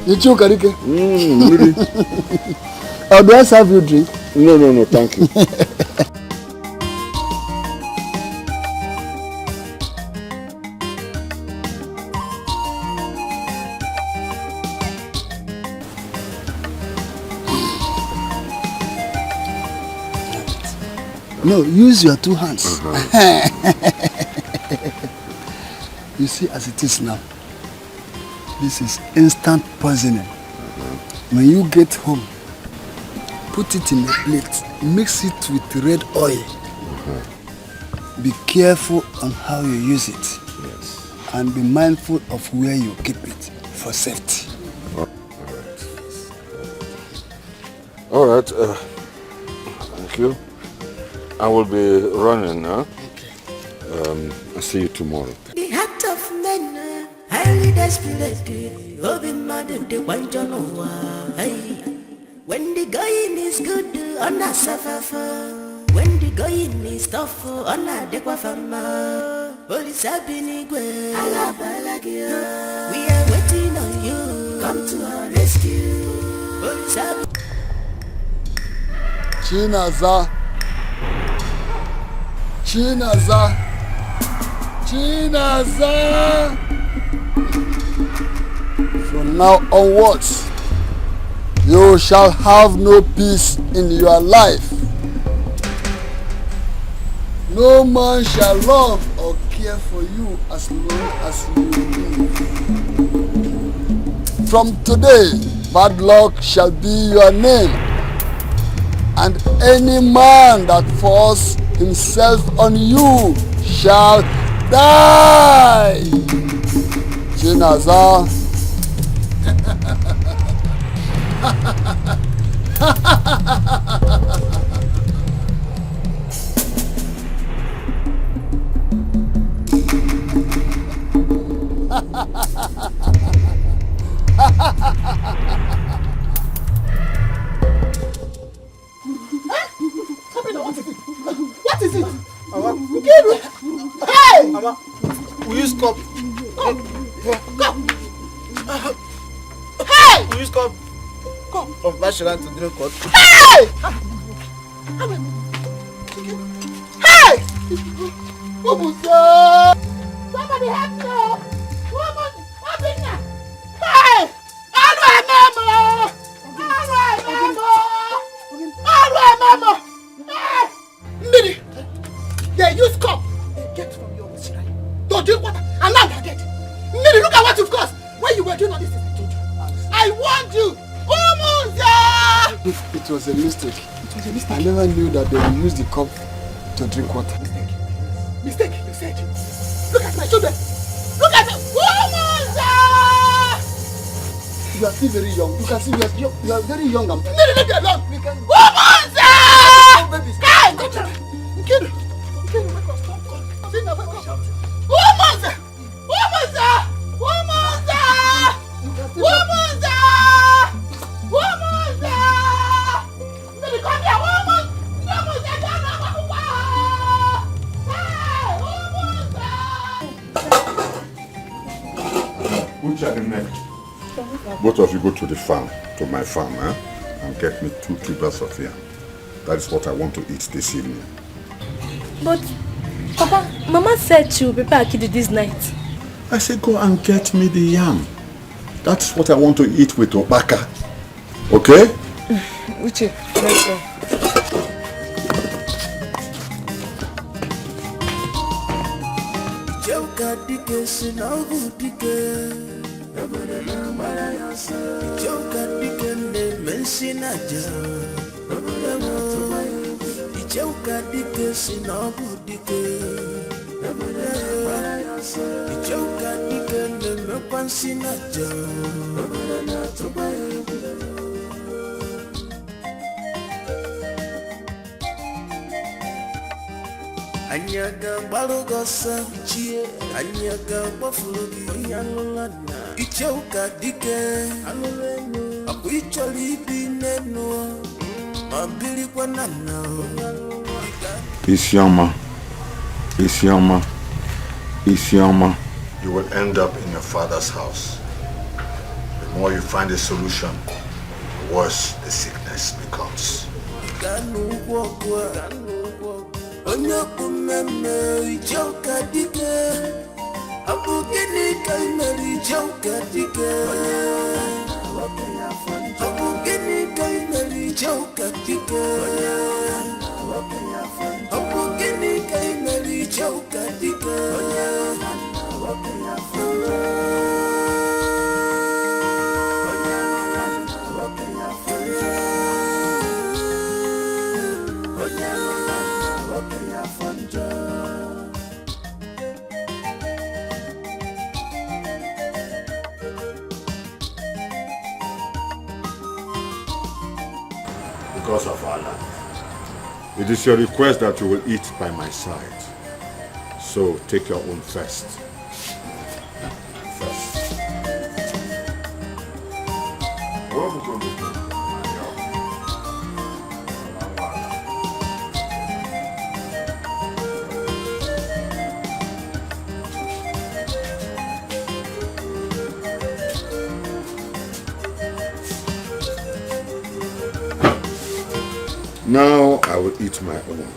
You too, Karike? Really? Do I serve you drink? No, thank you. No, use your two hands. You see, as it is now, this is instant poisoning. When you get home, put it in a plate, mix it with red oil. Be careful on how you use it. Yes. And be mindful of where you keep it for safety. All right. Thank you. I will be running now. Okay. I'll see you tomorrow. The heart of men highly desperate. When the going is good, on a suffer. When the going is tough, on a dequafama. Police have been igwe. We are waiting on you. Come to our rescue. Police have Chinaza. From now onwards, you shall have no peace in your life. No man shall love or care for you as long as you live. From today, bad luck shall be your name, and any man that forces himself on you shall die. Chinaza. What is it? Hey! Mama, will you stop? Come! Hey! Will you stop? Come! From Bashiran to drink what? Hey! Hey! Somebody help me! Woman! Obinna! Hey! Alwa memo! Hey! Miri! They use cup! They get from your shrine to drink water and now they get. Miri, look at what you've caused! When you were doing all this, I told you. I warned you! It was a mistake. I never knew that they would use the cup to drink water. Mistake, you said. Look at my children. Look at them. You are still very young. You can see you are very young. Leave me alone. We can. Oh, babies. Hey, go down. Nkiru, wake up. Stop. Obinna, wake up. Baby, come here, woman. Which are the next? Both of you go to the farm, to my farm, and get me 2 tubers of yam. That is what I want to eat this evening. But, Papa, Mama said she will prepare akidi this night. I said go and get me the yam. That's what I want to eat with Obaka. Okay? Uche, let's go. Joka dike sinagu dike. Joka dike ne mensinaja. Joka dike sinagu dike. Joka dike ne mepansinaja. Anyaga balugosa chie anyaga bafulogi oyalolana icheuka dike alolenu akuicholi bineno mabili kwa nana Isioma. You will end up in your father's house. The more you find a solution, the worse the sickness becomes. Onyoku meme icheuka dike abugini kaimeri icheuka dike abugini kaimeri icheuka dike abugini kaimeri icheuka dike Because of Allah. It is your request that you will eat by my side. So take your own first. Now I will eat my own.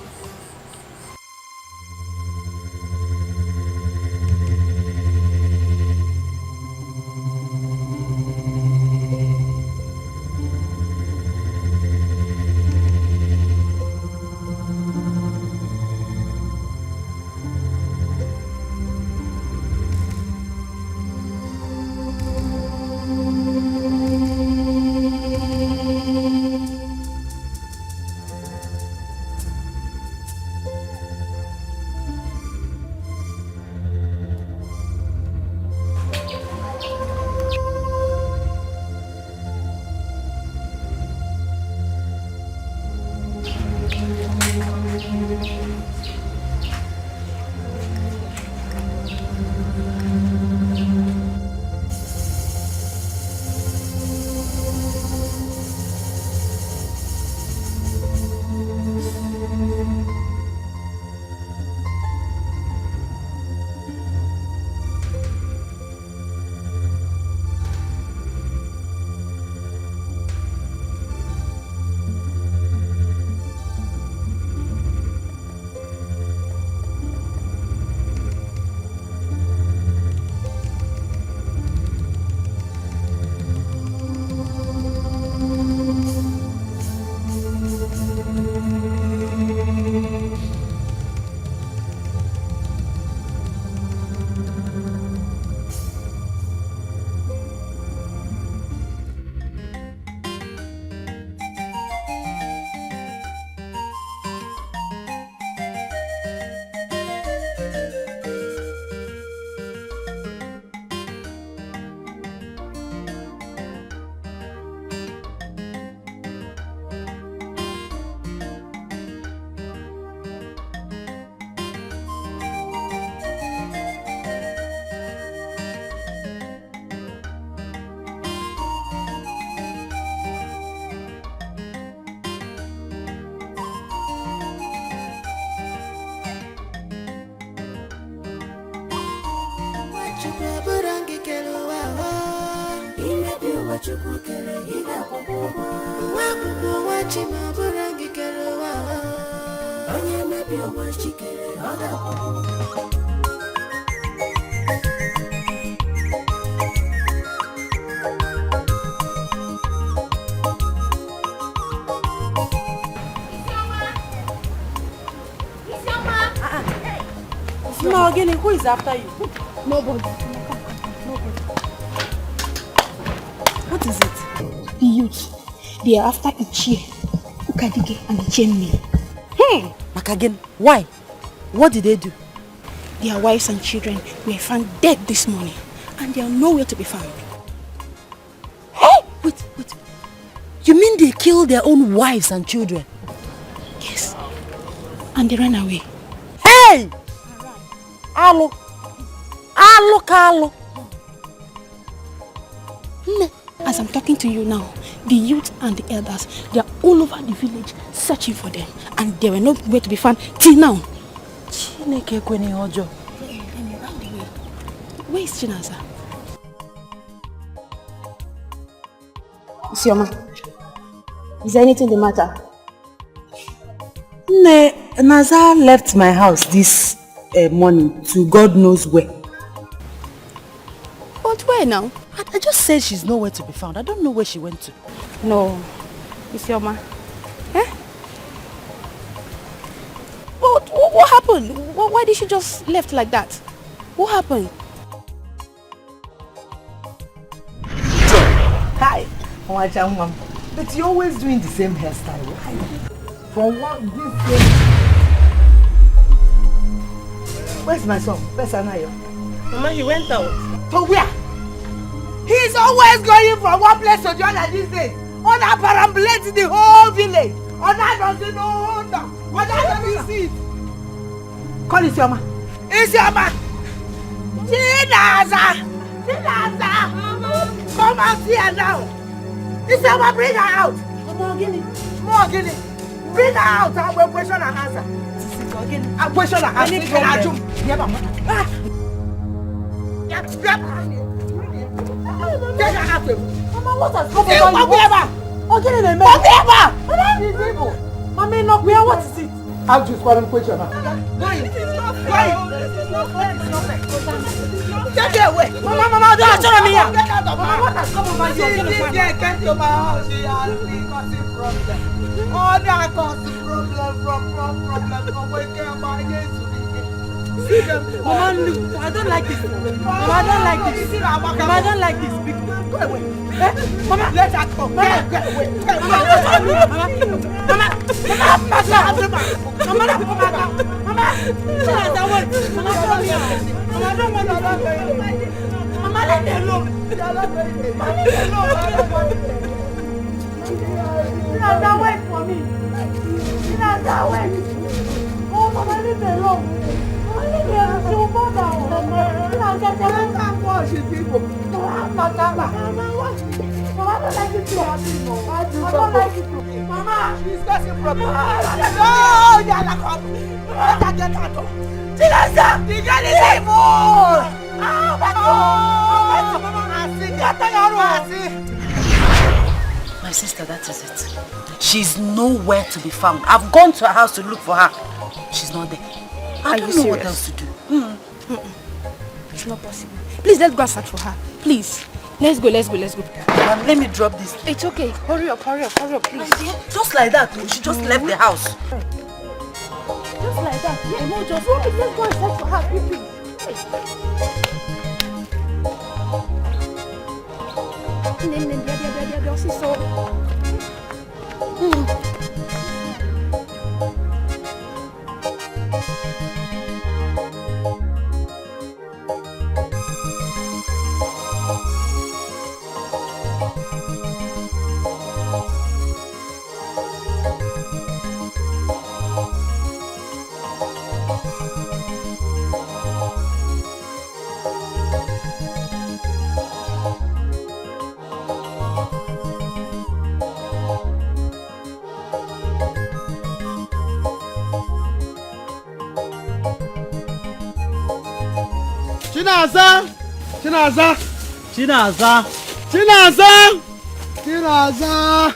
No, again, who is after you? Nobody. What is it? The youth. They are after Ichie, Ukadige, and Ichie. Makagin, why? What did they do? Their wives and children were found dead this morning, and they are nowhere to be found. Hey! Wait. You mean they killed their own wives and children? Yes. And they ran away. Hey! Alo! As I'm talking to you now, the youth and the elders, they are all over the village searching for them, and they were nowhere to be found till now. Chineke kweni ojo. Where is Chinaza? Isioma, is there anything the matter? Naza left my house this morning to God knows where. But where now? I just said she's nowhere to be found. I don't know where she went to. No, Isioma. But what happened? Why did she just left like that? What happened? Hi, but you're always doing the same hairstyle. Why? From what this day. Where's my son? Where's Anayo? Mama, he went out. To where? He's always going from one place to the other these days. On that perambulates the whole village. On that doesn't know them. On that doesn't see it. Call Isioma. Isioma! Chinaza! Come out here now. Isioma, bring her out. More Guinea. Bring her out. I will question and answer. I question and answer. Get her out. Mama, what has come over you? Mommy, knock me out. What is it? I'll just one question. Go in. Get there away. Mama, don't show me here. Get out of my house. What has come over you? This girl came to my house. She has been causing problem. All that causing problem from where came my days to be. Mama, I don't like this. Mama, I don't like this. Mama, I don't like this. Go away. Mama, let her go. Get away. Mama, let me alone. Wait for me. Wait. Oh, Mama, leave me alone. Mama, she's causing problem. No, Chinaza, the girl is evil. My sister, that is it. She's nowhere to be found. I've gone to her house to look for her. She's not there. I don't know what else to do. It's not possible. Please, let's go and search for her. Please. Let's go. Let me drop this. It's okay. Hurry up, please. Just like that, she just left the house. Just like that. Yeah, no, just let's go and search for her, quickly. Chinaza! Chinaza!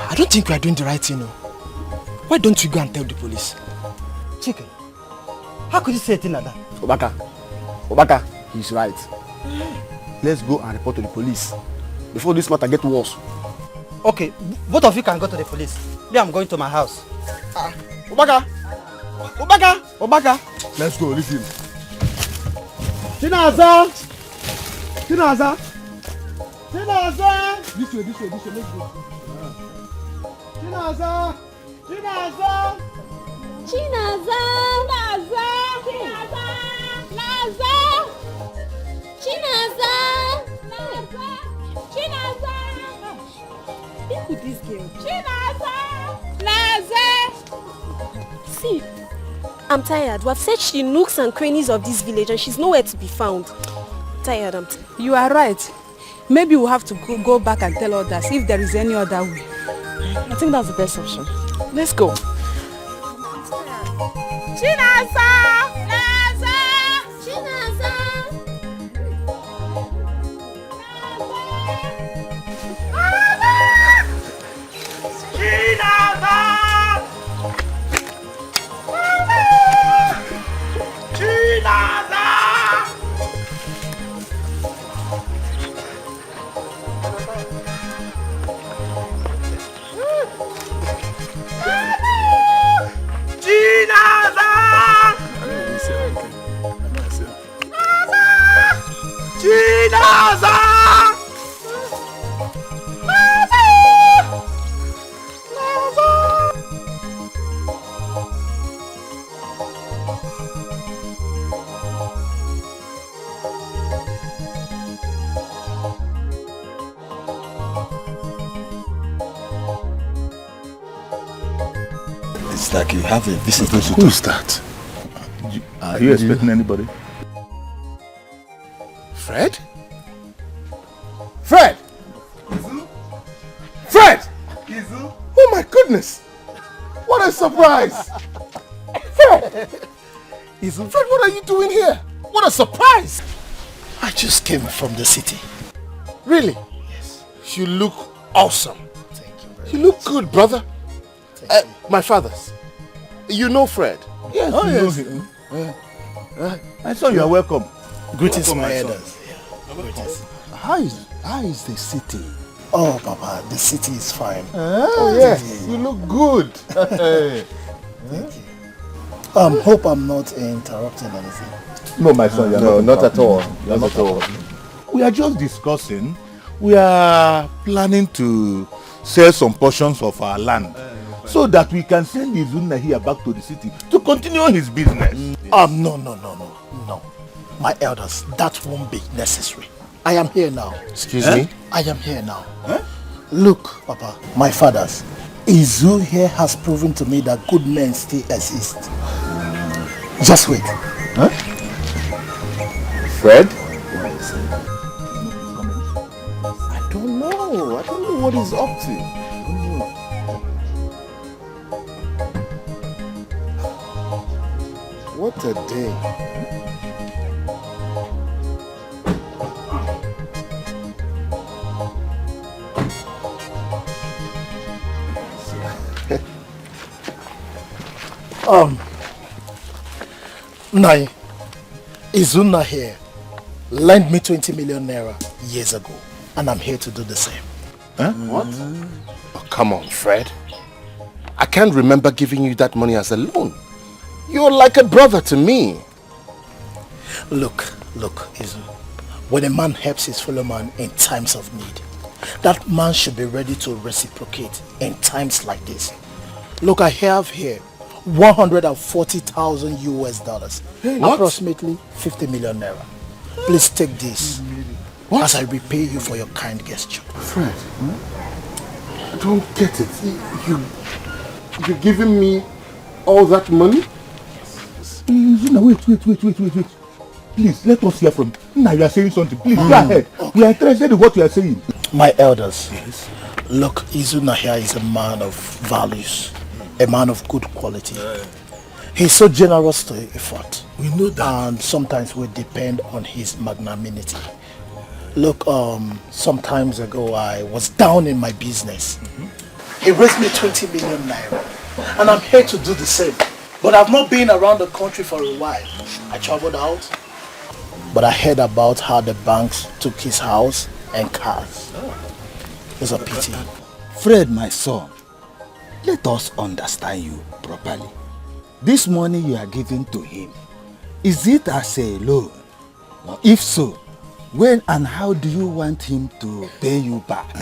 I don't think we are doing the right thing. No. Why don't we go and tell the police? Chicken, how could you say a thing like that? Obaka, he's right. Let's go and report to the police before this matter gets worse. Okay, both of you can go to the police. Me, I'm going to my house. Obaka! Let's go, leave him. Chinaza! This way, let's go. Chinaza! Who is this girl? See, I'm tired. We have searched the nooks and crannies of this village and she's nowhere to be found. Tired. You are right. Maybe we'll have to go back and tell others if there is any other way. I think that's the best option. Let's go. It's like you have a visitor. Who's that? Are you expecting anybody? Fred? Fred! Fred! Oh my goodness! What a surprise! Fred! Fred, what are you doing here? What a surprise! I just came from the city. Really? Yes. You look awesome. Thank you very much. You look good, brother. My father's. You know Fred? Yes, oh, yes. Know him. My son, you are welcome. Greetings, welcome, my elders. Yeah. Greetings. How is the city? Oh, Papa, the city is fine. Oh, yes. You look good. Thank you. Hope I'm not interrupting anything. No, my son, no, not at all. Not at all. We are just discussing. We are planning to sell some portions of our land so that we can send Izuna here back to the city to continue his business. No. My elders, that won't be necessary. I am here now. Excuse me? I am here now. Look, Papa, my fathers, Izu here has proven to me that good men still exist. Just wait. Fred? I don't know. I don't know what he's up to. What a day. Nai, Izuna here lent me 20 million naira years ago, and I'm here to do the same. What? Oh, come on, Fred. I can't remember giving you that money as a loan. You're like a brother to me. Look, Izu. When a man helps his fellow man in times of need, that man should be ready to reciprocate in times like this. Look, I have here 140,000 US dollars, approximately 50 million naira. Please take this as I repay you for your kind gesture. Fred, I don't get it. You're giving me all that money? Wait. Please, let us hear from you. Now you are saying something. Please, go ahead. We are interested in what you are saying. My elders, look, Izuna here is a man of values, a man of good quality. He's so generous to effort. We know that. And sometimes we depend on his magnanimity. Look, some times ago I was down in my business. He raised me 20 million naira. And I'm here to do the same. But I've not been around the country for a while. I traveled out. But I heard about how the banks took his house and cars. It was a pity. Fred, my son, let us understand you properly. This money you are giving to him, is it as a loan? If so, when and how do you want him to pay you back?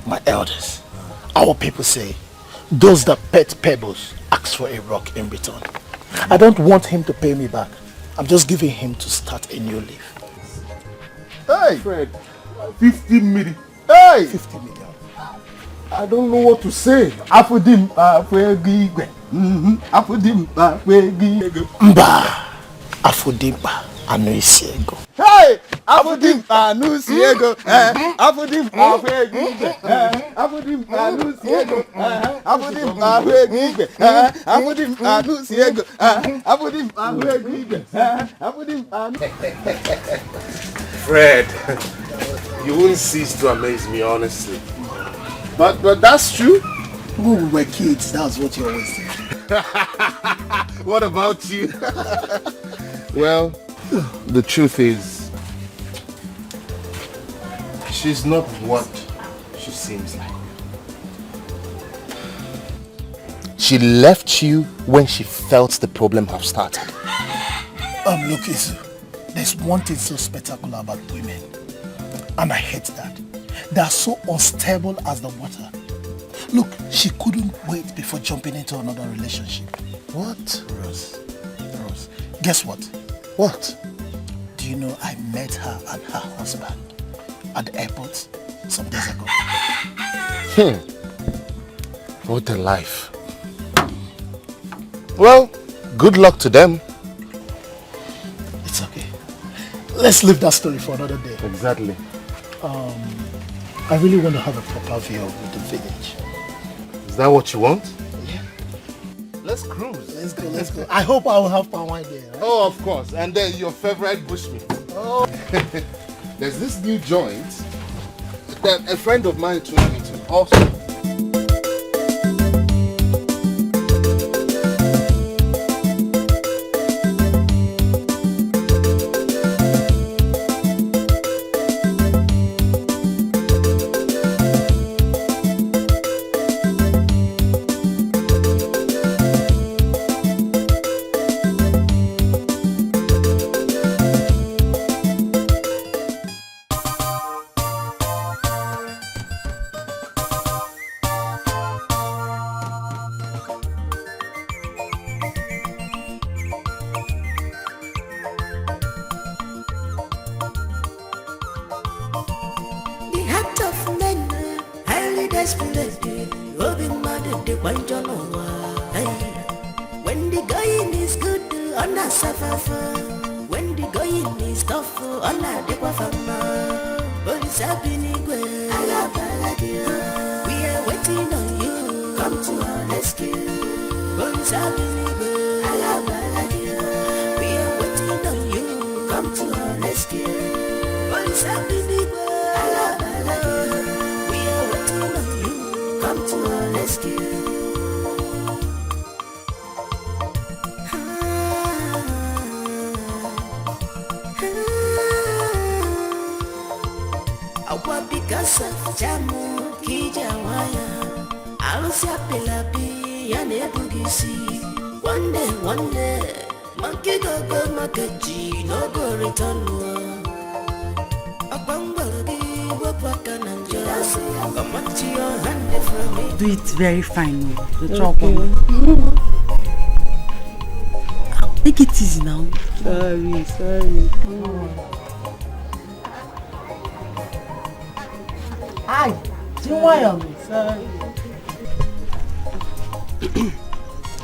My elders, our people say, those that pet pebbles ask for a rock in return. I don't want him to pay me back. I'm just giving him to start a new life. Hey! Fred, 50 million. Hey! 50 million. I don't know what to say. Afudimba Fwegigwe. Afudimba Fwegigwe. Mba! Afudimba Anuisiego. Hey! Afudimba Anuisiego. Afudimba Fwegigwe. Afudimba Anuisiego. Afudimba Fwegigwe. Afudimba Anuisiego. Afudimba Fwegigwe. Afudimba. Fred, you wouldn't cease to amaze me, honestly. But that's true. When we were kids, that's what you always did. What about you? Well, the truth is, she's not what she seems like. She left you when she felt the problem have started. Look, Izu, there's one thing so spectacular about women, and I hate that. They are so unstable as the water. Look, she couldn't wait before jumping into another relationship. What? Rose, guess what? What? Do you know I met her and her husband at the airport some days ago? What a life. Well, good luck to them. It's okay. Let's leave that story for another day. Exactly. I really want to have a proper view of the village. Is that what you want? Yeah. Let's cruise. Let's go. I hope I will have palm wine there. Right? Oh, of course. And then your favorite bushmeat. Oh. There's this new joint that a friend of mine took me to also. When the going is good, on a suffer. When the going is tough, on a dequafama. But it's happening we are waiting on you. Come to our rescue. But it's happening we are waiting on you. Come to our rescue. But it's happening we are waiting on you. Come to our rescue. Because of Jamu Kijawaya, I'll Pilapi and Ebugisi. One day, monkey go Makaji, no go return. Do it very fine. Take it easy now. Sorry. Hi, sorry.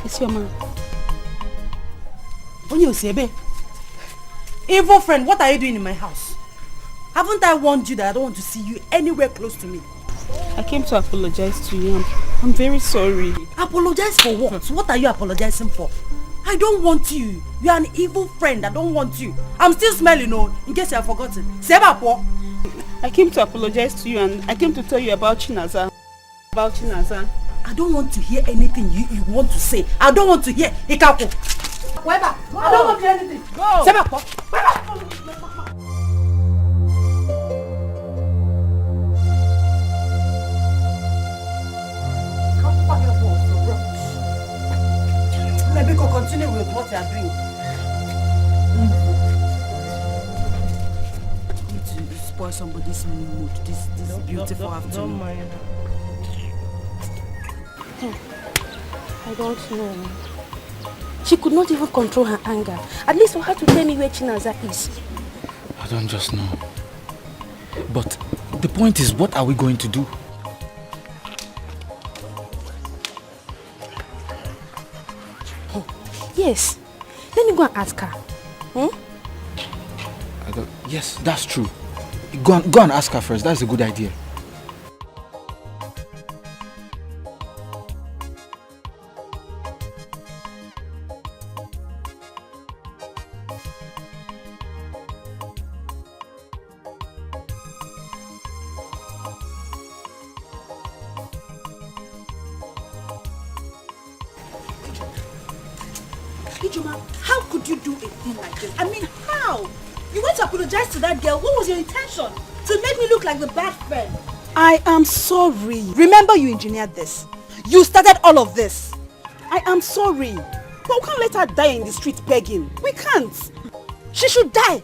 It's your man. When you say, babe, evil friend, what are you doing in my house? Haven't I warned you that I don't want to see you anywhere close to me? I came to apologize to you I'm very sorry. Apologize for what? What are you apologizing for? I don't want you. You are an evil friend. I don't want you. I'm still smelling, in case you have forgotten. Sebapo. I came to apologize to you and I came to tell you about Chinaza. About Chinaza. I don't want to hear anything you want to say. I don't want to hear Ikapo. Weba, I don't want to hear anything. Go. Sebapo. Maybe go continue with what you are doing. Need to spoil somebody's mood. This beautiful afternoon. Don't mind. I don't know. She could not even control her anger. At least for her to tell me where Chinaza is. I don't just know. But the point is, what are we going to do? Yes. Let me go and ask her. Yes, that's true. Go and ask her first. That's a good idea. Ijoma, how could you do a thing like this? I mean, how? You went to apologize to that girl. What was your intention? To make me look like the bad friend? I am sorry. Remember you engineered this. You started all of this. I am sorry. But we can't let her die in the street begging. We can't. She should die.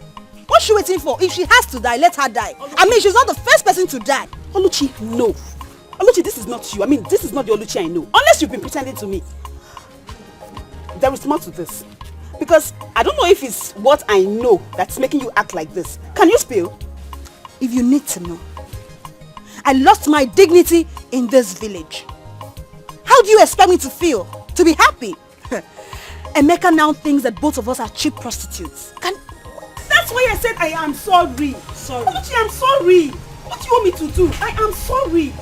What's she waiting for? If she has to die, let her die. I mean, she's not the first person to die. Oluchi, no. Oluchi, this is not you. I mean, this is not the Oluchi I know. Unless you've been pretending to me. There is more to this. Because I don't know if it's what I know that's making you act like this. Can you spill? If you need to know. I lost my dignity in this village. How do you expect me to feel? To be happy? Emeka now thinks that both of us are cheap prostitutes. That's why I said I am sorry. Sorry. Oluchi, I'm sorry. What do you want me to do? I am sorry.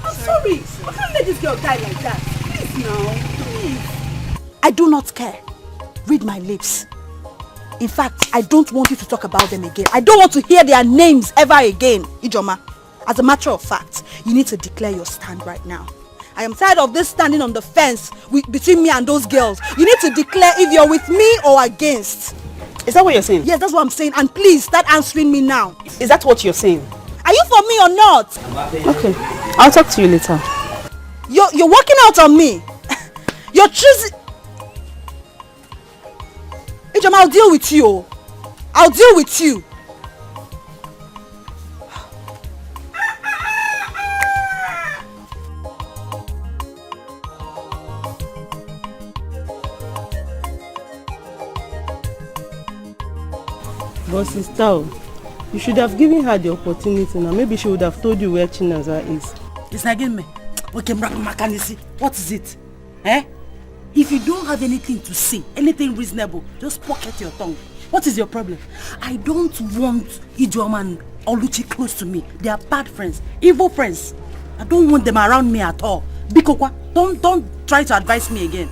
I'm sorry. I can't let this girl die like that. Please now. Please. I do not care. Read my lips. In fact, I don't want you to talk about them again. I don't want to hear their names ever again, Ijoma. As a matter of fact, you need to declare your stand right now. I am tired of this standing on the fence between me and those girls. You need to declare if you're with me or against. Is that what you're saying? Yes, that's what I'm saying. And please, start answering me now. Is that what you're saying? Are you for me or not? Okay. I'll talk to you later. You're working out on me. You're choosing... Ijoma, I'll deal with you. I'll deal with you. But sister, you should have given her the opportunity now. Maybe she would have told you where Chinaza is. It's again me. Okay, Makanisi, what is it? If you don't have anything to say, anything reasonable, just pocket your tongue. What is your problem? I don't want Ijoma and Oluchi close to me. They are bad friends, evil friends. I don't want them around me at all. Bikokwa, don't try to advise me again.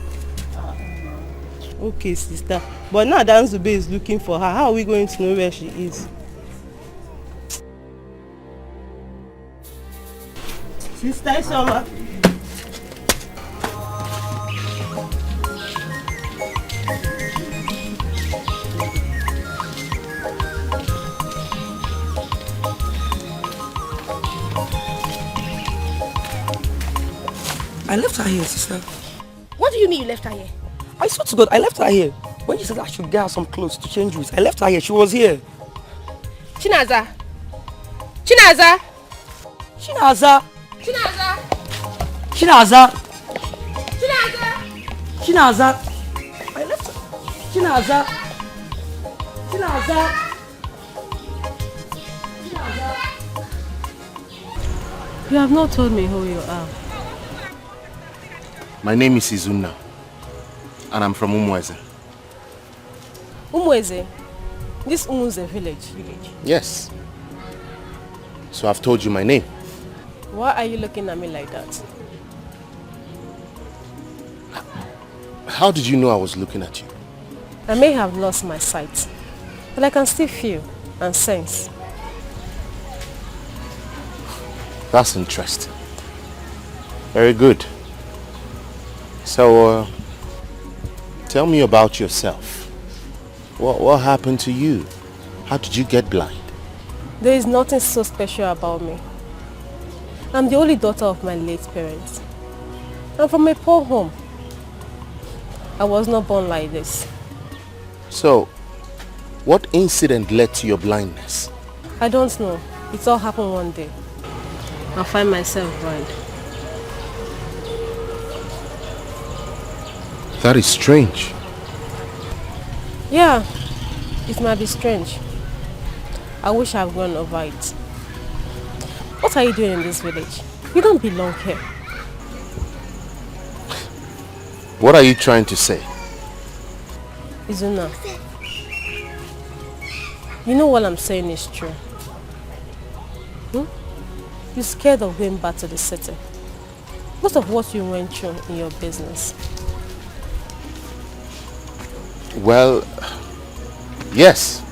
Okay, sister. But now that Nzube is looking for her, how are we going to know where she is? Sister Isoma. I left her here, sister. What do you mean you left her here? I swear to God, I left her here. When she said I should get her some clothes to change with, I left her here. She was here. Chinaza! Chinaza! Chinaza! Chinaza! Chinaza! Chinaza! Chinaza! I left her. Chinaza! Chinaza! You have not told me who you are. My name is Izuna, and I'm from Umweze. Umweze? This Umweze village? Yes. So I've told you my name. Why are you looking at me like that? How did you know I was looking at you? I may have lost my sight, but I can still feel and sense. That's interesting. Very good. So, tell me about yourself. What happened to you? How did you get blind? There is nothing so special about me. I'm the only daughter of my late parents. I'm from a poor home. I was not born like this. So, what incident led to your blindness? I don't know. It all happened one day. I find myself blind. That is strange. Yeah, it might be strange. I wish I've gone over it. What are you doing in this village? You don't belong here. What are you trying to say? Izuna, you know what I'm saying is true. You're scared of going back to the city. Most of what you went through in your business. Well, yes.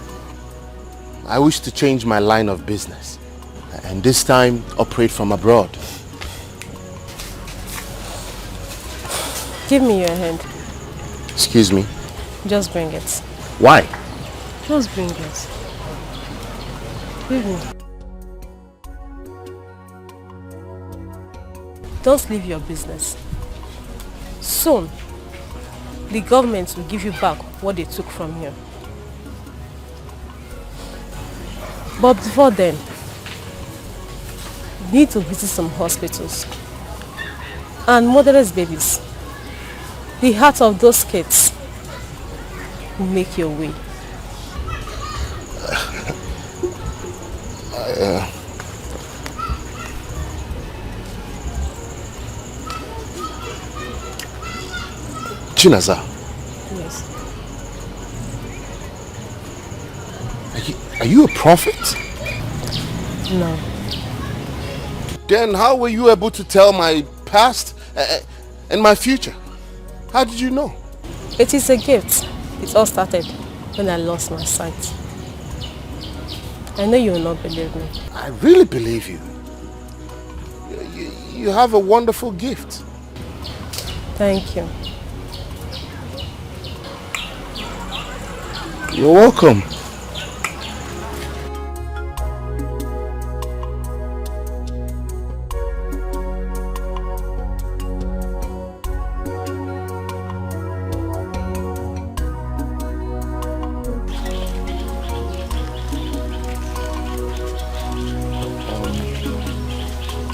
I wish to change my line of business. And this time, operate from abroad. Give me your hand. Excuse me? Just bring it. Why? Just bring it. Give me. Don't leave your business. Soon, the government will give you back what they took from you. But before then, you need to visit some hospitals and motherless babies. The heart of those kids will make your way. Chinaza, Yes. are you a prophet? No. Then how were you able to tell my past and my future? How did you know? It is a gift. It all started when I lost my sight. I know you will not believe me. I really believe you. You have a wonderful gift. Thank you. You're welcome.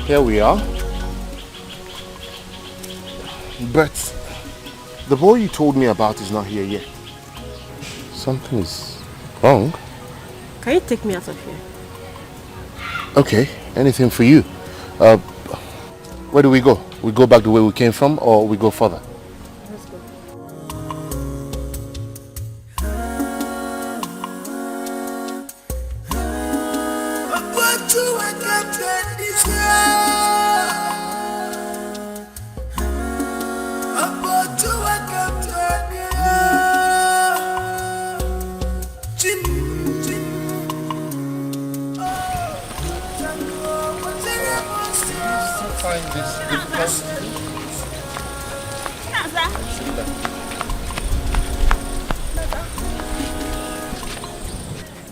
Here we are. But the boy you told me about is not here yet. Something is wrong. Can you take me out of here? Okay, anything for you. Where do we go? We go back the way we came from, or we go further? Let's go.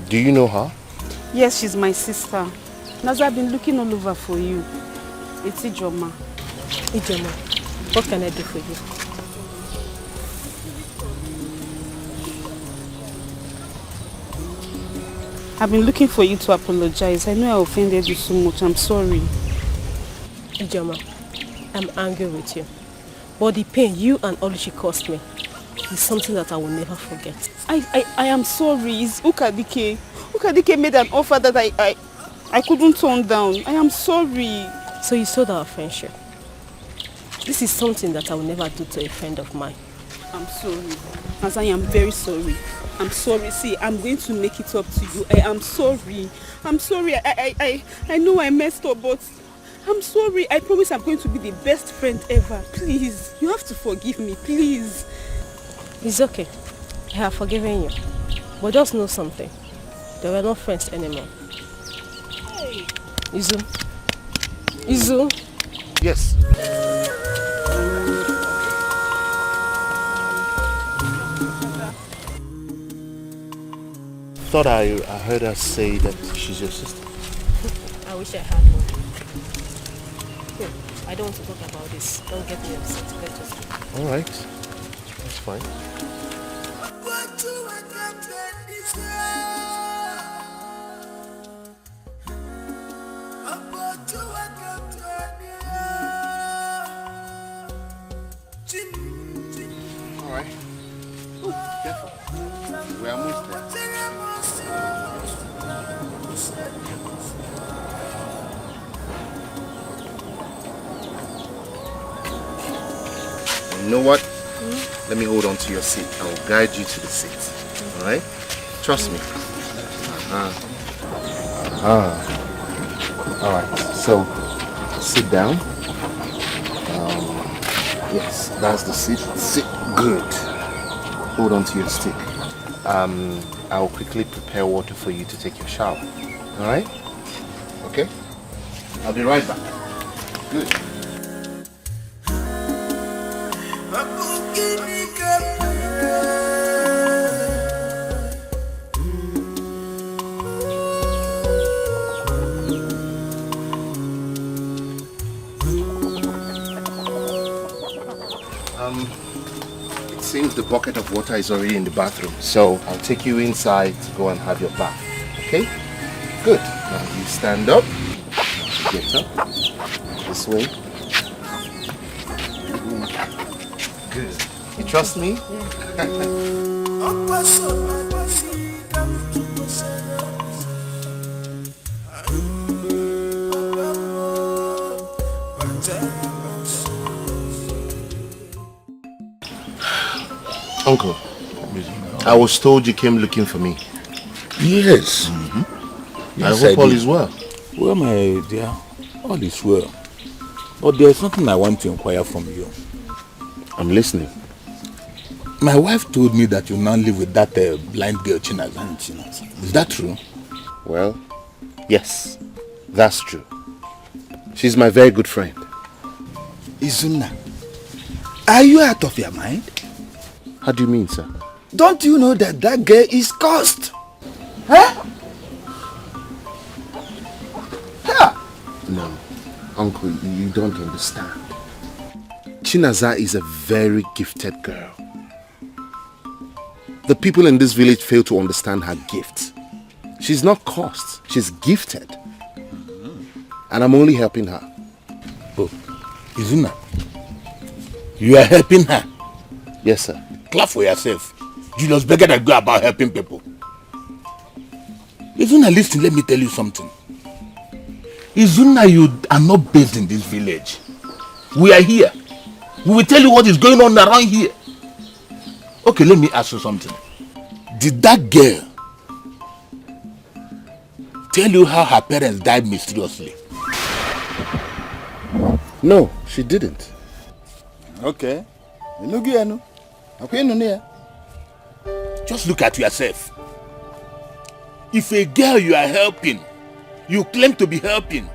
Do you know her? Yes, she's my sister. Naza, I've been looking all over for you. It's Ijoma. Ijoma, what can I do for you? I've been looking for you to apologize. I know I offended you so much. I'm sorry. Ijoma, I'm angry with you. But the pain you and Oluchi caused me is something that I will never forget. I am sorry. It's Ukadike. Ukadike made an offer that I couldn't turn down. I am sorry. So you sold our friendship. This is something that I will never do to a friend of mine. I'm sorry. Naza, I am very sorry. I'm sorry. See, I'm going to make it up to you. I am sorry. I'm sorry. I know I messed up, but I'm sorry. I promise I'm going to be the best friend ever. Please, you have to forgive me, please. It's okay. I have forgiven you. But just know something. They were not friends anymore. Hey. Izu. Izu. Yes. Thought I heard her say that she's your sister. I wish I had one. I don't want to talk about this. Don't get me upset. Let's just go. All right. That's fine. All right. Ooh, careful. We are almost there. You know what? Let me hold on to your seat. I will guide you to the seat. All right? Trust me. All right. So, sit down. Yes, that's the seat. Sit good. Hold on to your stick. I will quickly prepare water for you to take your shower. All right? Okay? I'll be right back. Good. It seems the bucket of water is already in the bathroom, so I'll take you inside to go and have your bath. Okay? Good. Now you stand up. Get up. This way. Good. You trust me? Uncle, I was told you came looking for me. Yes. Yes, I hope all is well. Well, my dear, all is well. But there is something I want to inquire from you. I'm listening. My wife told me that you now live with that blind girl, Chinaza. Is that true? Well, yes, that's true. She's my very good friend. Izuna, are you out of your mind? How do you mean, sir? Don't you know that that girl is cursed? Huh? No, Uncle, you don't understand. Chinaza is a very gifted girl. The people in this village fail to understand her gift. She's not cursed, she's gifted. And I'm only helping her. Oh, Izuna, you are helping her? Yes, sir. Clap for yourself. Julius Beggar that go about helping people. Izuna, listen, let me tell you something. Izuna, you are not based in this village. We are here. We will tell you what is going on around here. Okay, let me ask you something. Did that girl tell you how her parents died mysteriously? No, she didn't. Okay. Just look at yourself. If a girl you are helping, you claim to be helping,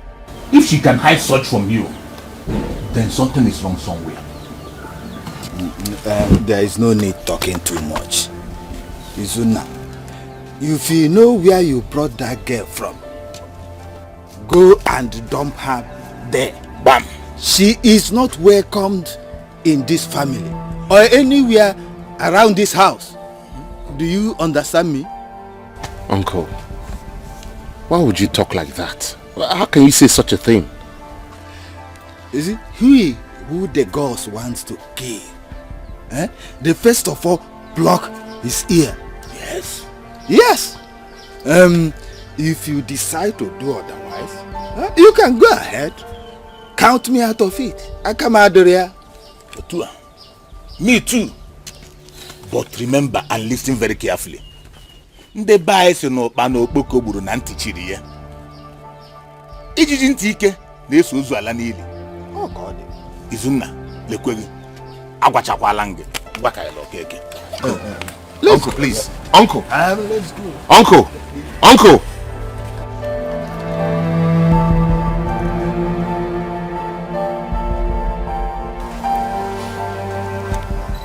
if she can hide such from you, then something is wrong somewhere. There is no need talking too much. Izuna, if you know where you brought that girl from, go and dump her there. Bam! She is not welcomed in this family or anywhere around this house. Do you understand me? Uncle, why would you talk like that? How can you say such a thing? Is it he who the gods wants to kill? They first of all block his ear. Yes. Yes. If you decide to do otherwise, you can go ahead. Count me out of it. I come out of here. Me too. But remember and listen very carefully. Ndị bae si n'ụkpa na okpoko gburu na ntị chiri ya. Ijiji ntị ike na-eso ozu ala n'ili. Oh God. Izunna, lekwe gị. Agwachakwala gị. Uncle, please. Uncle. Let's go. Uncle. Uncle.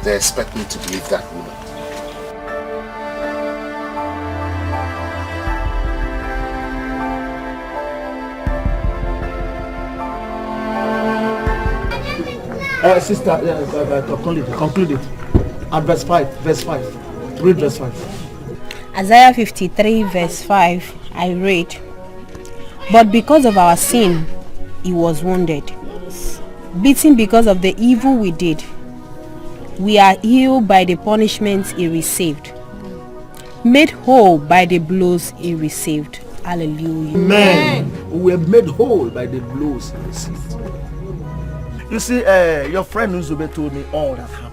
They expect me to believe that woman. Sister, conclude it. And verse 5. Read verse 5. Isaiah 53 verse 5, I read, "But because of our sin, he was wounded, beaten because of the evil we did. We are healed by the punishment he received, made whole by the blows he received." Hallelujah. Amen. We were made whole by the blows he received. You see, your friend Nzube told me all that happened.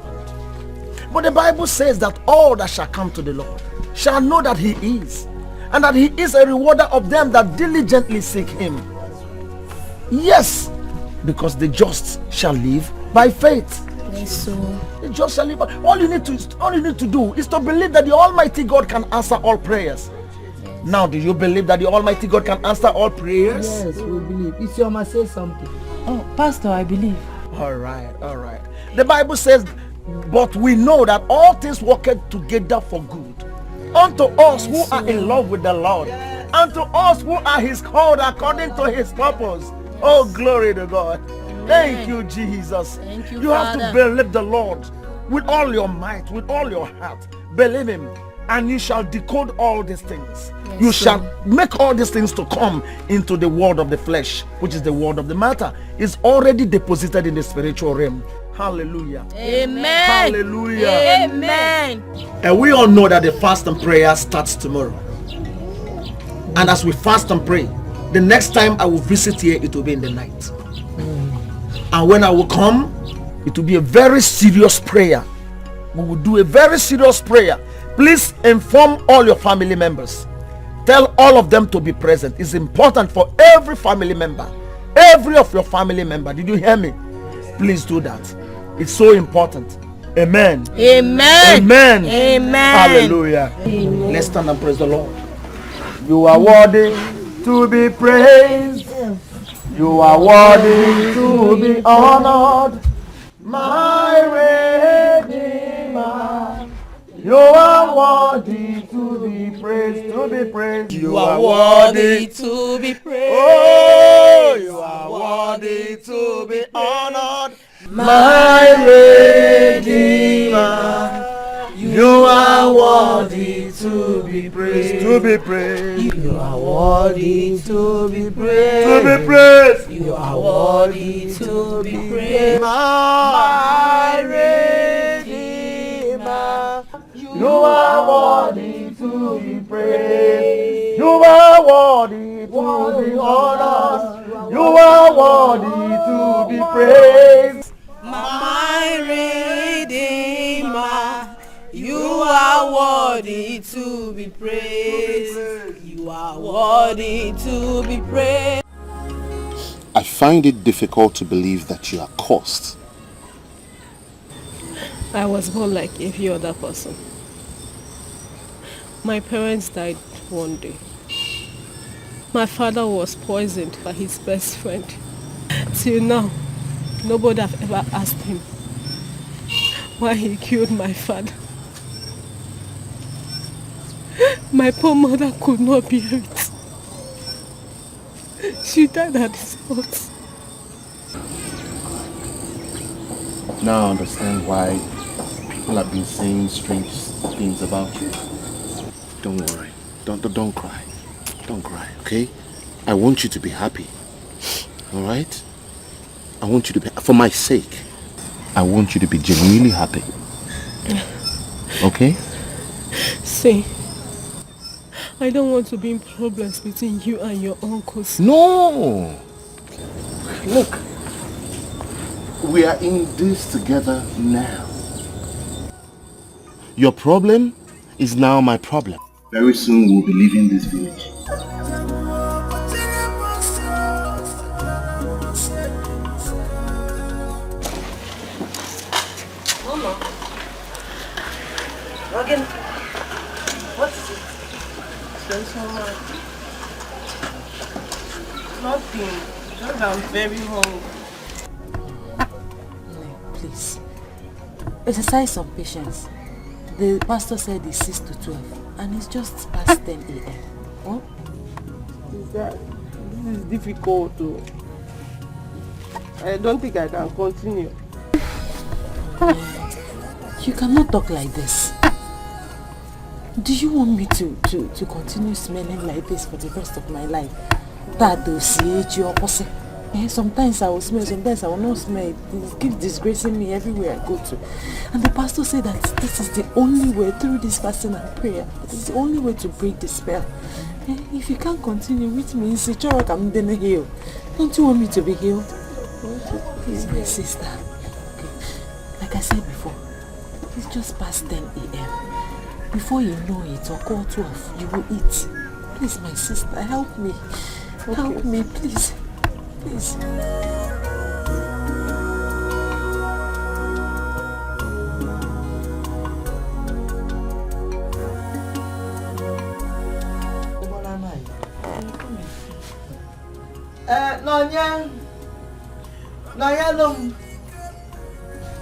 But the Bible says that all that shall come to the Lord shall know that he is, and that he is a rewarder of them that diligently seek him. Yes, because the just shall live by faith. Yes, the just shall live by. All you need to do is to believe that the Almighty God can answer all prayers. Now, do you believe that the Almighty God can answer all prayers? Yes, we believe. Isioma, say something. Oh, Pastor, I believe. All right. The Bible says, but we know that all things work together for good unto us who are in love with the Lord, and to us who are his called according to his purpose. Oh, glory to God. Thank you, Jesus. Thank you, You have to Father. believe the Lord with all your might, with all your heart. Believe him, and you shall decode all these things. Yes, You sir. shall make all these things to come into the world of the flesh, which is the word of the matter. It's already deposited in the spiritual realm. Hallelujah. Amen. Hallelujah. Amen. And we all know that the fast and prayer starts tomorrow. And as we fast and pray, the next time I will visit here, it will be in the night. And when I will come, it will be a very serious prayer. We will do a very serious prayer. Please inform all your family members. Tell all of them to be present. It's important for every family member. Every of your family member. Did you hear me? Please do that. It's so important. Amen. Amen. Amen. Amen. Hallelujah. Amen. Let's stand and praise the Lord. You are worthy to be praised. You are worthy to be honored. My Redeemer. You are worthy to be praised, You are worthy to be praised. Oh, you are worthy to be honored. My Redeemer. You are worthy to be praised. You are worthy to be praised. You are worthy to be praised. My Redeemer. You are worthy to be praised. You are worthy to be honored. You are worthy to be praised. My Redeemer, you are worthy to be praised. You are worthy to be praised. I find it difficult to believe that you are cursed. I was born like every other person. My parents died one day. My father was poisoned by his best friend. Till now, nobody have ever asked him why he killed my father. My poor mother could not bear it. She died at the spot. Now I understand why people have been saying strange things about you. Don't worry. Don't cry. Don't cry, okay? I want you to be happy. Alright? I want you to be, for my sake, I want you to be genuinely happy. Okay? See, I don't want to be in problems between you and your uncles. No! Look, we are in this together now. Your problem is now my problem. Very soon we'll be leaving this village. Mama, Again, what is it? There's so much. Nothing. Just I'm very hungry. Please. Exercise some patience. The pastor said it's 6 to 12 and it's just past 10 a.m. Huh? This is difficult too. I don't think I can continue. You cannot talk like this. Do you want me to continue smelling like this for the rest of my life? Sometimes I will smell, sometimes I will not smell. It keeps disgracing me everywhere I go to. And the pastor said that this is the only way, through this fasting and prayer, it is the only way to break the spell. If you can't continue, which means I'm going to heal. Don't you want me to be healed? Please, my sister. Okay. Like I said before, it's just past 10 a.m. Before you know it, or call 12, you will eat. Please, my sister, help me. Okay. Help me, please. Please. Nonya,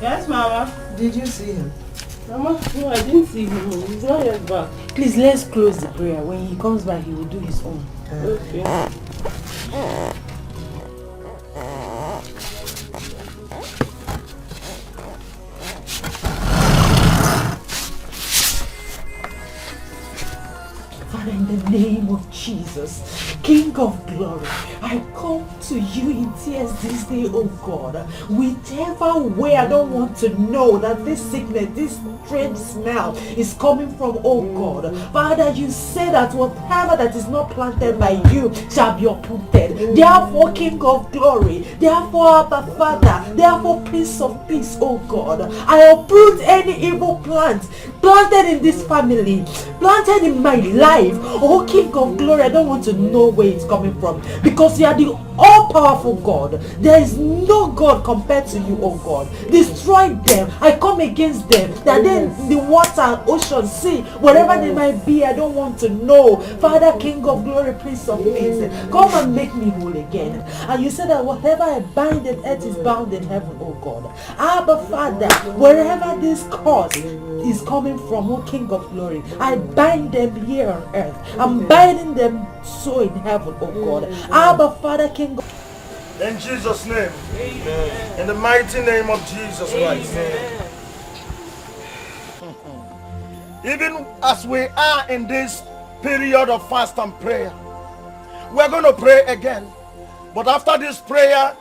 Yes, Mama. Did you see him? Mama, no, I didn't see him. He's not yet back. Please, let's close the prayer. When he comes back, he will do his own. Okay. Father, in the name of Jesus, King of glory, I come to you in tears this day, oh God. Whichever way, I don't want to know that this sickness, this strange smell is coming from, oh God. Father, you say that whatever that is not planted by you shall be uprooted. Therefore, King of glory, therefore, Abba Father, therefore, Prince of Peace, oh God, I uproot any evil plant planted in this family, planted in my life. Oh King of glory, I don't want to know where it's coming from, because you are the all-powerful God. There is no God compared to you, oh God. Destroy them. I come against them. That then the water, ocean, sea, wherever they might be, I don't want to know. Father, King of glory, Prince of Peace, come and make me whole again. And you said that whatever I bind on earth is bound in heaven, oh God. Abba Father, wherever this cause is coming from, oh King of glory, I bind them here on earth. I'm binding them so in heaven, oh God. Abba Father, King of... In Jesus' name. Amen. In the mighty name of Jesus Christ. Amen. Even as we are in this period of fast and prayer, we're going to pray again. But after this prayer,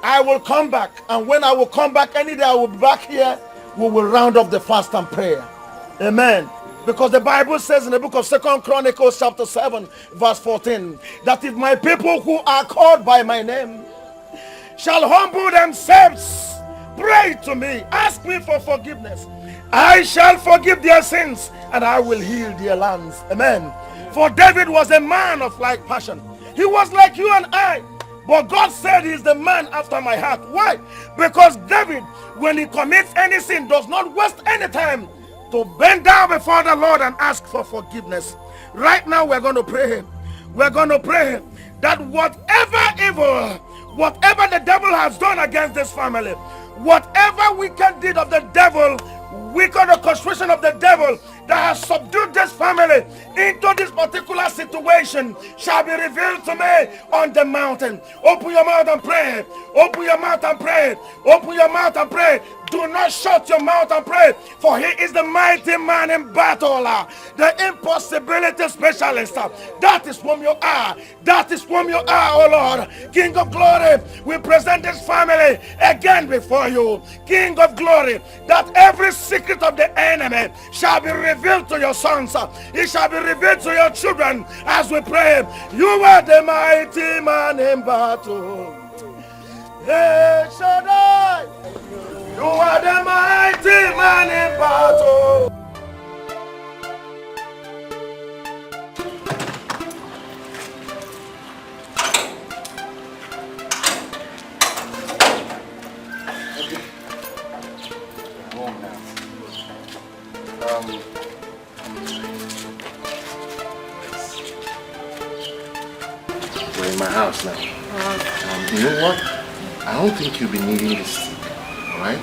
I will come back. And when I will come back, any day I will be back here, we will round up the fast and prayer. Amen. Because the Bible says in the book of 2 Chronicles chapter 7 verse 14 that if my people who are called by my name shall humble themselves, pray to me, ask me for forgiveness, I shall forgive their sins and I will heal their lands. Amen. For David was a man of like passion. He was like you and I. But God said he's the man after my heart. Why? Because David, when he commits any sin, does not waste any time to bend down before the Lord and ask for forgiveness. Right now we're going to pray. We're going to pray that whatever evil, whatever the devil has done against this family, whatever wicked deed of the devil, wicked orchestration of the devil that has subdued this family into this particular situation shall be revealed to me on the mountain. Open your mouth and pray. Open your mouth and pray. Open your mouth and pray. Do not shut your mouth and pray, for he is the mighty man in battle, the impossibility specialist. That is whom you are. That is whom you are, oh Lord. King of glory, we present this family again before you. King of glory, that every secret of the enemy shall be revealed to your sons. It shall be revealed to your children as we pray. You are the mighty man in battle. Hey, Shaddai. You are the mighty man in battle. Okay. Go on now. my house now. You know what? I don't think you'll be needing this stick, alright?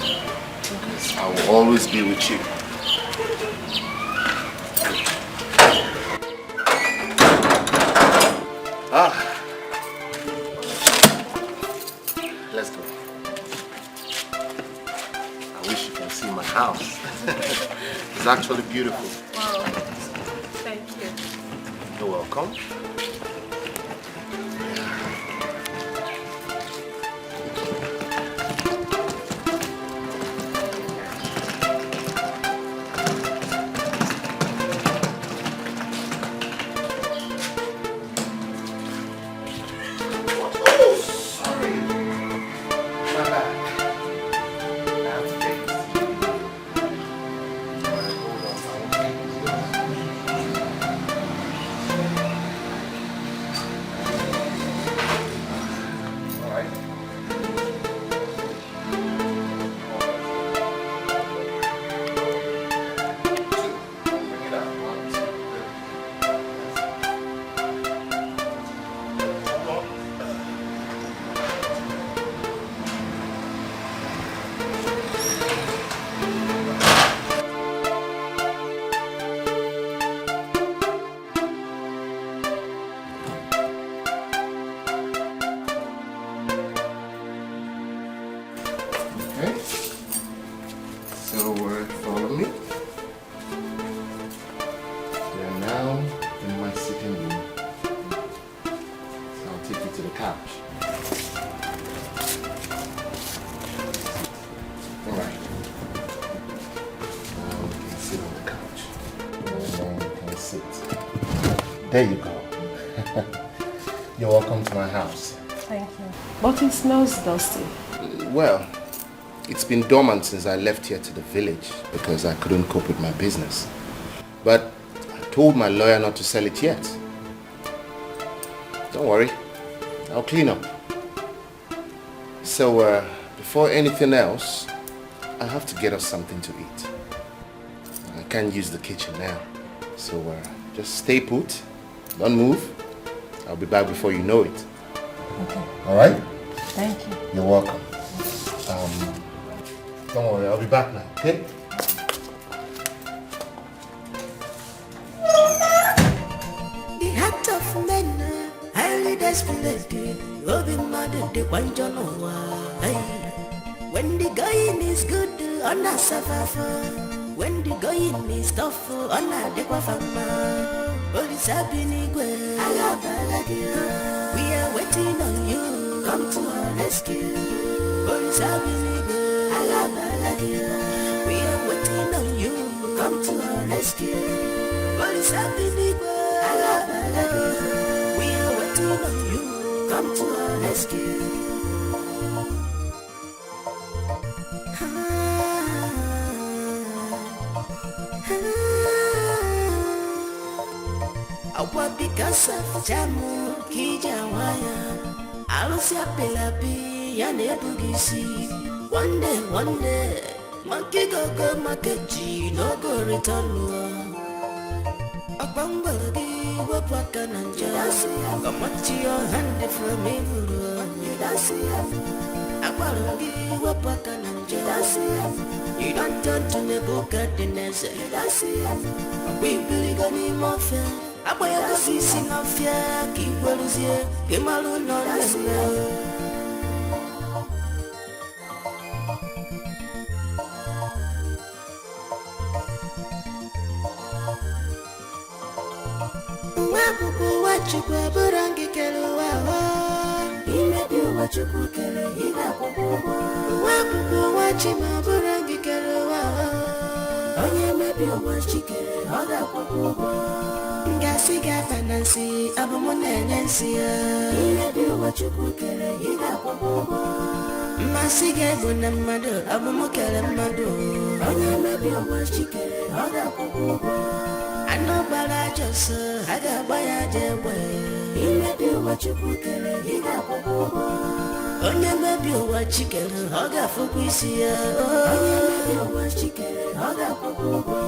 Because I will always be with you. Let's go. I wish you can see my house. It's actually beautiful. Wow. Thank you. You're welcome. Follow me. We are now in my sitting room. So I'll take you to the couch. Alright. Now you can sit on the couch. And then you can sit. There you go. You're welcome to my house. Thank you. But it smells dusty. Well, it's been dormant since I left here to the village because I couldn't cope with my business. But I told my lawyer not to sell it yet. Don't worry, I'll clean up. So before anything else, I have to get us something to eat. I can't use the kitchen now. So just stay put, don't move. I'll be back before you know it. Okay. All right? Thank you. You're welcome. Don't worry, I'll be back now, okay? The heart of men, highly desperate, loving mother, the one you know why. When the going is good, on a suffer. When the going is tough, on a dequafama. Police have been igwe. We are waiting on you. Come to our rescue. Police have been igwe. We are waiting on you. Come to our rescue. Police have been igwe. We are waiting on you. Come to our rescue. Awa because of jamu kijawaya alusia pelapi ya nebugisi. One day, monkey go market no go return. Abangbalagi wapaka nanja. Come on, your hand from evil. Abangbalagi wapaka nanja. You don't turn to Nebuchadnezzar. We really got him off. Aboya kasisi nafya kigweluzie kemalu nonene. Wapupu wachukwe burangi keluwa imebi wachukwu kele ina kukuwa. Wapupu wachima burangi keluwa onye mebi wachikele oda kukuwa. Ngasi gata nansi abumune nyensi imebi wachukwu kele ina kukuwa. Masige buna madu abumukele madu onye mebi wachikele oda kukuwa. Anobara just aga baya jewe imebi wachukwu kele ina kukuwa. Onye mebi wachikele oga fukwisi ya onye mebi wachikele oga kukuwa.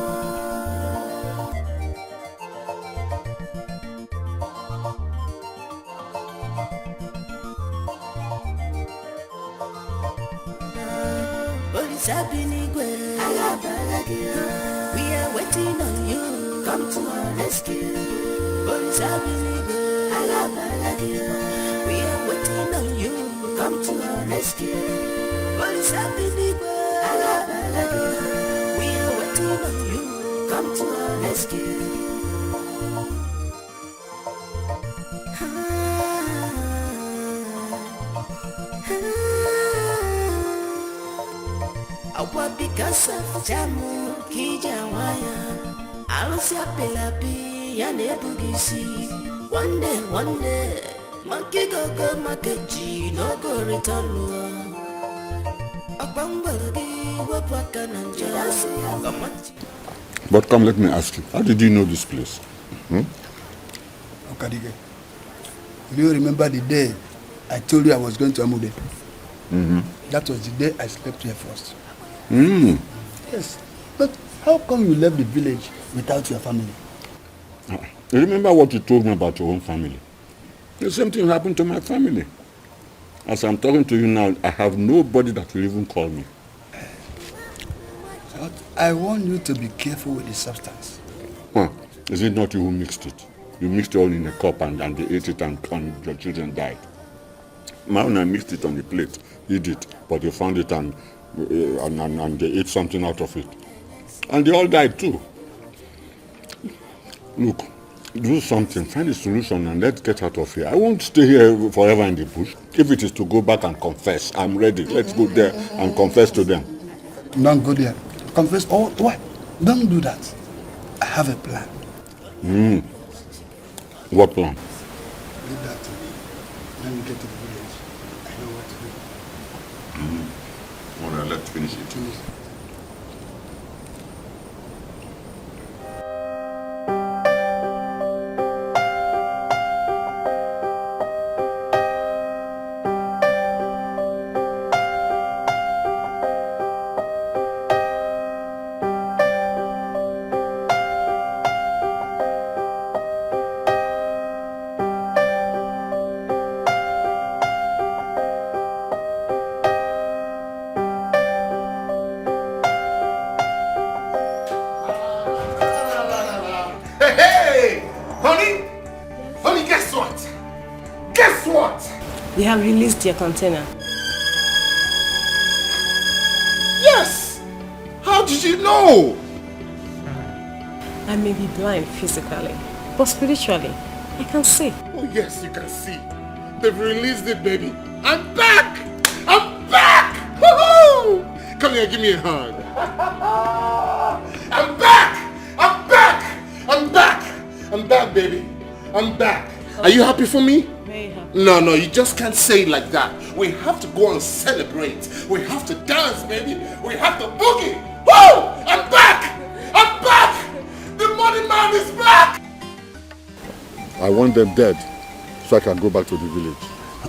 We are waiting on you. Come to our rescue. Police have been eager. We are waiting on you. Come to our rescue. Police have been eager. We are waiting on you. Come to our rescue. Awa because of jamu kijawaya alusia pelapi ya nebugisi. One day monkey go makeji no go return. But come, let me ask you, how did you know this place? Okadige, do you remember the day I told you I was going to Amude? That was the day I slept here first. Yes, but how come you left the village without your family? You remember what you told me about your own family? The same thing happened to my family. As I'm talking to you now, I have nobody that will even call me. But I want you to be careful with the substance. Is it not you who mixed it? You mixed it all in a cup and they ate it and your children died. When I mixed it on the plate, he did, but they found it and they ate something out of it. And they all died too. Look, do something, find a solution and let's get out of here. I won't stay here forever in the bush. If it is to go back and confess, I'm ready. Let's go there and confess to them. Don't go there. Confess. Oh, what? Don't do that. I have a plan. What plan? Leave that to me. Let me get to the village. I know what to do. All right, let's finish it. They have released your container. Yes! How did you know? I may be blind physically, but spiritually, I can see. Oh yes, you can see. They've released it, baby. I'm back! I'm back! Woohoo! Come here, give me a hug. I'm back! I'm back! I'm back! I'm back, baby. I'm back. Are you happy for me? Very happy. No, you just can't say it like that. We have to go and celebrate. We have to dance, baby. We have to boogie. Woo! I'm back! I'm back! The money man is back! I want them dead so I can go back to the village.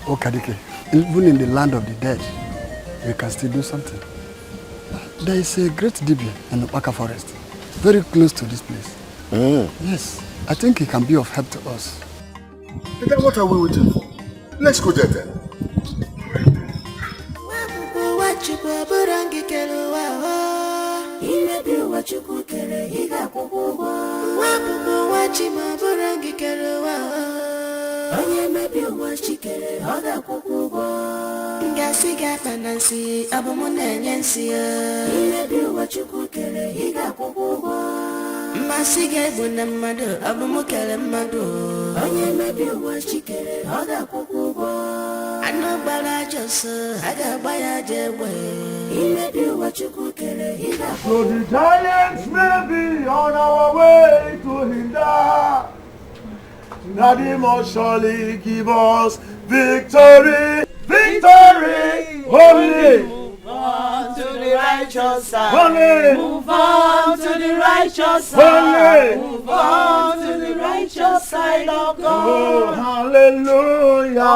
Oh, Kadike, even in the land of the dead, we can still do something. There is a great Dibia in the Opaka forest, very close to this place. Yes, I think it can be of help to us. Then what are we waiting for? Let's go there then. Masige bunamado abumukele mado onye mebi uwa chikere oda kukubo anobala joso aga baya jegwe imebi uwa chukukere ida. So the giants may be on our way to hinder, Daddy must surely give us victory, victory, holy. On to the righteous side. Holy. Move on to the righteous side. Holy. Move on to the righteous side of God. Oh, hallelujah.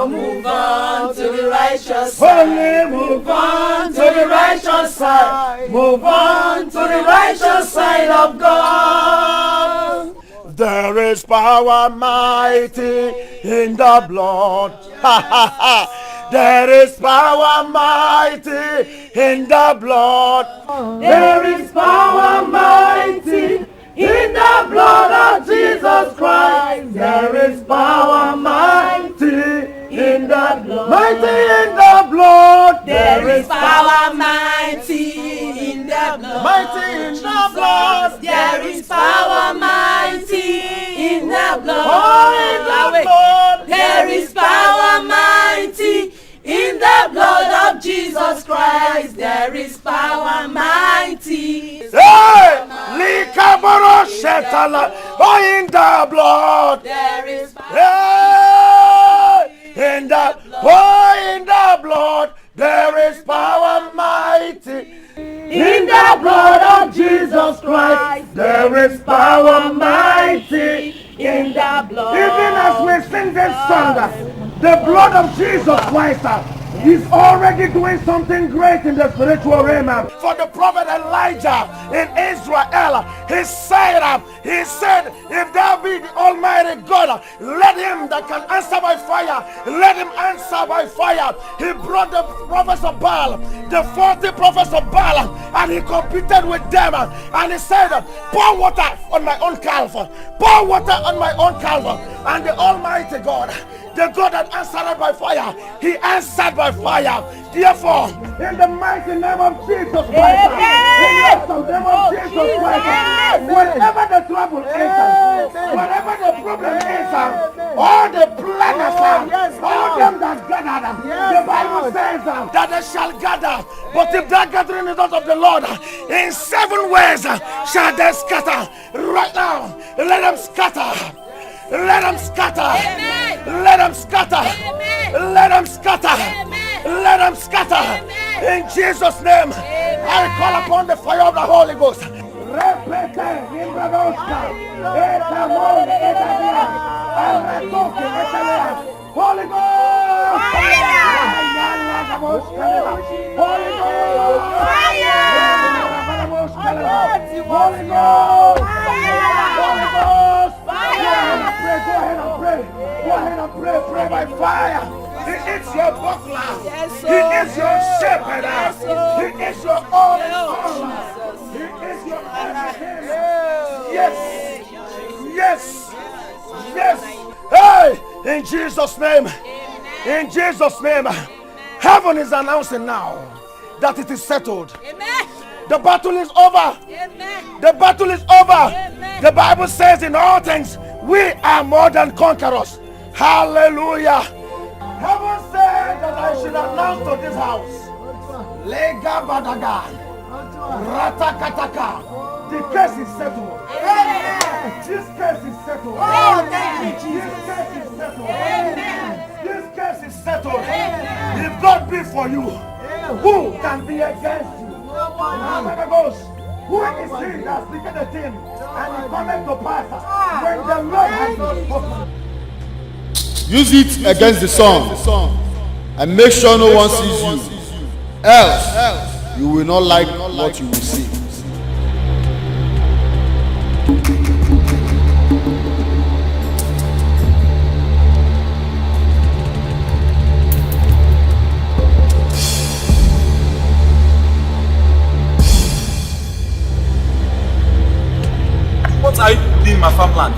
Move on to the righteous side. Holy. Move on to the righteous side. Move on to the righteous side of God. There is power mighty in the blood. There is power mighty in the blood. There is power mighty in the blood of Jesus Christ. There is power mighty in the blood. Mighty in the blood. There is power mighty in the blood. Mighty in the blood. There is power mighty in the blood. Oh, in the blood. There is power mighty in the blood of Jesus Christ. There is power mighty. Hey! Likaboro Shetala. Oh, in the blood. There is Hey! In the blood. There is power mighty. in the blood of Jesus Christ. There is power mighty in the blood. Even as we sing this song, the blood of Jesus Christ is already doing something great in the spiritual realm. For the prophet Elijah in Israel, he said, if thou be the Almighty God, let him that can answer by fire, let him answer by fire. He brought the prophets of Baal, the 40 prophets of Baal, and he competed with them. And he said, pour water on my own calf, pour water on my own calf. And the Almighty God, the God that answered by fire, he answered by fire. Therefore, in the mighty name of Jesus Christ, in the name of Jesus Christ, wherever the trouble is, wherever the problem is, all the planners, all them that gathered, the Bible says that they shall gather. But if that gathering is not of the Lord, in 7 ways shall they scatter. Right now, let them scatter. Let them scatter. Amen. Let them scatter. Amen. Let them scatter. Amen. Let them scatter. Amen. In Jesus' name, amen. I call upon the fire of the Holy Ghost. Holy Ghost! Holy Ghost! Holy Ghost! Holy Ghost! Go ahead and pray. Go ahead and pray. Pray by fire. He is your buckler. He is your shepherd. He is your all in all. He is your everything. Yes. Yes. Yes. Hey, in Jesus' name. In Jesus' name. Heaven is announcing now that it is settled. Amen. The battle is over. Amen. The battle is over. Amen. The Bible says in all things, we are more than conquerors. Hallelujah. Heaven said that I should announce to this house, Lega Badaga, Ratakataka, the case is settled. Amen. This case is settled. Oh, thank you, Jesus. This case is settled. Amen. This case is settled. Amen. If God be for you, who can be against you? Who is he that speaketh a thing and it cometh to pass when the Lord has not spoken? Use it against the sun and make sure no one sees you. Else, you will not like what you will see. What are you doing in my farmland?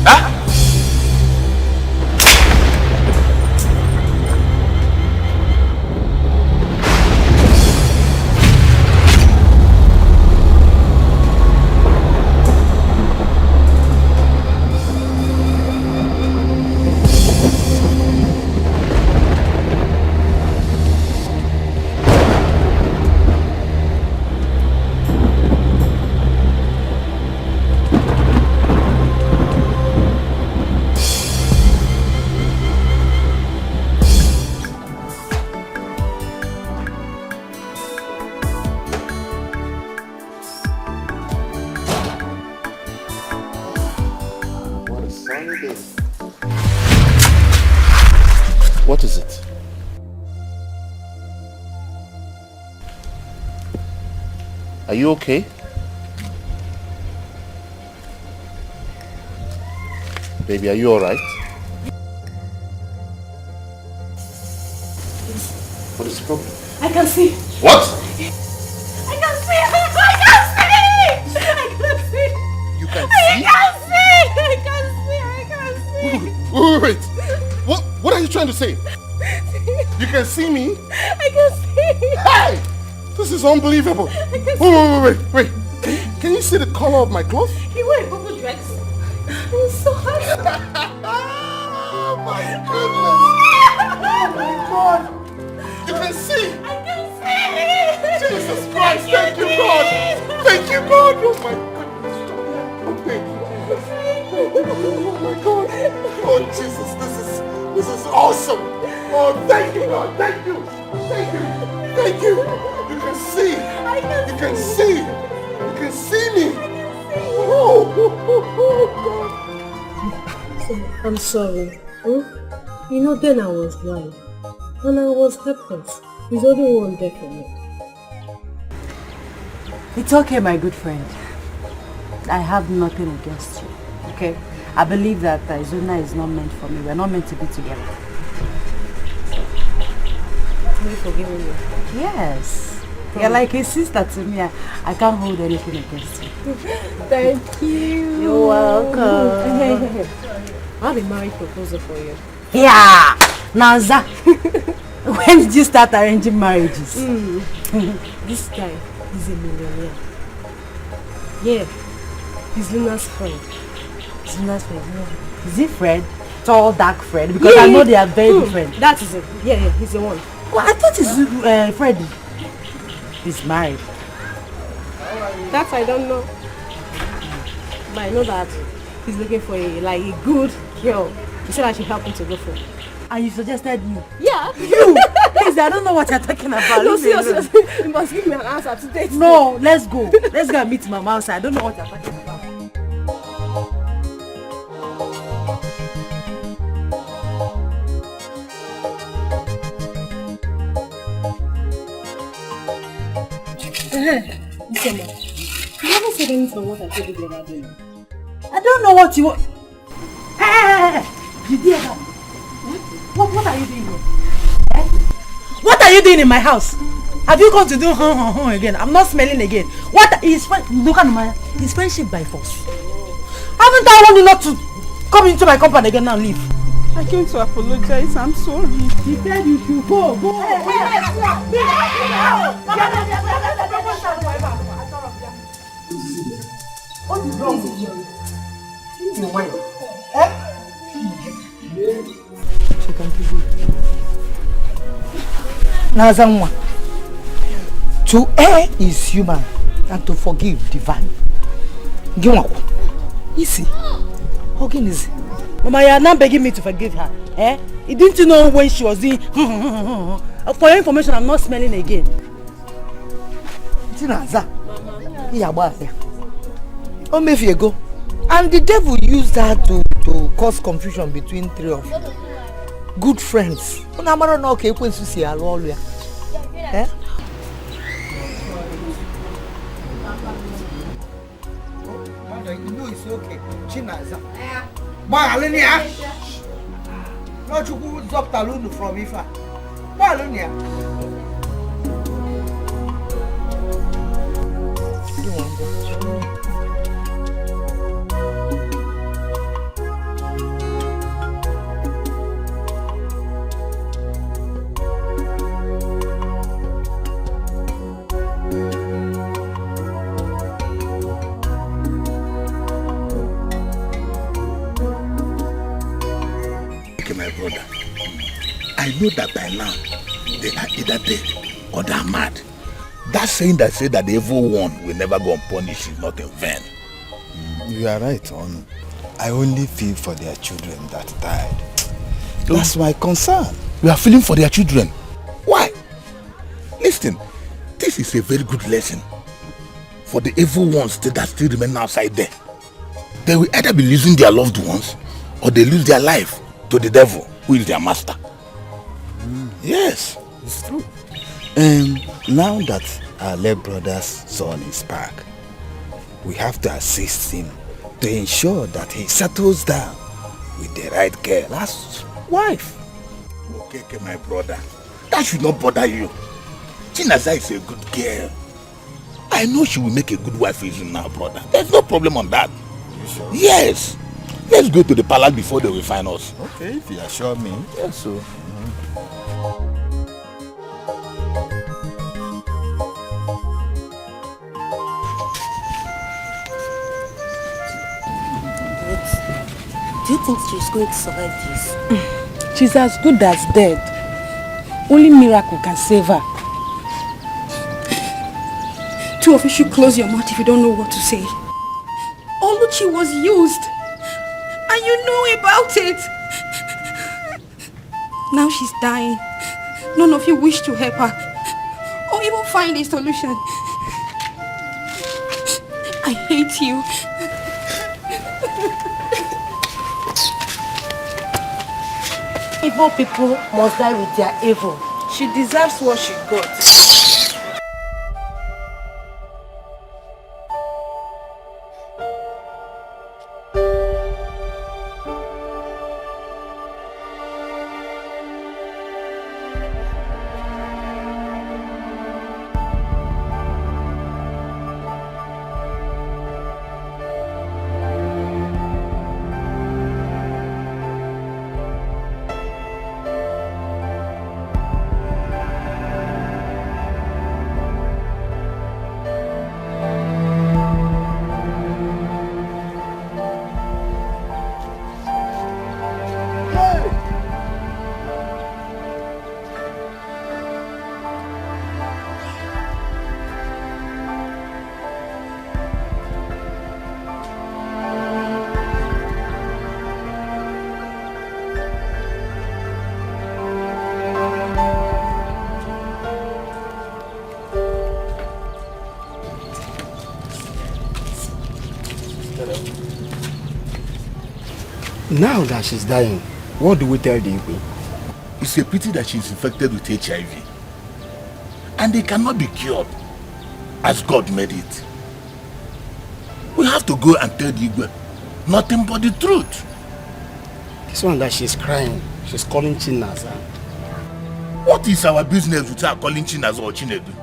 Huh? What is it? Are you okay? Baby, are you alright? problem? I can see. What? I can see. I can see. I can see. You can I see? can see. I can see. I can see. Wait. What are you trying to say? You can see me? I can see. Hey! This is unbelievable. I can see. Wait. Can you see the color of my clothes? He wore a purple dress. It's so hot. Oh my goodness. Oh my God. You can see. I can see. Jesus Christ. Thank you, God. Thank you, God. Oh my goodness. Thank you. Oh my God. Oh Jesus, this is awesome. Oh, thank you, God. Thank you. Thank you. Thank you. You can see. You can see. You can see me. Oh, God. I'm sorry. You know, then I was blind. And I was helpless. He's the only one there for me. It's okay, my good friend. I have nothing against you, okay? I believe that Izuna is not meant for me. We're not meant to be together. Have you forgiven me? Yes. You're like a sister to me. I can't hold anything against you. Thank you. You're welcome. Hey. I have a marriage proposal for you. Yeah! Naza, when did you start arranging marriages? This guy is a millionaire. Yeah, he's Luna's friend. Luna's friend? Yeah. Is he Fred? Tall, dark Fred? Because I know they are very different. That is it. Yeah, he's the one. Well, I thought it's Freddy. He's married. That I don't know. But I know that he's looking for a good girl. He said I should help him to go for. And you suggested you? Yeah. You? Please, I don't know what you're talking about. No, seriously. You must give me an answer today. No, let's go. Let's go and meet Mama outside. I don't know what you're talking about. Listen, you haven't said anything on what I told you the other day. I don't know what you want. Hey! You did that? What are you doing here? Eh? What are you doing in my house? Have you gone to do again? I'm not smelling again. What is look at my his friendship by force? Haven't I warned you not to come into my compound again and leave? I came to apologize. I'm sorry. He said you should go. What is wrong with you? She's your wife. She can do it. Nazamwa. To err is human and to forgive divine. Gimwako. Easy. How can easy? Mama, you are now begging me to forgive her. Eh? You didn't know when she was doing for your information, I'm not smelling again. Tinaza. Oh, maybe you go. And the devil used that to cause confusion between three of you. Good friends. Eh? You know it's okay. Chinaza. Alenia. Not you could drop Talunu from Ifa. Alenia. My brother, I know that by now they are either dead or they are mad. That saying that said that the evil one will never go unpunished is not in vain. You are right, Onu. I only feel for their children that died. That's my concern. You are feeling for their children? Why? Listen, this is a very good lesson for the evil ones that still remain outside there. They will either be losing their loved ones or they lose their life to the devil, who is their master. Yes, it's true. Now that our late brother's son is back, we have to assist him to ensure that he settles down with the right girl as wife. Okay, my brother. That should not bother you. Chinaza is a good girl. I know she will make a good wife for you now, brother. There's no problem on that. You sure? Yes. Let's go to the palace before they will find us. Okay, if you assure me. Yes, so. Do you think she's going to survive this? She's as good as dead. Only miracle can save her. Two of you should close your mouth if you don't know what to say. Oluchi was used. And you know about it. Now she's dying. None of you wish to help her. Or even find a solution. I hate you. Evil people must die with their evil. She deserves what she got. Now that she's dying, what do we tell the Igwe? It's a pity that she's infected with HIV. And it cannot be cured, as God made it. We have to go and tell the Igwe nothing but the truth. This one that she's crying, she's calling Chinaza. What is our business with her calling Chinaza or Chinedu?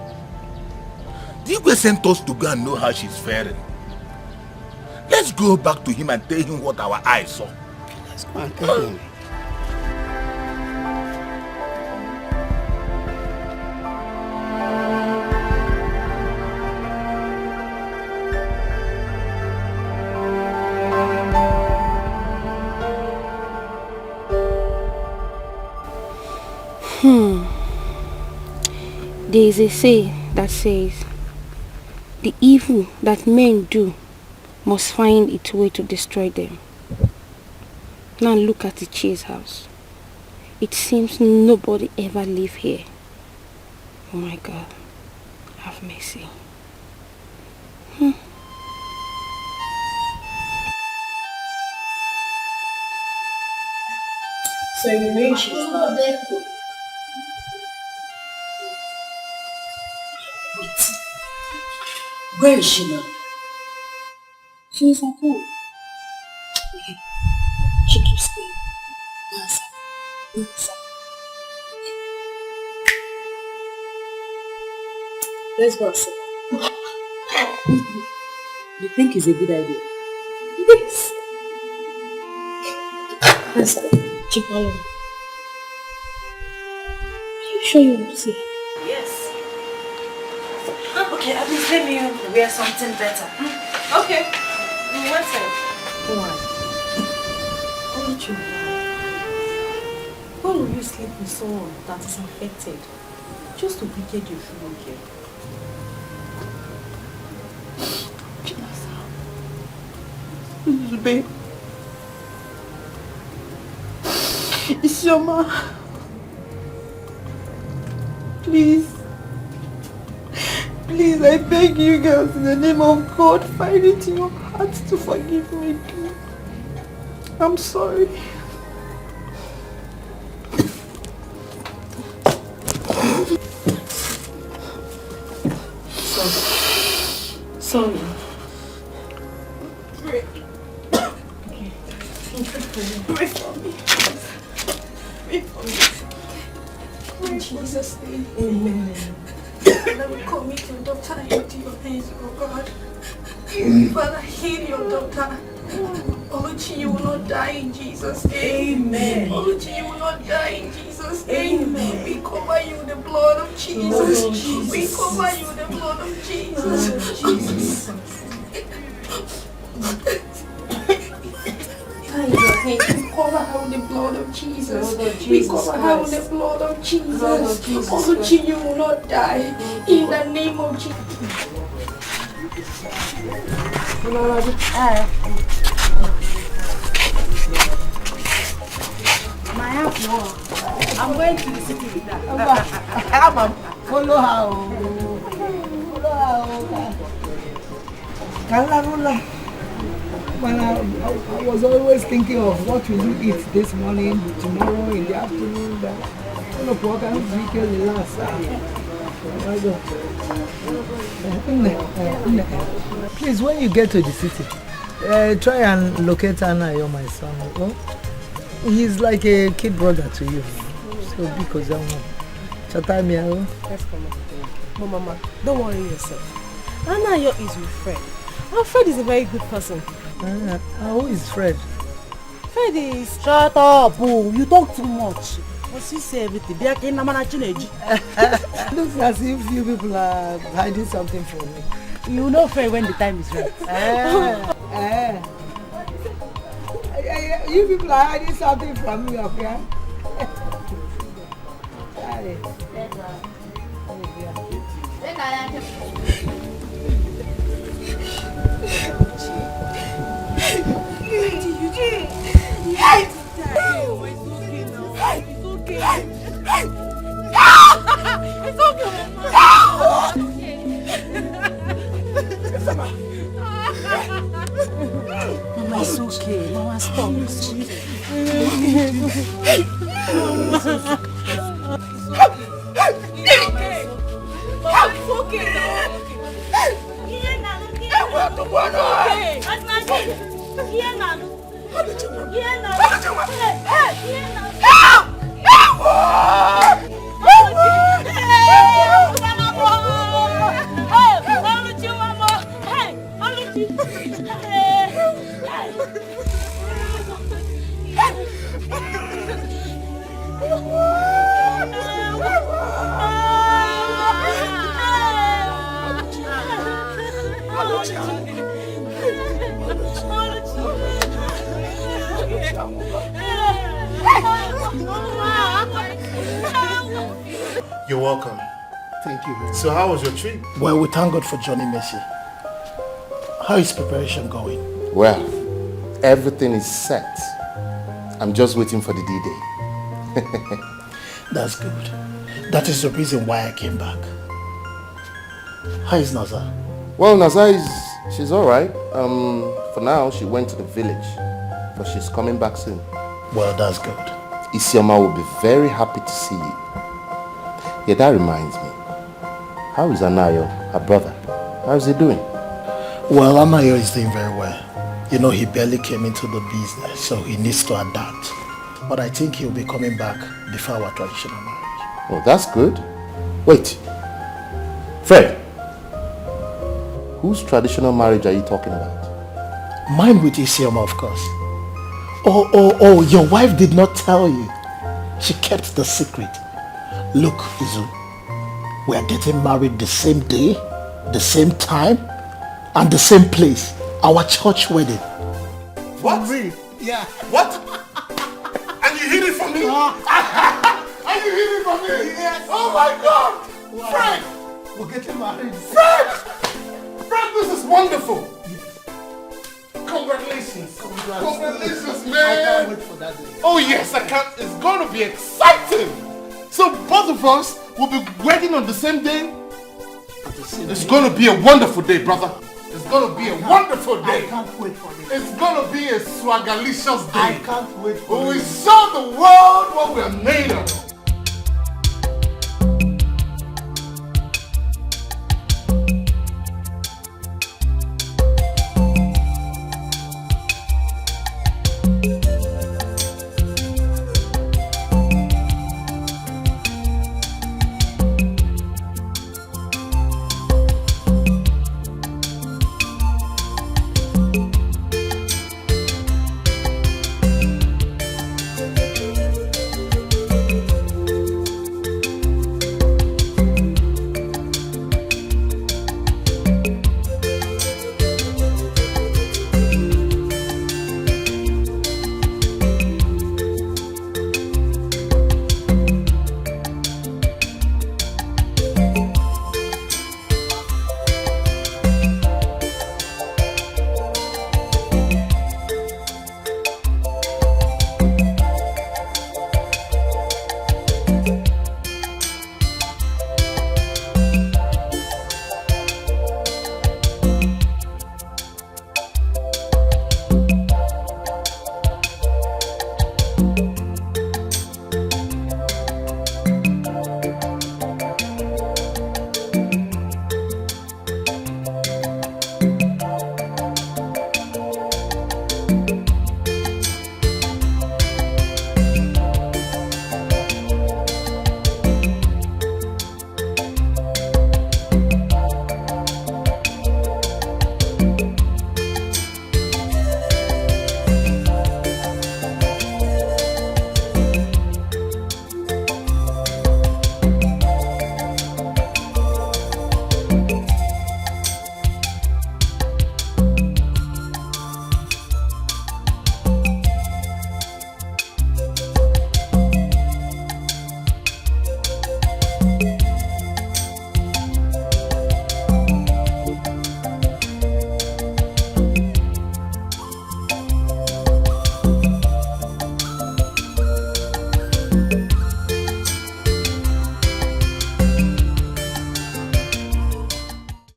The Igwe sent us to go and know how she's faring. Let's go back to him and tell him what our eyes saw. Let's go and tell him. There is a say that says, the evil that men do must find its way to destroy them. Now look at the Chase house. It seems nobody ever live here. Oh my God, have mercy. So you mean she's not there? Where is she now? She is at home. She keeps screaming. Answer. Answer. Let's go and sit down. You think it's a good idea? Yes. Answer. Keep following. Are you sure you want to see her? Yes. Okay, at least let me wear something better. Okay. One second. Why? Why don't you lie? Why will you sleep with someone that is infected? Just to pretend you feel okay. Please, babe. Isioma. Please. Please, I beg you girls, in the name of God, find it in your hearts to forgive me, please. I'm sorry. Sorry. Pray. Pray for me. Pray for me. In Jesus' name. Amen. Father, we commit your daughter into your hands, oh God. Father, heal your daughter. Oluchi, you will not die in Jesus' name. Amen. Oluchi, you will not die in Jesus' name. Amen. We cover you with the blood of Jesus. We cover you with the blood of Jesus. We cover her with the blood of Jesus. We cover her with the blood of Jesus. Oluchi, you will not die in the name of Jesus. I'm going to the city with that. Follow her. Well, I was always thinking of what will you eat this morning, tomorrow, in the afternoon. Please, when you get to the city, try and locate Anna, you're my son. Oh? He's like a kid brother to you. So because I'm Chatamia. Yes, Mama. Don't worry yourself. Anna is with Fred. And Fred is a very good person. Who is Fred? Fred is... Shut up, you talk too much. What's you say everything? Looks as if you people are hiding something from me. You know Fred when the time is right. You people are hiding something from me, okay? Mama, it's okay. Mama, stop. You're welcome. Thank you. So how was your trip? Well, we thank God for Johnny Mercy. How is preparation going? Well, everything is set. I'm just waiting for the D-Day. That's good. That is the reason why I came back. How is Nazar? Well, Nazar she's all right. For now, she went to the village, but she's coming back soon. Well, that's good. Isioma will be very happy to see you. Yeah, that reminds me. How is Anayo, her brother? How's he doing? Well, Anayo is doing very well. You know, he barely came into the business, so he needs to adapt. But I think he'll be coming back before our traditional marriage. Oh, that's good. Wait. Fred. Whose traditional marriage are you talking about? Mine with Isioma, of course. Oh, your wife did not tell you. She kept the secret. Look, Izu, we are getting married the same day, the same time, and the same place. Our church wedding. What? Yeah. What? And you hid it from me? And you hid it from me? Yes. Oh my God! Wow. Fred! We're getting married. Fred! Fred, this is wonderful! Congratulations! Congratulations, man! I can't wait for that day. Oh yes, I can't. It's going to be exciting! So both of us will be wedding on the same day? It's going to be a wonderful day, brother. It's going to be a wonderful day. I can't wait for this. It's going to be a swagalicious day. I can't wait for We this. show the world what we are made of.